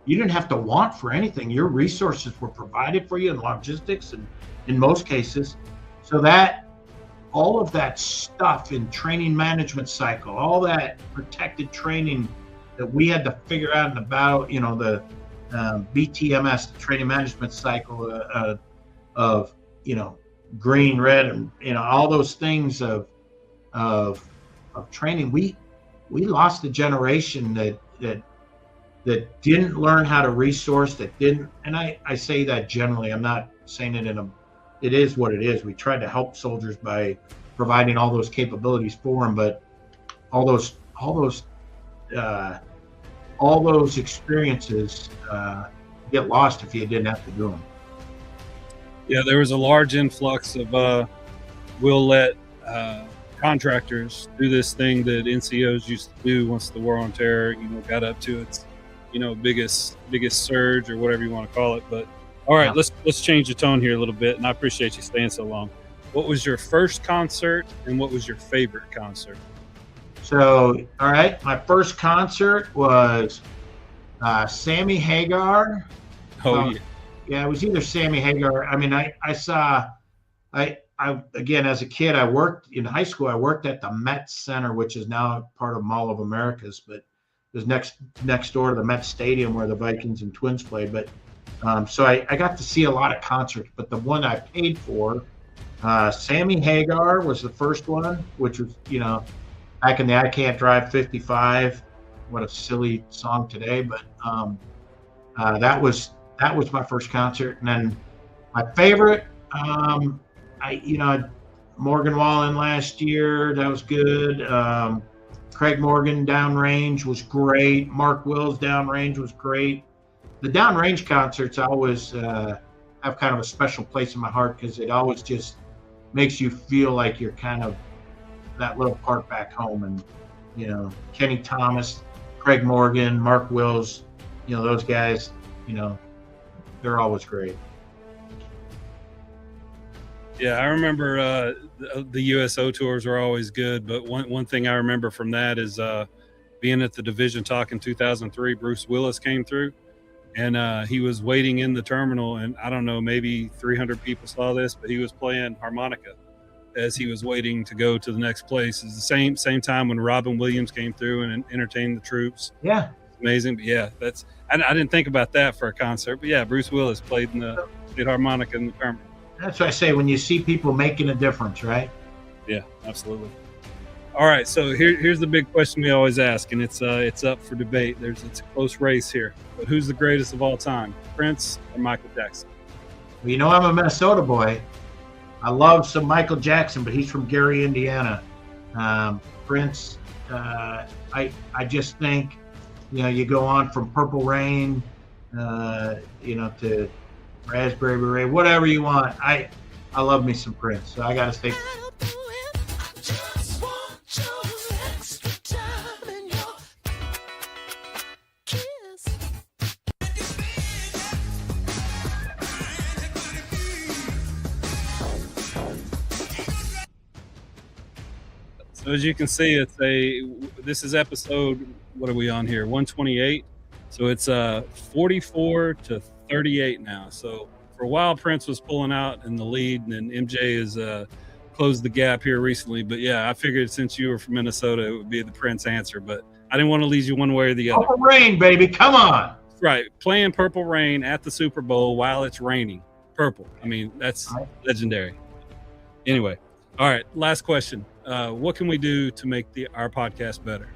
didn't have to want for anything. Your resources were provided for you in logistics, and in most cases. So that all of that stuff in training management cycle, all that protected training that we had to figure out in the battle, the BTMS, the training management cycle of green, red, and all those things of training. We lost a generation that didn't learn how to resource, that didn't, and I say that generally. I'm not saying it it is what it is. We tried to help soldiers by providing all those capabilities for them, but all those all those experiences get lost if you didn't have to do them. Yeah, there was a large influx of we'll let contractors do this thing that NCOs used to do once the war on terror, got up to its, biggest surge or whatever you want to call it. But all right, let's change the tone here a little bit, and I appreciate you staying so long. What was your first concert, and what was your favorite concert? So, all right, my first concert was Sammy Hagar. Oh, yeah. Yeah, it was either Sammy Hagar. I mean, I again, as a kid, I worked in high school. I worked at the Met Center, which is now part of Mall of Americas, but it was next door to the Met Stadium where the Vikings and Twins played. But so I got to see a lot of concerts, but the one I paid for, Sammy Hagar was the first one, which was, back in the I Can't Drive 55. What a silly song today, but that was my first concert. And then my favorite, Morgan Wallen last year, that was good. Craig Morgan Downrange was great. Mark Wills Downrange was great. The Downrange concerts always have kind of a special place in my heart because it always just makes you feel like you're kind of that little part back home. And, Kenny Thomas, Craig Morgan, Mark Wills, those guys, they're always great. Yeah, I remember the USO tours were always good, but one thing I remember from that is being at the Division Talk in 2003. Bruce Willis came through, and he was waiting in the terminal, and I don't know, maybe 300 people saw this, but he was playing harmonica as he was waiting to go to the next place. It's the same time when Robin Williams came through and entertained the troops. Yeah, amazing. But yeah, I didn't think about that for a concert, but yeah, Bruce Willis played harmonica in the terminal. That's what I say, when you see people making a difference, right? Yeah, absolutely. All right, so here's the big question we always ask, and it's up for debate. It's a close race here, but who's the greatest of all time, Prince or Michael Jackson? Well, I'm a Minnesota boy. I love some Michael Jackson, but he's from Gary, Indiana. Prince, I just think, you go on from Purple Rain, to Raspberry Beret, whatever you want. I love me some Prince, so I got to stay. So as you can see, this is episode, what are we on here? 128. So it's 44 to 38 now. So for a while, Prince was pulling out in the lead, and then MJ has closed the gap here recently. But yeah, I figured since you were from Minnesota, it would be the Prince answer. But I didn't want to lead you one way or the other. Purple Rain, baby, come on! Right, playing Purple Rain at the Super Bowl while it's raining. Purple. I mean, that's legendary. Anyway, all right. Last question. What can we do to make our podcast better?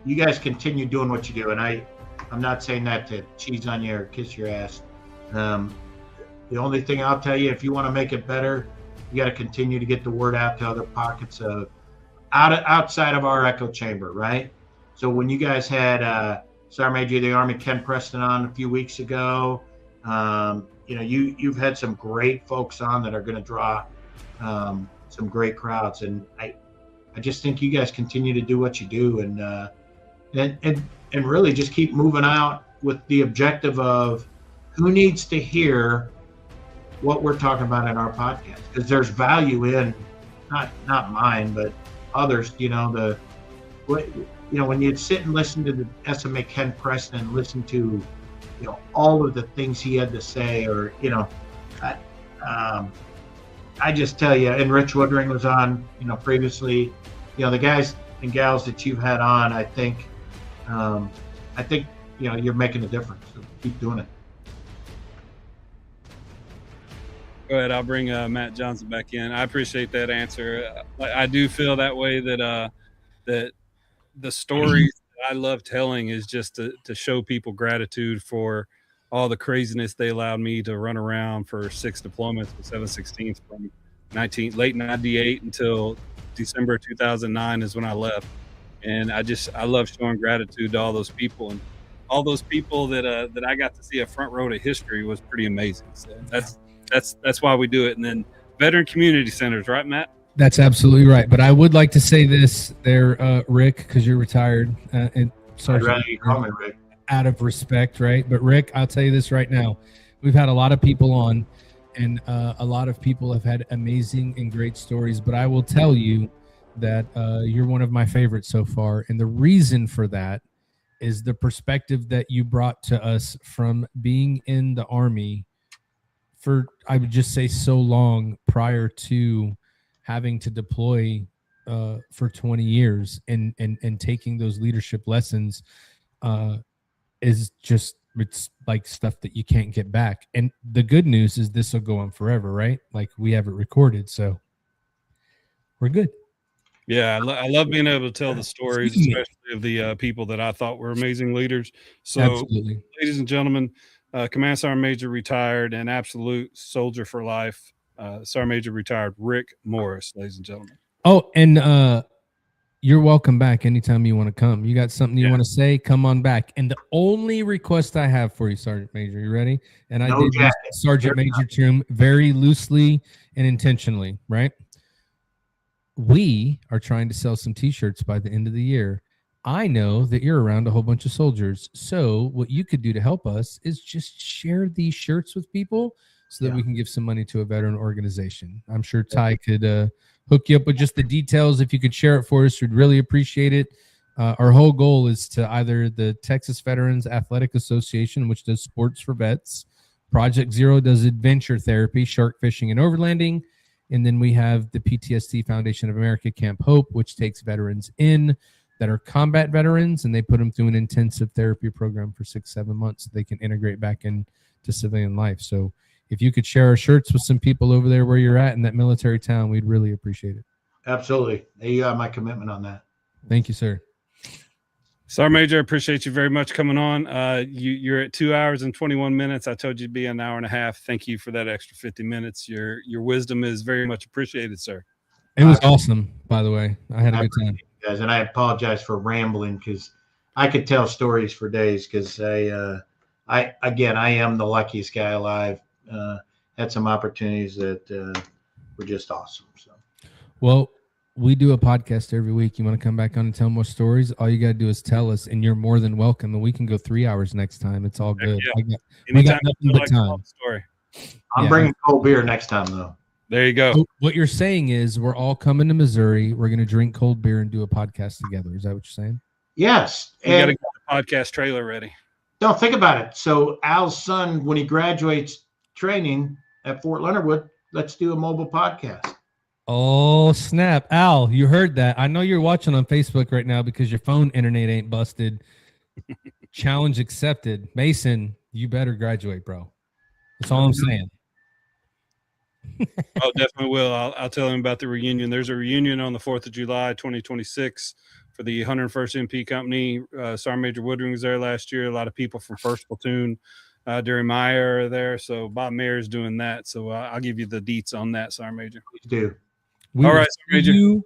You guys continue doing what you do, and I'm not saying that to cheese on you or kiss your ass. The only thing I'll tell you, if you want to make it better, you got to continue to get the word out to other pockets of outside of our echo chamber, right? So when you guys had Sergeant Major of the Army Ken Preston on a few weeks ago, you've had some great folks on that are going to draw some great crowds, and I just think you guys continue to do what you do, and really just keep moving out with the objective of who needs to hear what we're talking about in our podcast, because there's value in not mine but others. When you sit and listen to the SMA Ken Preston and listen to all of the things he had to say, or I just tell you, and Rich Woodring was on, previously, the guys and gals that you've had on, I think, you're making a difference. So keep doing it. Go ahead. I'll bring Matt Johnson back in. I appreciate that answer. I do feel that way, that the stories that I love telling is just to show people gratitude for all the craziness they allowed me to run around for 6 deployments with 716th from late 98 until December 2009 is when I left. And I love showing gratitude to all those people, and all those people that I got to see a front row to history was pretty amazing. So that's why we do it. And then veteran community centers, right, Matt? That's absolutely right. But I would like to say this there, Rick, because you're retired. And I'd rather you call me Rick. Out of respect, right? But Rick, I'll tell you this right now. We've had a lot of people on, and a lot of people have had amazing and great stories. But I will tell you that you're one of my favorites so far. And the reason for that is the perspective that you brought to us from being in the Army for, I would just say, so long prior to having to deploy for 20 years and taking those leadership lessons is just, it's like stuff that you can't get back. And the good news is this will go on forever, right? Like we have it recorded, so we're good. Yeah, I love being able to tell the stories, especially of the people that I thought were amazing leaders. So, absolutely. Ladies and gentlemen, Command Sergeant Major retired and absolute soldier for life, Sergeant Major retired Rick Morris, ladies and gentlemen. Oh, and you're welcome back anytime you want to come. You got something you want to say, come on back. And the only request I have for you, Sergeant Major, you ready? And I did use Sergeant Major term very loosely and intentionally, right? We are trying to sell some T-shirts by the end of the year. I know that you're around a whole bunch of soldiers. So what you could do to help us is just share these shirts with people so that we can give some money to a veteran organization. I'm sure Ty could hook you up with just the details. If you could share it for us, we'd really appreciate it. Our whole goal is to either the Texas Veterans Athletic Association, which does sports for vets. Project Zero does adventure therapy, shark fishing, and overlanding. And then we have the PTSD Foundation of America, Camp Hope, which takes veterans in that are combat veterans, and they put them through an intensive therapy program for 6-7 months so they can integrate back into civilian life. So if you could share our shirts with some people over there where you're at in that military town, we'd really appreciate it. Absolutely. You got my commitment on that. Thank you, sir. Sergeant Major, I appreciate you very much coming on. You're at 2 hours and 21 minutes. I told you to be an hour and a half. Thank you for that extra 50 minutes. Your wisdom is very much appreciated, sir. It was awesome, by the way. I had a good time. Guys, and I apologize for rambling because I could tell stories for days because I am the luckiest guy alive. Had some opportunities that were just awesome. So, well, we do a podcast every week. You want to come back on and tell more stories? All you got to do is tell us, and you're more than welcome. And we can go 3 hours next time. It's all good. Yeah. We got nothing but time. Story. I'm bringing cold beer next time, though. There you go. So what you're saying is we're all coming to Missouri. We're going to drink cold beer and do a podcast together. Is that what you're saying? Yes. We got to get the podcast trailer ready. Don't think about it. So Al's son, when he graduates training at Fort Leonard Wood, let's do a mobile podcast. Oh, snap. Al, you heard that. I know you're watching on Facebook right now because your phone internet ain't busted. Challenge accepted. Mason, you better graduate, bro. That's all I'm saying. Oh, definitely will. I'll tell him about the reunion. There's a reunion on the 4th of July, 2026 for the 101st MP Company. Sergeant Major Woodring was there last year. A lot of people from 1st Platoon during my era there. So Bob Mayer's doing that. So I'll give you the deets on that, Sergeant Major. Please do. All right, Sergeant Major.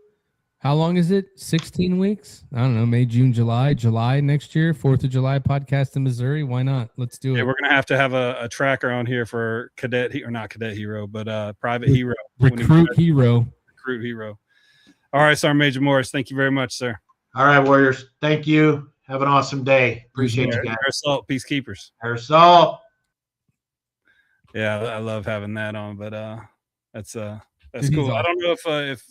How long is it? 16 weeks? I don't know. May, June, July next year. 4th of July podcast in Missouri. Why not? Let's do it. Yeah, we're going to have a tracker on here for Private Hero. Recruit Hero. All right, Sergeant Major Morris. Thank you very much, sir. All right, Warriors. Thank you. Have an awesome day. Appreciate you guys. Air Assault, Peacekeepers. Air Assault. Yeah, I love having that on, but that's cool. Awesome. I don't know if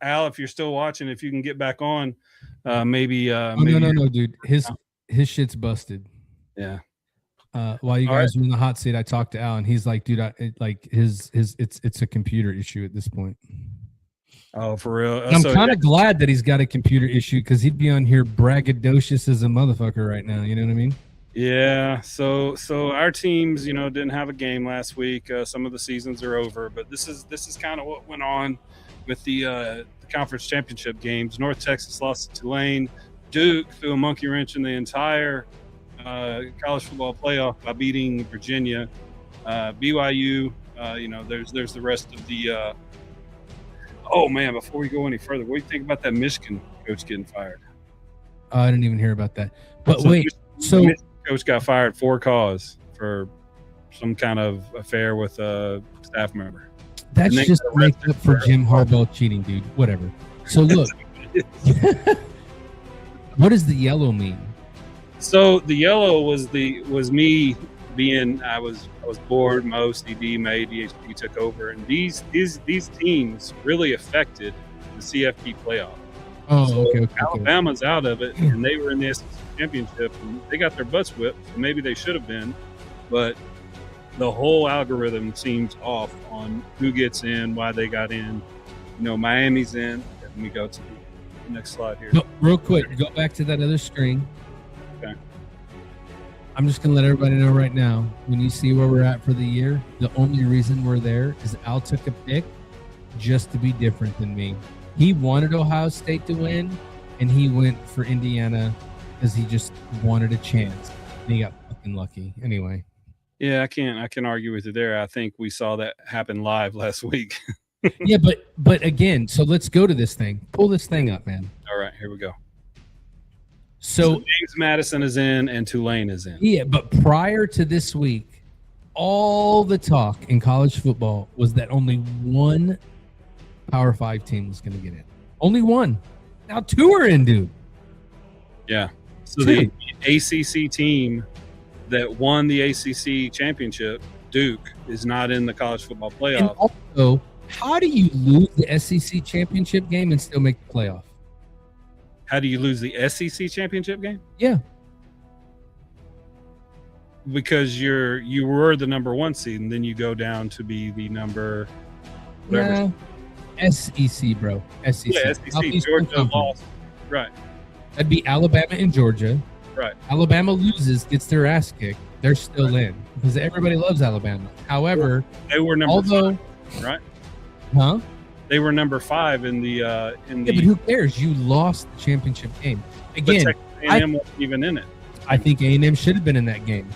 Al, if you're still watching, if you can get back on, maybe. No, dude. His shit's busted. Yeah. While you guys were in the hot seat, I talked to Al, and he's like, dude, it's a computer issue at this point. Oh, for real? I'm kind of glad that he's got a computer issue because he'd be on here braggadocious as a motherfucker right now. You know what I mean? Yeah. So our teams, didn't have a game last week. Some of the seasons are over, but this is kind of what went on with the conference championship games. North Texas lost to Tulane. Duke threw a monkey wrench in the entire college football playoff by beating Virginia. BYU, there's the rest of the Oh man! Before we go any further, what do you think about that Michigan coach getting fired? I didn't even hear about that. But So wait, so Michigan coach got fired for cause for some kind of affair with a staff member. that's and they just got make arrested up for Jim Harbaugh cheating, dude. Whatever. So look, what does the yellow mean? So the yellow was me being I was bored. My OCD, my ADHD took over, and these teams really affected the CFP playoff. Oh, So okay. Alabama's out of it, and they were in the SEC championship, and they got their butts whipped. So maybe they should have been, but the whole algorithm seems off on who gets in, why they got in. Miami's in. Let me go to the next slide here. No, real quick, go back to that other screen. Okay. I'm just going to let everybody know right now, when you see where we're at for the year, the only reason we're there is Al took a pick just to be different than me. He wanted Ohio State to win, and he went for Indiana because he just wanted a chance. And he got fucking lucky. Anyway. Yeah, I can argue with you there. I think we saw that happen live last week. Yeah, but again, so let's go to this thing. Pull this thing up, man. All right, here we go. So James Madison is in and Tulane is in. yeah, but prior to this week, all the talk in college football was that only one Power 5 team was going to get in. Only one. Now 2 are in, dude. Yeah. So 2. the ACC team that won the ACC championship, Duke, is not in the college football And playoff. also, how do you lose the SEC championship game and still make the playoff? How do you lose the SEC championship game? Yeah. Because you were the number 1 seed, and then you go down to be the number whatever. Yeah. SEC, bro. SEC. Yeah, SEC. Southeastern Georgia Conference. lost. Right. That'd be Alabama and Georgia. Right. Alabama loses, gets their ass kicked. They're still in because everybody loves Alabama. However, They were number 5, right? Huh? They were number 5 in the Yeah, but who cares? You lost the championship game. Again, Texas A&M wasn't even in it. I think A&M should have been in that game.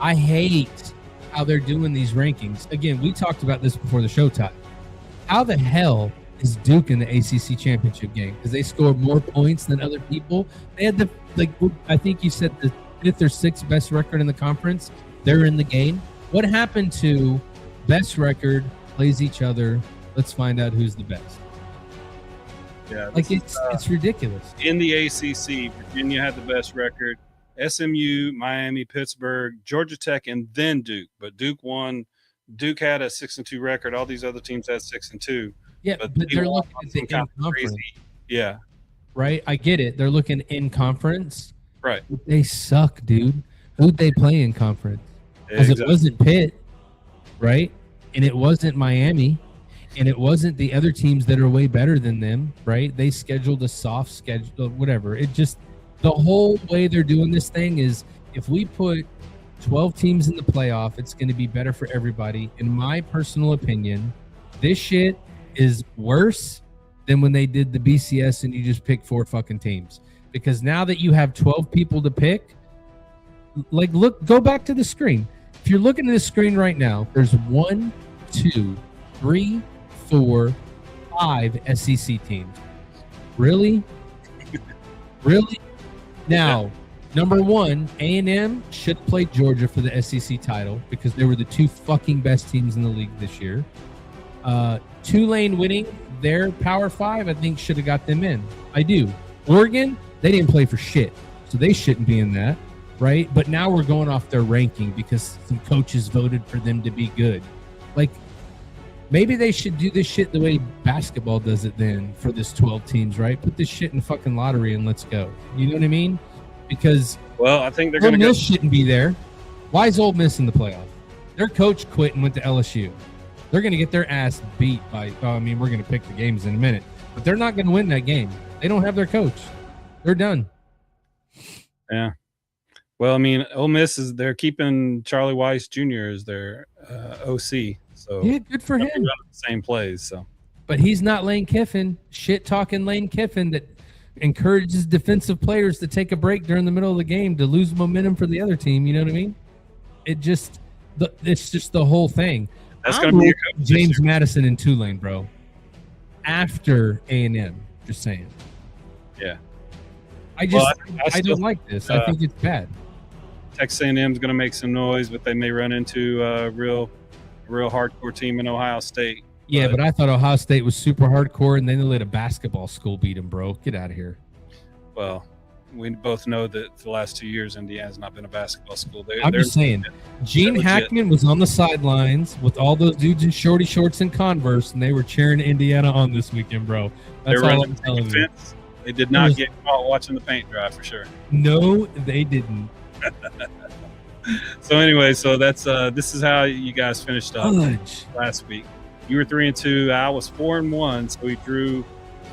I hate how they're doing these rankings. Again, we talked about this before the show time. How the hell is Duke in the ACC championship game? Because they scored more points than other people. They had I think you said the 5th or 6th best record in the conference. They're in the game. What happened to best record, plays each other, let's find out who's the best? Yeah, Like it's ridiculous. in the ACC, Virginia had the best record. SMU, Miami, Pittsburgh, Georgia Tech, and then Duke. But Duke won. Duke had a 6-2 record. All these other teams had 6-2. Yeah, but they're looking at the in-conference, Yeah, right? I get it. They're looking in conference. right. They suck, dude. Who'd they play in conference? Because Exactly. it wasn't Pitt, right? And it wasn't Miami. And it wasn't the other teams that are way better than them, right? They scheduled a soft schedule, whatever. It just, the whole way they're doing this thing is if we put 12 teams in the playoff, it's going to be better for everybody. In my personal opinion, this shit is worse than when they did the BCS and you just pick 4 fucking teams. Because now that you have 12 people to pick, like, go back to the screen. If you're looking at the screen right now, there's 1, 2, 3, 4, 5 SEC teams. Really? Really? Now, number 1, A&M should play Georgia for the SEC title because they were the 2 fucking best teams in the league this year. Tulane winning their Power 5, I think, should have got them in. I do. Oregon, they didn't play for shit, so they shouldn't be in that, right? But now we're going off their ranking because some coaches voted for them to be good. Like, maybe they should do this shit the way basketball does it then for this 12 teams, right? Put this shit in fucking lottery and let's go. You know what I mean? Because Well, I think they're Ole going to go. Miss shouldn't be there. Why is Ole Miss in the playoff? Their coach quit and went to LSU. They're going to get their ass beat by, we're going to pick the games in a minute, but they're not going to win that game. They don't have their coach. They're done. Yeah. Well, I mean, Ole Miss they're keeping Charlie Weiss Jr. as their OC. So Yeah, good for they'll him. be running the same plays. So But he's not Lane Kiffin, shit-talking Lane Kiffin that encourages defensive players to take a break during the middle of the game to lose momentum for the other team. You know what I mean? It's just the whole thing. that's I'm going to be your rolling coach this James year. Madison in Tulane, bro. after A&M. Just saying. Yeah. I don't like this. I think it's bad. Texas A&M is going to make some noise, but they may run into a real hardcore team in Ohio State. Yeah, but I thought Ohio State was super hardcore, and then they let a basketball school beat them, bro. Get out of here. Well, we both know that for the last 2 years, Indiana's not been a basketball school. I'm just saying, Gene Hackman was on the sidelines with all those dudes in shorty shorts and Converse, and they were cheering Indiana on this weekend, bro. That's all I'm telling you. They did not get caught watching the paint dry for sure. No, they didn't. So anyway, that's this is how you guys finished up last week. You were 3-2. I was 4-1, so we drew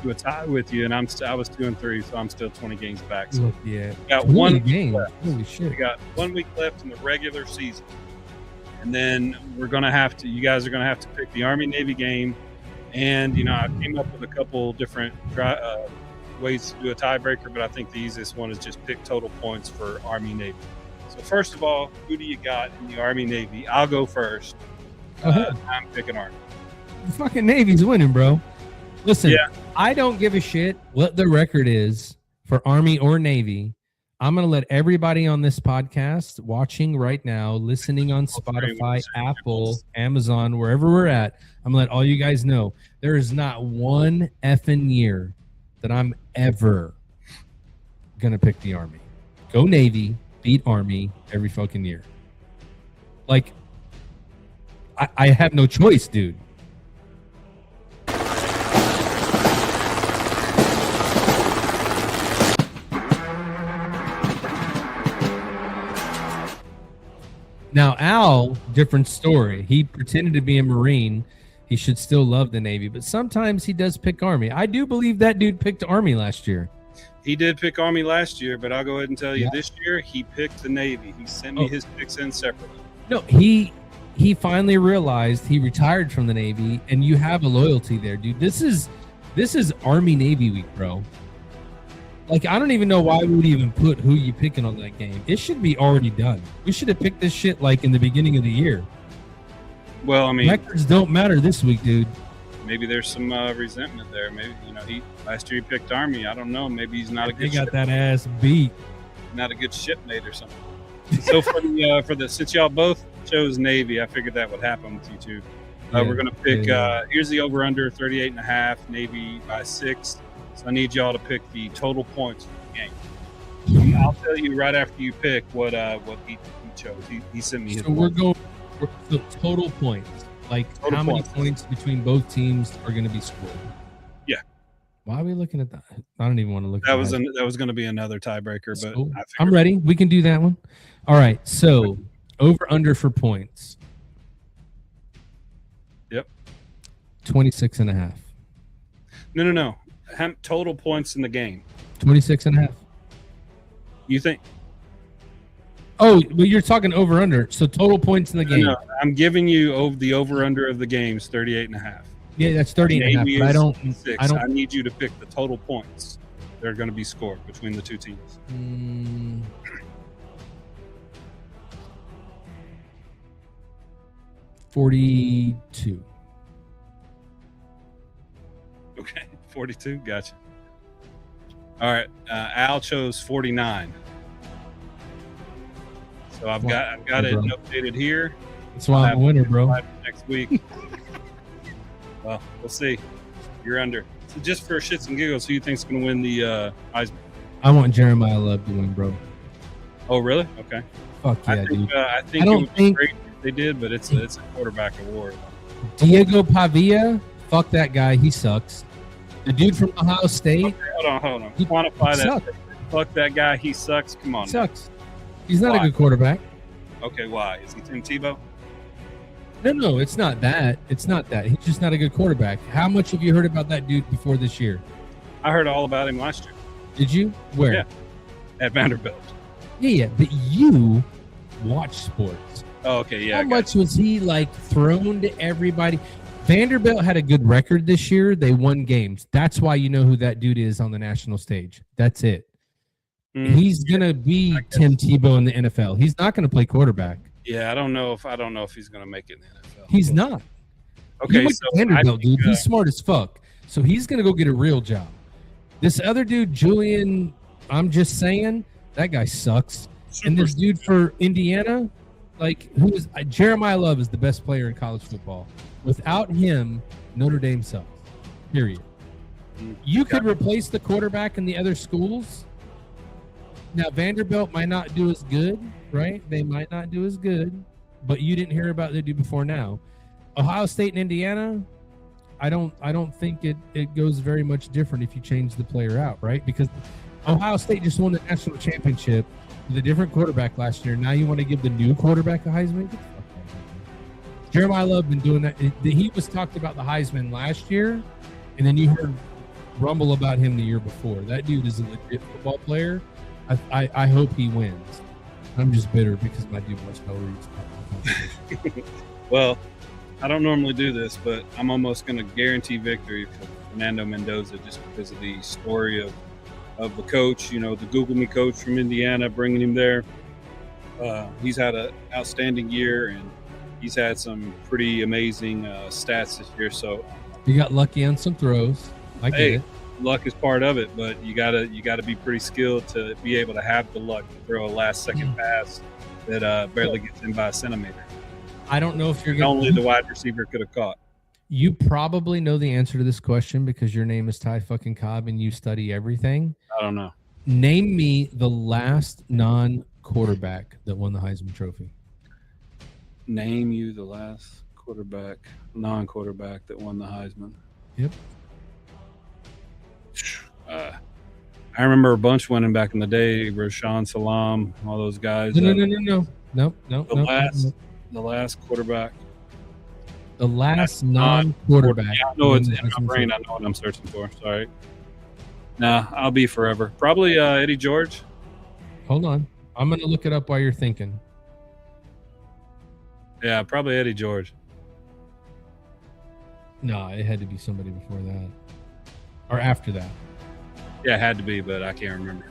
to a tie with you, and I was 2-3, so I'm still 20 games back. So yeah, got 1 game. Left. Holy shit! We got 1 week left in the regular season, and then we're gonna have to. You guys are gonna have to pick the Army-Navy game, and I came up with a couple different ways to do a tiebreaker, but I think the easiest one is just pick total points for Army-Navy. So first of all, who do you got in the Army-Navy? I'll go first. I'm picking Army. The fucking Navy's winning, bro. Listen, I don't give a shit what the record is for Army or Navy. I'm going to let everybody on this podcast watching right now, listening on Spotify, Apple, Amazon, wherever we're at, I'm going to let all you guys know there is not one effing year that I'm ever going to pick the Army. Go Navy, beat Army every fucking year. Like, I have no choice, dude. Now, Al, different story. He pretended to be a Marine. He should still love the Navy, but sometimes he does pick Army. I do believe that dude picked Army last year. He did pick Army last year, but I'll go ahead and tell you this year he picked the Navy. He sent me his picks in separately. No, he finally realized he retired from the Navy, and you have a loyalty there, dude. This is Army-Navy week, bro. Like, I don't even know why we would even put who you picking on that game. It should be already done. We should have picked this shit like in the beginning of the year. Well, I mean, records don't matter this week, dude. Maybe there's some resentment there. Maybe he last year he picked Army. I don't know. Maybe he's not a good. He got that ass beat. Not a good shipmate or something. So for the since y'all both chose Navy, I figured that would happen with you two. We're gonna pick. Here's the over/under 38.5. Navy by 6. So I need y'all to pick the total points for the game. I'll tell you right after you pick what he chose. He sent me his. So we're going for the total points. Like total how many points between both teams are going to be scored? Yeah. Why are we looking at that? I don't even want to look. That was going to be another tiebreaker, but cool. I'm ready. We can do that one. All right. So over/under for points. Yep. 26.5. No. Total points in the game. 26.5. You think? Oh, but you're talking over/under. So total points in the game. No, I'm giving you the over/under of the games 38.5. Yeah, that's 38.5. But I don't. I need you to pick the total points that are going to be scored between the two teams. 42. Okay, 42. Gotcha. All right, Al chose 49. So I've got it notated here. That's why I'm a winner, bro. Next week. Well, we'll see. You're under. So just for shits and giggles, who you think's going to win the Heisman? I want Jeremiah Love to win, bro. Oh, really? Okay. Fuck yeah, dude. I think it would be great if they did, but it's a quarterback award. Diego Pavia, fuck that guy. He sucks. The dude from Ohio State. Okay, hold on. Quantify that. Sucks. Fuck that guy. He sucks. Come on. He sucks. He's not a good quarterback. Okay, why? Is he Tim Tebow? No, it's not that. It's not that. He's just not a good quarterback. How much have you heard about that dude before this year? I heard all about him last year. Did you? Where? Yeah, at Vanderbilt. Yeah, but you watch sports. Oh, okay, yeah. How much was he like thrown to everybody? Vanderbilt had a good record this year. They won games. That's why you know who that dude is on the national stage. That's it. He's gonna be Tim Tebow in the NFL. He's not gonna play quarterback. Yeah, I don't know if he's gonna make it in the NFL. He's not. Okay, so Vanderbilt, dude. He's smart as fuck. So he's going to go get a real job. This other dude, Julian, I'm just saying, that guy sucks. And this dude for Indiana, like, Jeremiah Love is the best player in college football. Without him, Notre Dame sucks. Period. You could replace the quarterback in the other schools. Now, Vanderbilt might not do as good, right? They might not do as good, but you didn't hear about the dude before now. Ohio State and Indiana, I don't think it goes very much different if you change the player out, right? Because Ohio State just won the national championship with a different quarterback last year. Now you want to give the new quarterback a Heisman? Jeremiah Love been doing that. He was talked about the Heisman last year, and then you heard rumble about him the year before. That dude is a legit football player. I hope he wins. I'm just bitter because my dude was no reason. Well, I don't normally do this, but I'm almost going to guarantee victory for Fernando Mendoza just because of the story of the coach, the Google Me coach from Indiana, bringing him there. He's had an outstanding year, and he's had some pretty amazing stats this year. So you got lucky on some throws. I get it. Luck is part of it, but you gotta be pretty skilled to be able to have the luck to throw a last-second pass that barely gets in by a centimeter. I don't know if you're only the wide receiver could have caught. You probably know the answer to this question because your name is Ty fucking Cobb and you study everything. I don't know. Name me the last non-quarterback that won the Heisman Trophy. Name you the last non-quarterback that won the Heisman. Yep. I remember a bunch winning back in the day. Rashawn Salam, all those guys. No. The last quarterback. The last non-quarterback. Yeah, I know it's in my brain. I know what I'm searching for. Sorry. Nah, I'll be forever. Probably Eddie George. Hold on. I'm going to look it up while you're thinking. Yeah, probably Eddie George. No, it had to be somebody before that. Or after that. Yeah, it had to be, but I can't remember.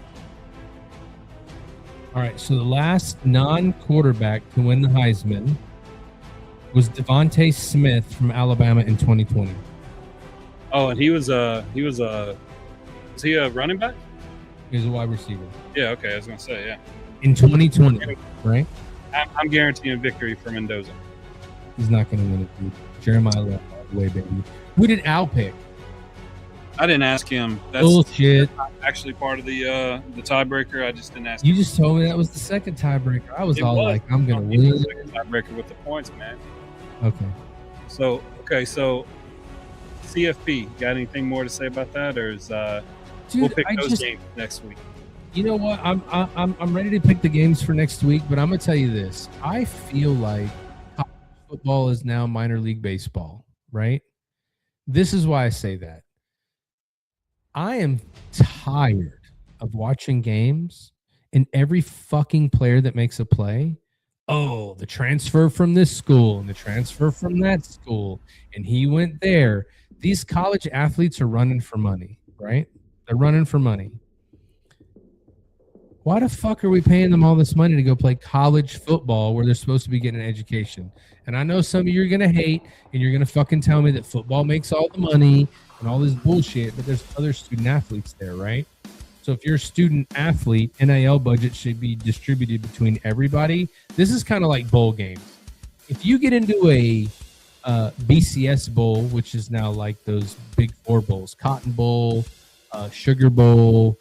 All right, so the last non-quarterback to win the Heisman was Devontae Smith from Alabama in 2020. Oh, and was he a running back? He was a wide receiver. Yeah, okay, I was going to say, yeah. In 2020, right? I'm guaranteeing victory for Mendoza. He's not going to win it, dude. Jeremiah left all the way, baby. Who did Al pick? I didn't ask him. That's bullshit. Actually part of the tiebreaker. I just didn't ask you him. just told me that was the second tiebreaker. I was like, I'm going to win. The second tiebreaker with the points, man. Okay. So CFP, got anything more to say about that, or is Dude, we'll pick those games next week? You know what? I'm ready to pick the games for next week, but I'm gonna tell you this. I feel like college football is now minor league baseball, right? This is why I say that. I am tired of watching games and every fucking player that makes a play, oh, the transfer from this school and the transfer from that school, and he went there. These college athletes are running for money, right? They're running for money. Why the fuck are we paying them all this money to go play college football where they're supposed to be getting an education? And I know some of you are going to hate and you're going to fucking tell me that football makes all the money and all this bullshit, but there's other student athletes there, right? So if you're a student athlete, NIL budget should be distributed between everybody. This is kind of like bowl games. If you get into a BCS bowl, which is now like those big four bowls, Cotton Bowl, Sugar Bowl,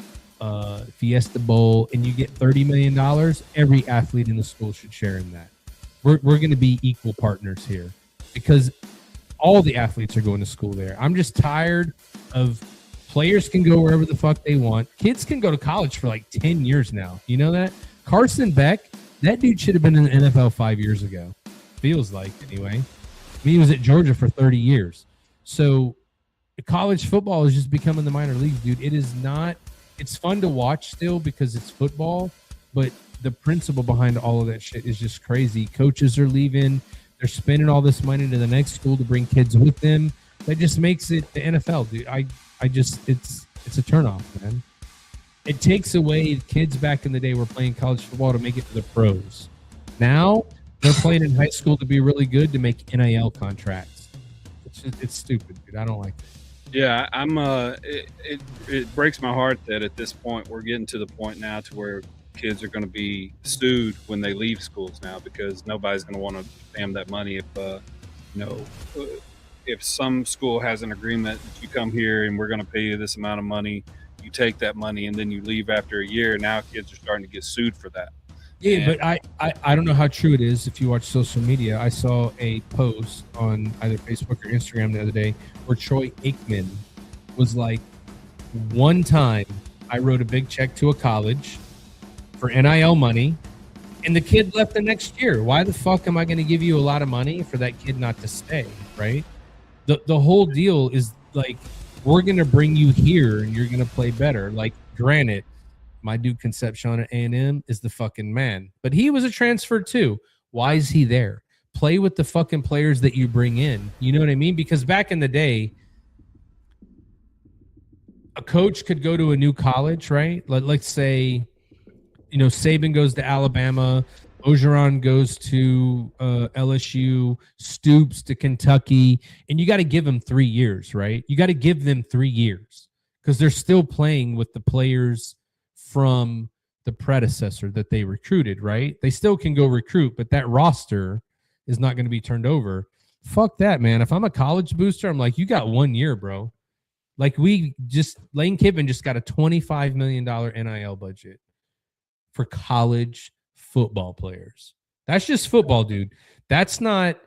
Fiesta Bowl, and you get $30 million, every athlete in the school should share in that. We're going to be equal partners here because all the athletes are going to school there. I'm just tired of players can go wherever the fuck they want. Kids can go to college for like 10 years now. You know that? Carson Beck, that dude should have been in the NFL 5 years ago. Feels like, anyway. I mean, he was at Georgia for 30 years. So college football is just becoming the minor leagues, dude. It is not – it's fun to watch still because it's football, but the principle behind all of that shit is just crazy. Coaches are leaving. They're spending all this money to the next school to bring kids with them. That just makes it the NFL, dude. I just it's a turnoff, man. It takes away kids back in the day were playing college football to make it to the pros. Now they're playing in high school to be really good to make NIL contracts. It's stupid, dude. I don't like it. Yeah, I'm. It breaks my heart that at this point we're getting to the point now to where kids are going to be sued when they leave schools now because nobody's going to want to pay them that money if you know if some school has an agreement that you come here and we're going to pay you this amount of money, you take that money and then you leave after a year. Now kids are starting to get sued for that. Yeah, And- but I don't know how true it is. If you watch social media, I saw a post on either Facebook or Instagram the other day where Troy Aikman was like, one time I wrote a big check to a college for NIL money, and the kid left the next year. Why the fuck am I going to give you a lot of money for that kid not to stay, right? The whole deal is like, we're going to bring you here and you're going to play better. Like, granted, my dude Concepcion at A&M is the fucking man, but he was a transfer too. Why is he there? Play with the fucking players that you bring in. You know what I mean? Because back in the day, a coach could go to a new college, right? Let's say, you know, Saban goes to Alabama, Ogeron goes to LSU, Stoops to Kentucky, and you got to give them 3 years, right? You got to give them 3 years because they're still playing with the players from the predecessor that they recruited, right? They still can go recruit, but that roster is not going to be turned over. Fuck that, man. If I'm a college booster, I'm like, you got 1 year, bro. Like Lane Kiffin just got a $25 million NIL budget for college football players. That's just football, dude. That's not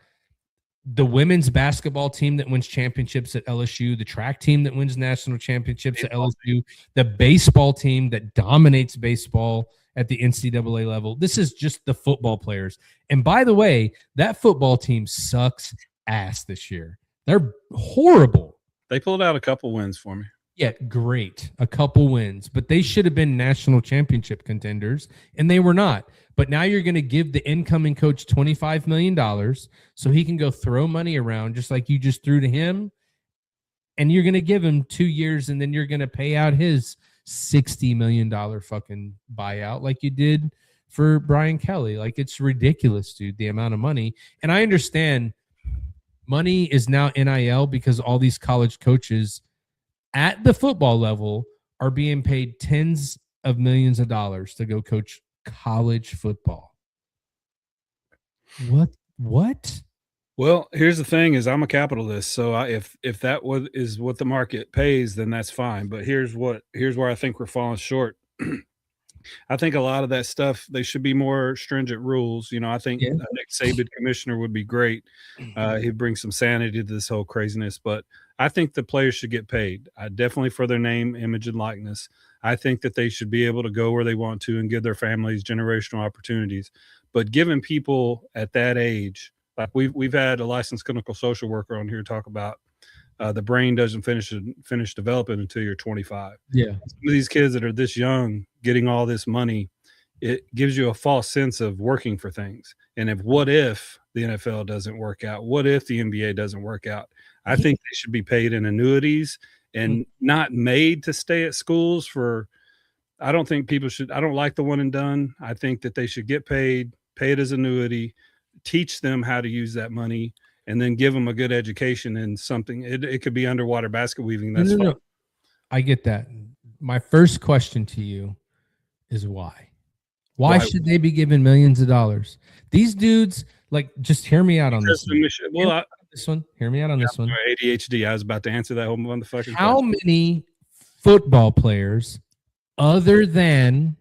the women's basketball team that wins championships at LSU, the track team that wins national championships at LSU, the baseball team that dominates baseball at the NCAA level. This is just the football players. And by the way, that football team sucks ass this year. They're horrible. They pulled out a couple wins for me. Yeah, great. A couple wins, but they should have been national championship contenders, and they were not. But now you're going to give the incoming coach $25 million so he can go throw money around just like you just threw to him, and you're going to give him 2 years, and then you're going to pay out his $60 million fucking buyout like you did for Brian Kelly. Like, it's ridiculous, dude, the amount of money. And I understand money is now NIL because all these college coaches at the football level are being paid tens of millions of dollars to go coach college football. What? Well, here's the thing: is I'm a capitalist, so if that is what the market pays, then that's fine. But here's where I think we're falling short. I think a lot of that stuff, they should be more stringent rules. You know, I think Nick Saban commissioner would be great. He'd bring some sanity to this whole craziness. But I think the players should get paid. Definitely for their name, image, and likeness. I think that they should be able to go where they want to and give their families generational opportunities. But giving people at that age, like we've had a licensed clinical social worker on here talk about the brain doesn't finish developing until you're 25. Yeah. Some of these kids that are this young getting all this money, it gives you a false sense of working for things. And what if the NFL doesn't work out? What if the NBA doesn't work out? I think they should be paid in annuities and not made to stay at schools for. I don't think people should. I don't like the one and done. I think that they should get paid it as annuity, teach them how to use that money, and then give them a good education in something. It could be underwater basket weaving. That's fine. No. I get that. My first question to you is why? Why should they be given millions of dollars? These dudes, like, just hear me out on this one. Hear me out on this one. ADHD. I was about to answer that whole motherfucking How question. many football players other than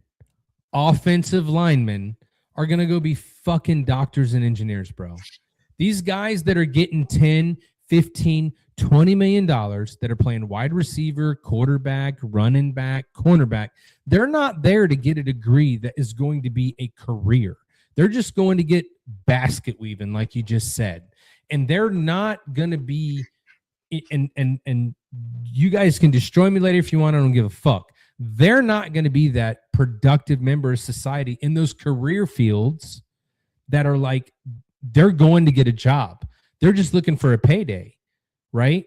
offensive linemen are going to go be fucking doctors and engineers, bro? These guys that are getting 10, 15, $20 million that are playing wide receiver, quarterback, running back, cornerback, they're not there to get a degree that is going to be a career. They're just going to get basket weaving, like you just said. And they're not going to be, and you guys can destroy me later if you want. I don't give a fuck. They're not going to be that productive member of society in those career fields that are like, they're going to get a job. They're just looking for a payday, right?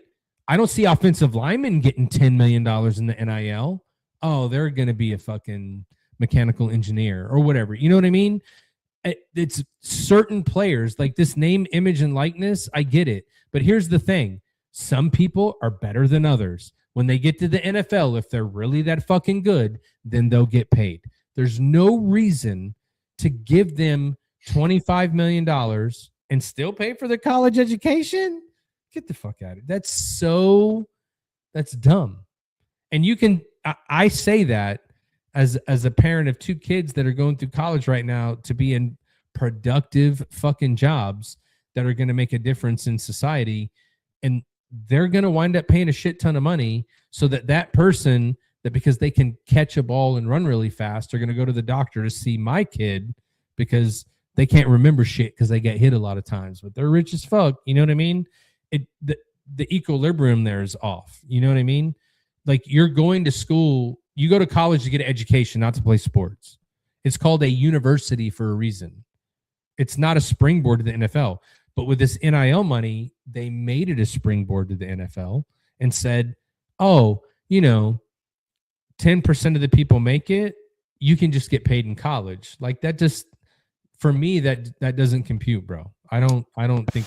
I don't see offensive linemen getting $10 million in the NIL. Oh, they're going to be a fucking mechanical engineer or whatever. You know what I mean? It's certain players like this name, image, and likeness. I get it. But here's the thing. Some people are better than others. When they get to the NFL, if they're really that fucking good, then they'll get paid. There's no reason to give them $25 million and still pay for their college education. Get the fuck out of it. That's dumb. And you can, I say that as a parent of 2 kids that are going through college right now to be in productive fucking jobs that are going to make a difference in society. And they're going to wind up paying a shit ton of money so that person, that because they can catch a ball and run really fast, are going to go to the doctor to see my kid because they can't remember shit because they get hit a lot of times, but they're rich as fuck. You know what I mean? The equilibrium there is off. You know what I mean? Like, you're going to school, you go to college to get an education, not to play sports. It's called a university for a reason. It's not a springboard to the NFL. But with this NIL money, they made it a springboard to the NFL and said, oh, 10% of the people make it, you can just get paid in college. Like, that just, for me, that doesn't compute, bro. I don't think.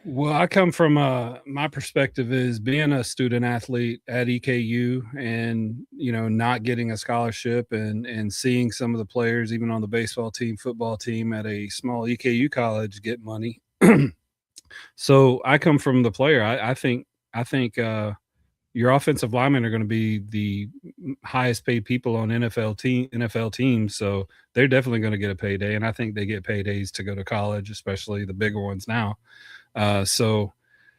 Well, I come from my perspective is being a student athlete at EKU and, not getting a scholarship and seeing some of the players, even on the baseball team, football team at a small EKU college, get money. So I come from the player. I think your offensive linemen are going to be the highest paid people on NFL teams. So they're definitely going to get a payday. And I think they get paydays to go to college, especially the bigger ones now. So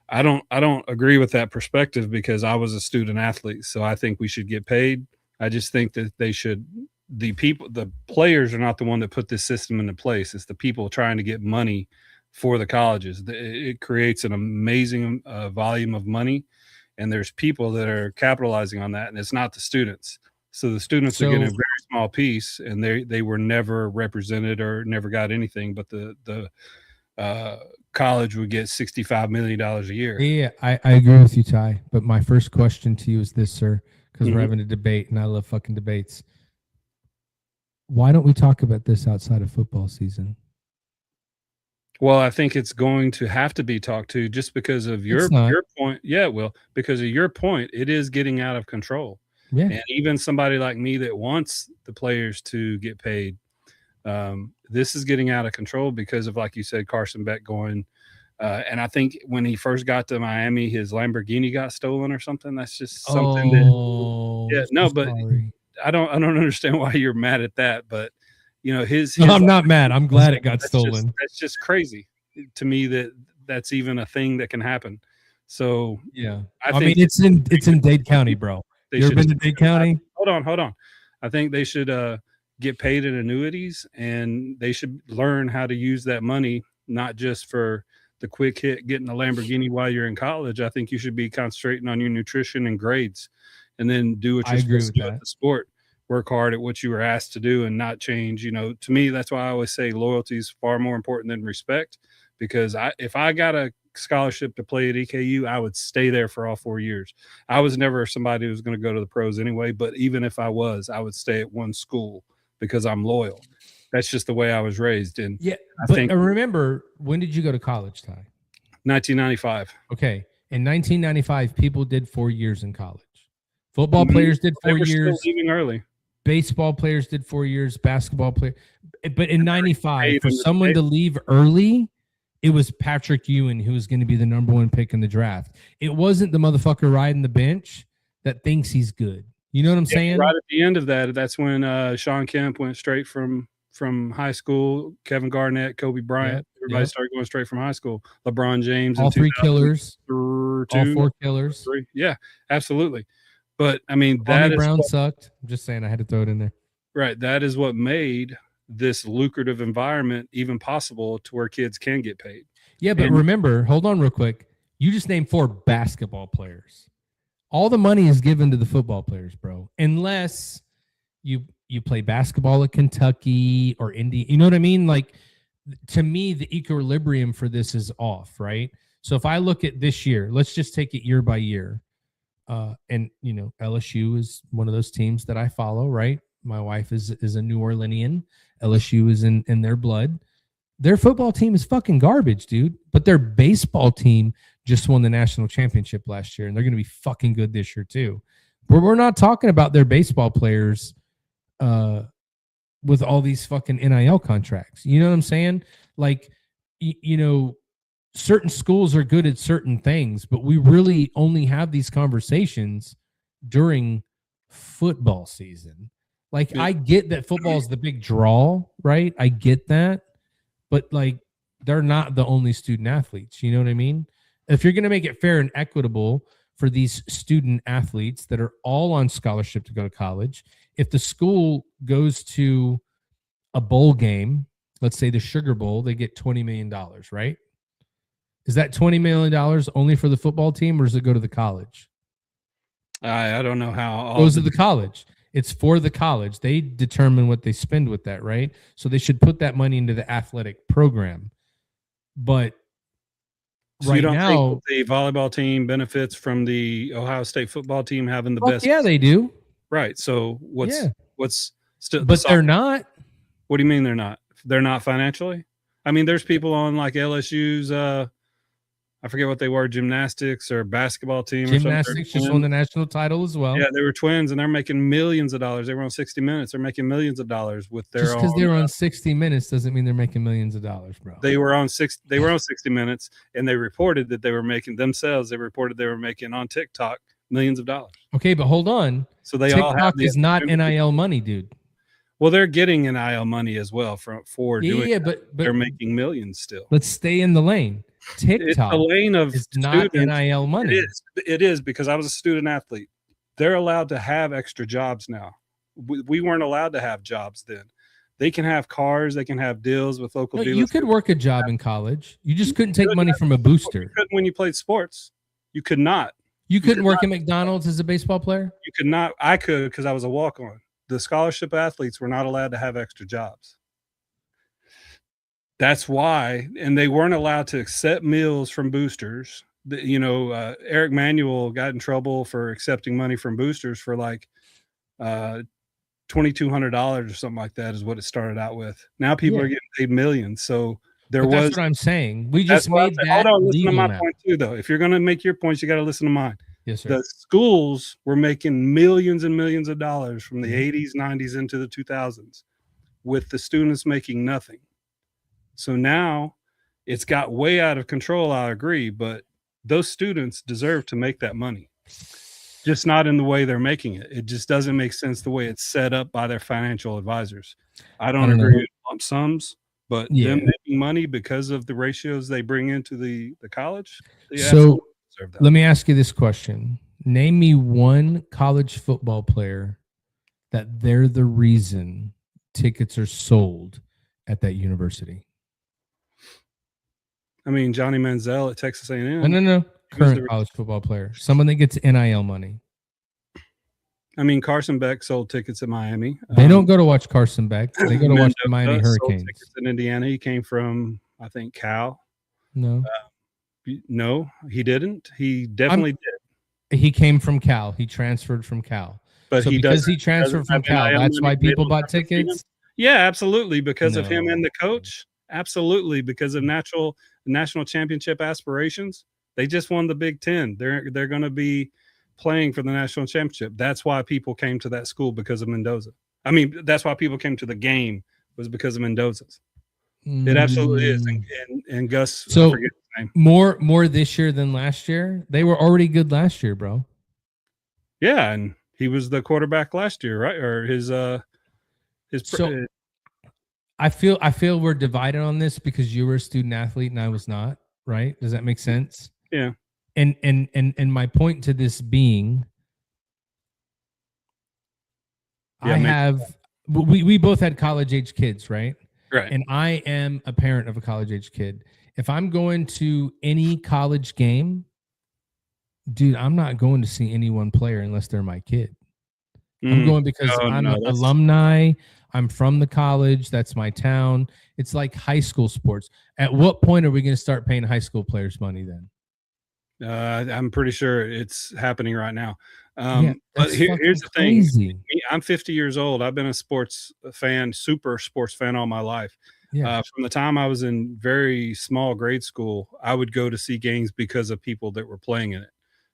I don't agree with that perspective because I was a student athlete. So I think we should get paid. I just think that the players are not the one that put this system into place. It's the people trying to get money for the colleges. It creates an amazing volume of money, and there's people that are capitalizing on that, and it's not the students. So the students are getting a very small piece, and they were never represented or never got anything, but the college would get $65 million a year. Yeah, I agree with you, Ty. But my first question to you is this, sir, because we're having a debate, and I love fucking debates. Why don't we talk about this outside of football season? Well, I think it's going to have to be talked to just because of your point. Yeah, well, because of your point, it is getting out of control. Yeah. And even somebody like me that wants the players to get paid, this is getting out of control because of, like you said, Carson Beck going. And I think when he first got to Miami, his Lamborghini got stolen or something. That's just something but I don't understand why you're mad at that. But his I'm not mad. I'm glad it got stolen. That's just crazy to me that's even a thing that can happen. So yeah, I mean it's in Dade County, bro. You ever been to Dade County? Hold on. I think they should get paid in annuities, and they should learn how to use that money, not just for the quick hit, getting a Lamborghini while you're in college. I think you should be concentrating on your nutrition and grades, and then do what you're supposed to do at the sport. Work hard at what you were asked to do and not change. To me, that's why I always say loyalty is far more important than respect, because if I got a scholarship to play at EKU, I would stay there for all 4 years. I was never somebody who was going to go to the pros anyway, but even if I was, I would stay at one school because I'm loyal. That's just the way I was raised. And yeah, I think remember, when did you go to college, Ty? 1995. Okay. In 1995, people did 4 years in college. Football players did 4 years. Still leaving early. Baseball players did 4 years. Basketball players. But in 95, for someone to leave early, it was Patrick Ewing who was going to be the number 1 pick in the draft. It wasn't the motherfucker riding the bench that thinks he's good. You know what I'm saying? Right at the end of that, that's when Sean Kemp went straight from high school. Kevin Garnett, Kobe Bryant, everybody started going straight from high school. LeBron James. All 3 killers. All 4 killers. 3. Yeah, absolutely. But I mean, Brown sucked. I'm just saying, I had to throw it in there. Right. That is what made this lucrative environment even possible to where kids can get paid. Yeah, but remember, hold on real quick. You just named 4 basketball players. All the money is given to the football players, bro. Unless you play basketball at Kentucky or Indy. You know what I mean? Like, to me, the equilibrium for this is off, right? So if I look at this year, let's just take it year by year. And LSU is one of those teams that I follow, right? My wife is a New Orleanian. LSU is in their blood. Their football team is fucking garbage, dude. But their baseball team just won the national championship last year, and they're going to be fucking good this year too. But we're not talking about their baseball players with all these fucking NIL contracts. You know what I'm saying? Like, you know, certain schools are good at certain things, but we really only have these conversations during football season. Like, I get that football is the big draw, right? I get that, but like, they're not the only student athletes. You know what I mean? If you're going to make it fair and equitable for these student athletes that are all on scholarship to go to college, if the school goes to a bowl game, let's say the Sugar Bowl, they get $20 million, right? Is that $20 million only for the football team, or does it go to the college? I don't know how. It goes to the college. It's for the college. They determine what they spend with that, right? So they should put that money into the athletic program. But so right you don't now, think the volleyball team benefits from the Ohio State football team having the best? Yeah, they do. Right. So what's still? But they're not. What do you mean they're not? They're not financially? I mean, there's people on like LSU's. I forget what they were, gymnastics or basketball team. Gymnastics just won the national title as well. Yeah, they were twins, and they're making millions of dollars. They were on 60 Minutes. They're making millions of dollars with their. Just because they were on 60 Minutes doesn't mean they're making millions of dollars, bro. They were on 60 Minutes, and they reported that they were making themselves. They reported they were making on TikTok millions of dollars. Okay, but hold on. So they TikTok all have is not NIL money, dude. Well, they're getting NIL money as well for doing. Yeah, but they're making millions still. Let's stay in the lane. TikTok the lane of is not NIL money. It is because I was a student athlete. They're allowed to have extra jobs now. We weren't allowed to have jobs then. They can have cars. They can have deals with local dealers. You could work a job in college. You just couldn't take money from a booster. You couldn't when you played sports. You could not. You couldn't work at McDonald's as a baseball player? You could not. I could because I was a walk-on. The scholarship athletes were not allowed to have extra jobs. That's why, and they weren't allowed to accept meals from boosters. Eric Manuel got in trouble for accepting money from boosters for like $2,200 or something like that is what it started out with. Now people are getting paid millions. So that's what I'm saying. We just made that. Hold on, listen to my point too, though. If you're going to make your points, you got to listen to mine. Yes, sir. The schools were making millions and millions of dollars from the 80s, 90s into the 2000s with the students making nothing. So now it's got way out of control, I agree, but those students deserve to make that money, just not in the way they're making it. It just doesn't make sense the way it's set up by their financial advisors. I don't agree with lump sums, but them making money because of the ratios they bring into the college. So let me ask you this question. Name me one college football player that they're the reason tickets are sold at that university. I mean, Johnny Manziel at Texas A&M. No. Current college football player. Someone that gets NIL money. I mean, Carson Beck sold tickets at Miami. They don't go to watch Carson Beck. They go to watch the Miami Hurricanes. Sold tickets in Indiana. He came from, I think, Cal. No. No, he didn't. He definitely did. He came from Cal. He transferred from Cal. But so because he transferred from Cal, that's why people bought tickets? Yeah, absolutely. Because of him and the coach. Absolutely. Because of national championship aspirations. They just won the Big Ten. They're going to be playing for the national championship. That's why people came to that school, because of Mendoza. I mean, that's why people came to the game, was because of Mendoza's. It absolutely is. And Gus, so I forget his name. More this year than last year. They were already good last year, bro. Yeah, and he was the quarterback last year, right? Or his. So I feel we're divided on this because you were a student athlete and I was not. Right? Does that make sense? Yeah. And my point to this being, we both had college age kids, right? Right. And I am a parent of a college age kid. If I'm going to any college game, dude, I'm not going to see any one player unless they're my kid. I'm going because I'm an alumni. I'm from the college. That's my town. It's like high school sports. At what point are we going to start paying high school players money then? I'm pretty sure it's happening right now. But here's the thing. I'm 50 years old. I've been a sports fan, super sports fan all my life. Yeah. From the time I was in very small grade school, I would go to see games because of people that were playing in it.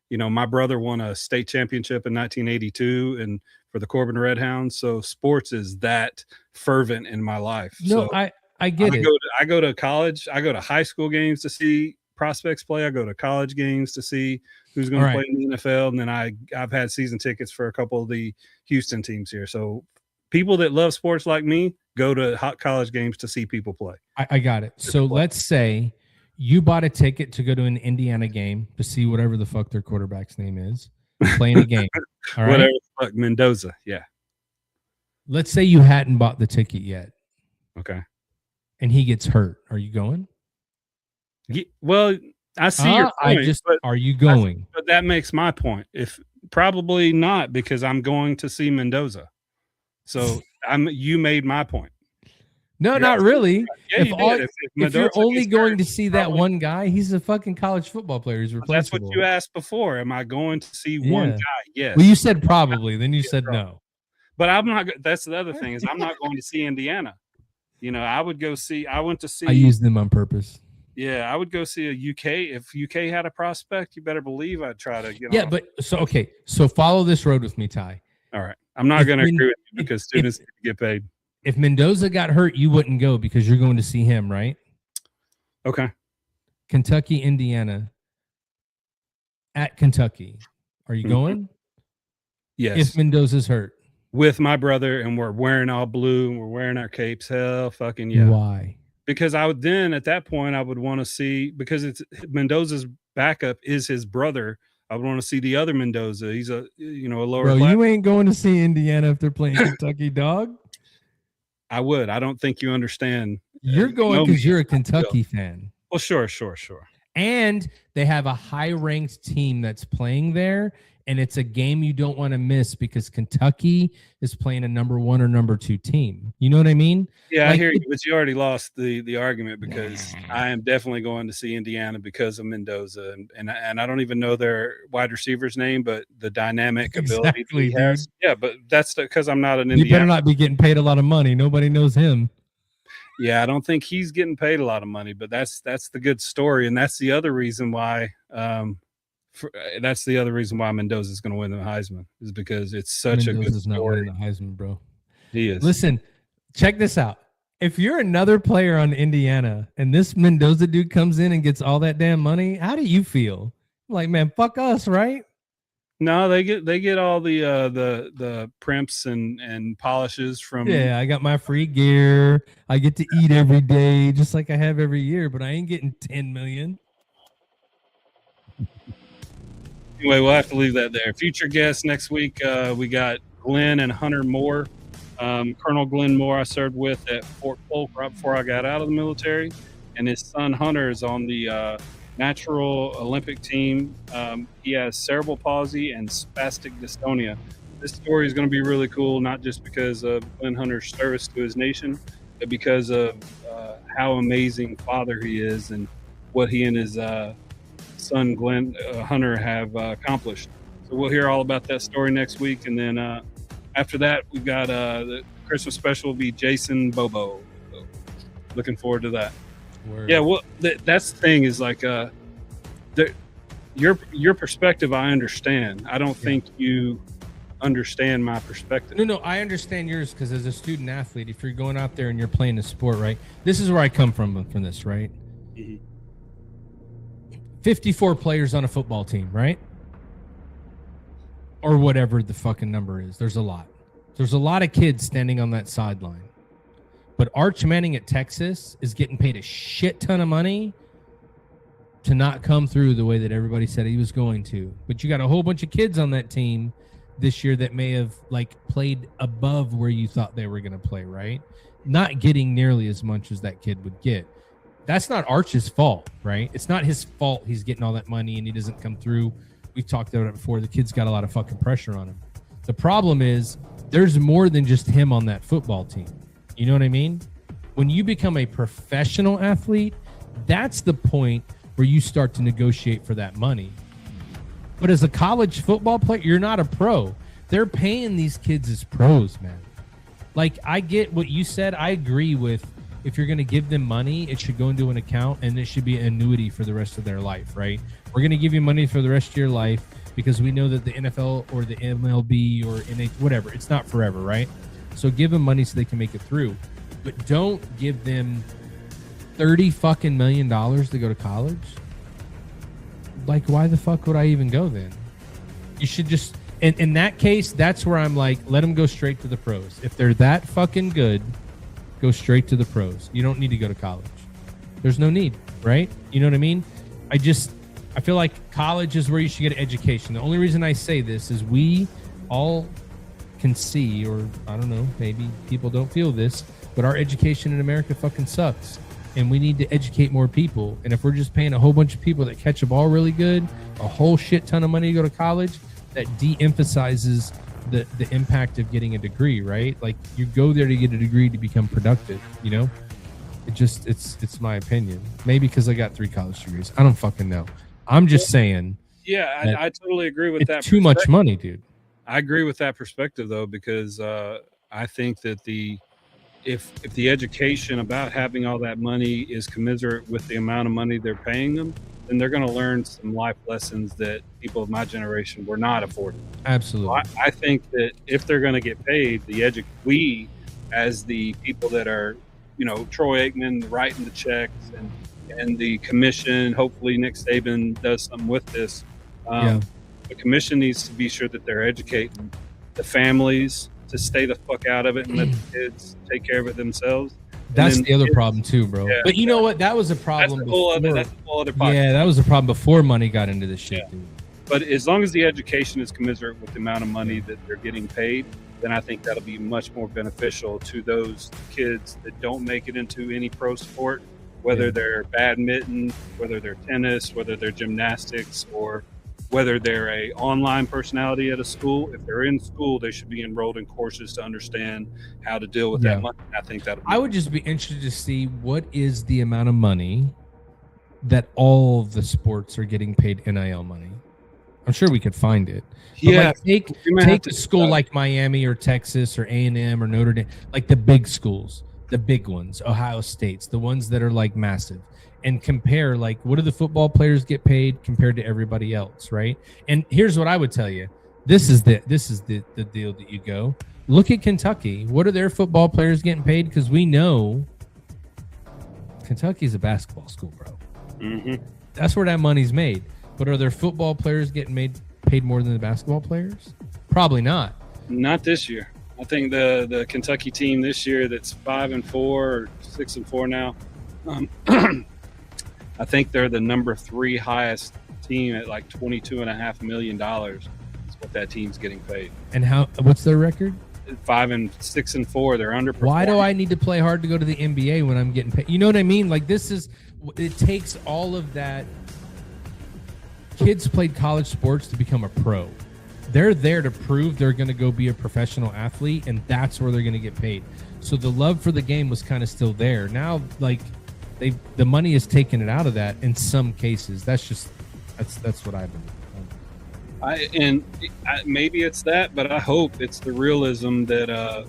You know, my brother won a state championship in 1982 and for the Corbin Redhounds. So sports is that fervent in my life. No, so I get it. I go to college. I go to high school games to see prospects play. I go to college games to see who's going to play in the NFL. And then I've had season tickets for a couple of the Houston teams here. So people that love sports like me go to hot college games to see people play. I got it. So let's say you bought a ticket to go to an Indiana game to see whatever the fuck their quarterback's name is playing a game. All right. Whatever the fuck, Mendoza. Yeah. Let's say you hadn't bought the ticket yet. Okay. And he gets hurt. Are you going? Yeah, well, I see your point. Are you going? But that makes my point. If probably not, because I'm going to see Mendoza. So you made my point. No, not really. Yeah, if you're only going to see that one guy, he's a fucking college football player. He's replaceable. That's what you asked before. Am I going to see one guy? Yes. Well, you said probably. Then you said no. But I'm not. That's the other thing is I'm not going to see Indiana. You know, I would go see. I went to see. I used them on purpose. Yeah, I would go see a UK. If UK had a prospect, you better believe I'd try to get. Yeah, but so follow this road with me, Ty. All right, I'm not going to agree with you because students get paid. If Mendoza got hurt, you wouldn't go because you're going to see him, right? Okay. Kentucky, Indiana. At Kentucky, are you going? Yes. If Mendoza's hurt. With my brother, and we're wearing all blue, and we're wearing our capes. Hell, fucking yeah. Why? Because I would then at that point I would want to see, because it's Mendoza's backup is his brother. I would want to see the other Mendoza. He's a lower. Bro, you ain't going to see Indiana if they're playing Kentucky, dog. I would. I don't think you understand. You're going because you're a Kentucky fan. Well, sure. And they have a high-ranked team that's playing there, and it's a game you don't want to miss because Kentucky is playing a number 1 or number 2 team. You know what I mean? Yeah, I hear you, but you already lost the argument because I am definitely going to see Indiana because of Mendoza, and I don't even know their wide receiver's name, but the dynamic ability he has. Yeah, but that's because I'm not an Indiana. You better not be getting paid a lot of money. Nobody knows him. Yeah, I don't think he's getting paid a lot of money, but that's the good story, and that's the other reason why. That's the other reason why Mendoza is going to win the Heisman is because it's such a good story. Not winning the Heisman, bro. He is. Listen, check this out. If you're another player on Indiana and this Mendoza dude comes in and gets all that damn money, how do you feel? Like, man, fuck us, right? No, they get all the primps and polishes from. Yeah, I got my free gear. I get to eat every day, just like I have every year, but I ain't getting $10 million. Anyway, we'll have to leave that there. Future guests next week, we got Glenn and Hunter Moore. Colonel Glenn Moore I served with at Fort Polk right before I got out of the military, and his son Hunter is on the natural Olympic team. He has cerebral palsy and spastic dystonia. This story is going to be really cool, not just because of Glenn Hunter's service to his nation, but because of how amazing father he is and what he and his son Glenn Hunter have accomplished. So we'll hear all about that story next week, and then after that we've got the Christmas special will be Jason Bobo. So looking forward to that. Word. Yeah, well, that's the thing is like your perspective I understand. I don't think you understand my perspective. No, I understand yours because as a student athlete, if you're going out there and you're playing a sport, right? This is where I come from this, right? Mm-hmm. 54 players on a football team, right? Or whatever the fucking number is. There's a lot. There's a lot of kids standing on that sideline. But Arch Manning at Texas is getting paid a shit ton of money to not come through the way that everybody said he was going to. But you got a whole bunch of kids on that team this year that may have like played above where you thought they were going to play, right? Not getting nearly as much as that kid would get. That's not Arch's fault, right? It's not his fault he's getting all that money and he doesn't come through. We've talked about it before. The kid's got a lot of fucking pressure on him. The problem is there's more than just him on that football team. You know what I mean? When you become a professional athlete, that's the point where you start to negotiate for that money. But as a college football player, you're not a pro. They're paying these kids as pros, man. Like, I get what you said. I agree with if you're going to give them money, it should go into an account and it should be an annuity for the rest of their life, right? We're going to give you money for the rest of your life because we know that the NFL or the MLB or NH, whatever, it's not forever, right? So give them money so they can make it through. But don't give them $30 fucking million to go to college. Like, why the fuck would I even go then? You should just, in that case, that's where I'm like, let them go straight to the pros. If they're that fucking good, go straight to the pros. You don't need to go to college. There's no need, right? You know what I mean? I feel like college is where you should get an education. The only reason I say this is we all can see, or I don't know, maybe people don't feel this, but our education in America fucking sucks. And we need to educate more people. And if we're just paying a whole bunch of people that catch a ball really good, a whole shit ton of money to go to college, that de-emphasizes the impact of getting a degree, right? Like, you go there to get a degree to become productive, you know? It's my opinion. Maybe because I got 3 college degrees. I don't fucking know. I'm just saying. Yeah, I totally agree with that. Too much money, dude. I agree with that perspective, though, because I think that if the education about having all that money is commensurate with the amount of money they're paying them, then they're going to learn some life lessons that people of my generation were not afforded. Absolutely. So I think that if they're going to get paid, we as the people that are, you know, Troy Aikman writing the checks and the commission, hopefully Nick Saban does something with this. The commission needs to be sure that they're educating the families to stay the fuck out of it and let the kids take care of it themselves. That's the other problem too, bro. Yeah, but you know what? That was a problem that's a before. whole other podcast. Yeah, that was a problem before money got into this shit, dude. But as long as the education is commensurate with the amount of money that they're getting paid, then I think that'll be much more beneficial to those kids that don't make it into any pro sport, whether they're badminton, whether they're tennis, whether they're gymnastics, or whether they're a online personality at a school. If they're in school, they should be enrolled in courses to understand how to deal with that money. I think that'll be I would just be interested to see what is the amount of money that all of the sports are getting paid NIL money. I'm sure we could find it. But like, take a school like Miami or Texas or A&M or Notre Dame, like the big schools, the big ones, Ohio State's, the ones that are like massive, and compare, like, what do the football players get paid compared to everybody else, right? And here's what I would tell you. This is the deal that you go. Look at Kentucky. What are their football players getting paid? Because we know Kentucky's a basketball school, bro. Mm-hmm. That's where that money's made. But are their football players getting paid more than the basketball players? Probably not. Not this year. I think the Kentucky team this year that's 5-4 or 6-4 now. I think they're the number 3 highest team at like $22.5 million. Is what that team's getting paid. And what's their record? 5-6-4. They're underperforming. Why do I need to play hard to go to the NBA when I'm getting paid? You know what I mean? Like, it takes all of that. Kids played college sports to become a pro. They're there to prove they're going to go be a professional athlete, and that's where they're going to get paid. So the love for the game was kind of still there. Now, like, the money is taking it out of that in some cases. That's what I've been. Maybe it's that, but I hope it's the realism that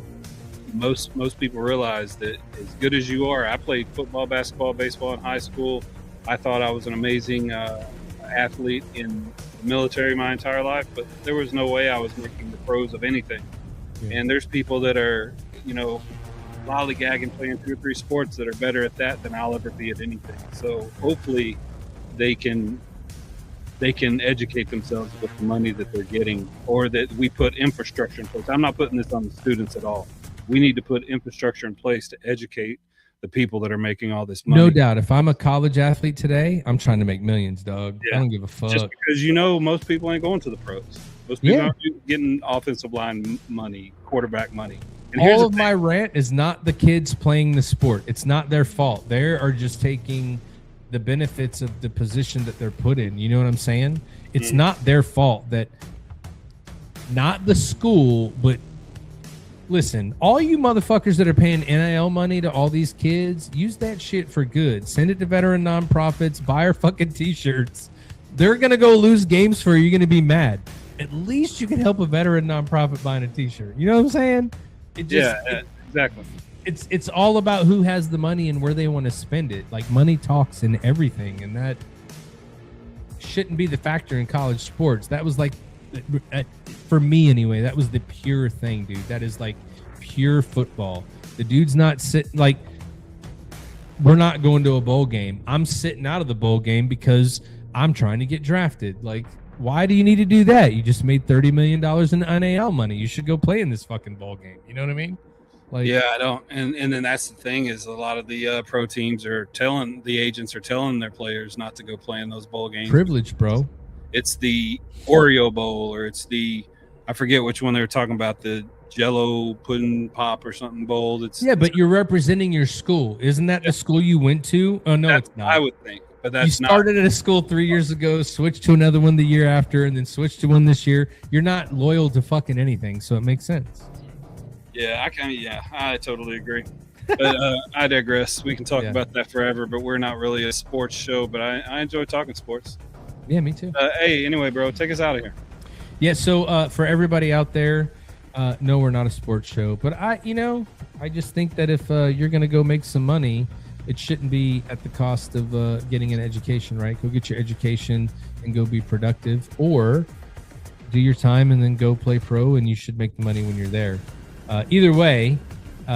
most people realize that as good as you are. I played football, basketball, baseball in high school. I thought I was an amazing athlete in the military my entire life, but there was no way I was making the pros of anything. Yeah. And there's people that are, you know, lollygagging playing 2 or 3 sports that are better at that than I'll ever be at anything. So hopefully they can educate themselves with the money that they're getting, or that we put infrastructure in place. I'm not putting this on the students at all. We need to put infrastructure in place to educate the people that are making all this money. No doubt. If I'm a college athlete today, I'm trying to make millions, dog. Yeah. I don't give a fuck. Just because, you know, most people ain't going to the pros. Most people aren't getting offensive line money, quarterback money. And all of my rant is not the kids playing the sport. It's not their fault. They are just taking the benefits of the position that they're put in. You know what I'm saying? It's not their fault that not the school, but listen, all you motherfuckers that are paying NIL money to all these kids, use that shit for good. Send it to veteran nonprofits, buy our fucking t-shirts. They're going to go lose games for you. You're going to be mad. At least you can help a veteran nonprofit buying a t-shirt. You know what I'm saying? Exactly. it's all about who has the money and where they want to spend it. Like money talks in everything, and that shouldn't be the factor in college sports. That was like, for me anyway, that was the pure thing, dude. That is like pure football. The dude's not sitting like, we're not going to a bowl game. I'm sitting out of the bowl game because I'm trying to get drafted. Like, why do you need to do that? You just made $30 million in NAL money. You should go play in this fucking bowl game. You know what I mean? Like, yeah, I don't. And then that's the thing is a lot of the pro teams are telling the agents are telling their players not to go play in those bowl games. Privilege, bro. It's the Oreo Bowl, or it's the, I forget which one they were talking about, the Jello Pudding Pop or something bowl. But you're representing your school. Isn't that the school you went to? Oh, no, it's not. I would think, but that's you started at a school 3 years ago, switched to another one the year after, and then switched to one this year. You're not loyal to fucking anything, so it makes sense. Yeah, I totally agree. But I digress. We can talk about that forever, but we're not really a sports show, but I enjoy talking sports. Yeah, me too. Hey, anyway, bro, take us out of here. Yeah, so for everybody out there, no, we're not a sports show, but I just think that if you're going to go make some money, it shouldn't be at the cost of getting an education, right? Go get your education and go be productive, or do your time and then go play pro, and you should make the money when you're there. Either way,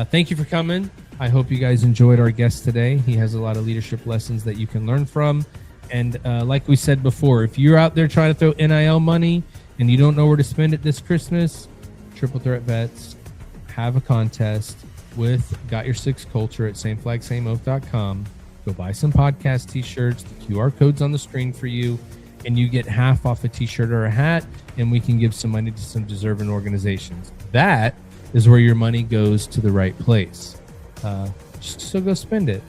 thank you for coming. I hope you guys enjoyed our guest today. He has a lot of leadership lessons that you can learn from. And like we said before, if you're out there trying to throw NIL money and you don't know where to spend it this Christmas, Triple Threat Bets have a contest with Got Your Six Culture at sameflagsameoath.com. Go buy some podcast t-shirts. The QR code's on the screen for you, and you get half off a t-shirt or a hat, and we can give some money to some deserving organizations. That is where your money goes to the right place. So go spend it.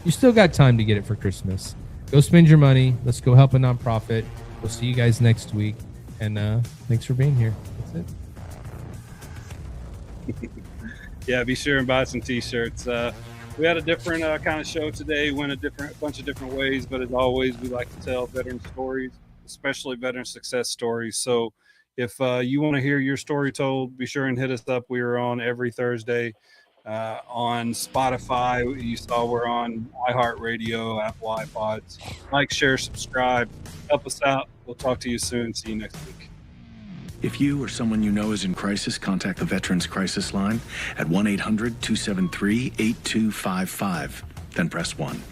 You still got time to get it for Christmas. Go spend your money. Let's go help a nonprofit. We'll see you guys next week. And thanks for being here. That's it. Yeah, be sure and buy some t-shirts. We had a different kind of show today, went a bunch of different ways, but as always, we like to tell veteran stories, especially veteran success stories. So if you want to hear your story told, be sure and hit us up. We are on every Thursday on Spotify. You saw we're on iHeartRadio, Apple iPods. Like, share, subscribe. Help us out. We'll talk to you soon. See you next week. If you or someone you know is in crisis, contact the Veterans Crisis Line at 1-800-273-8255. Then press 1.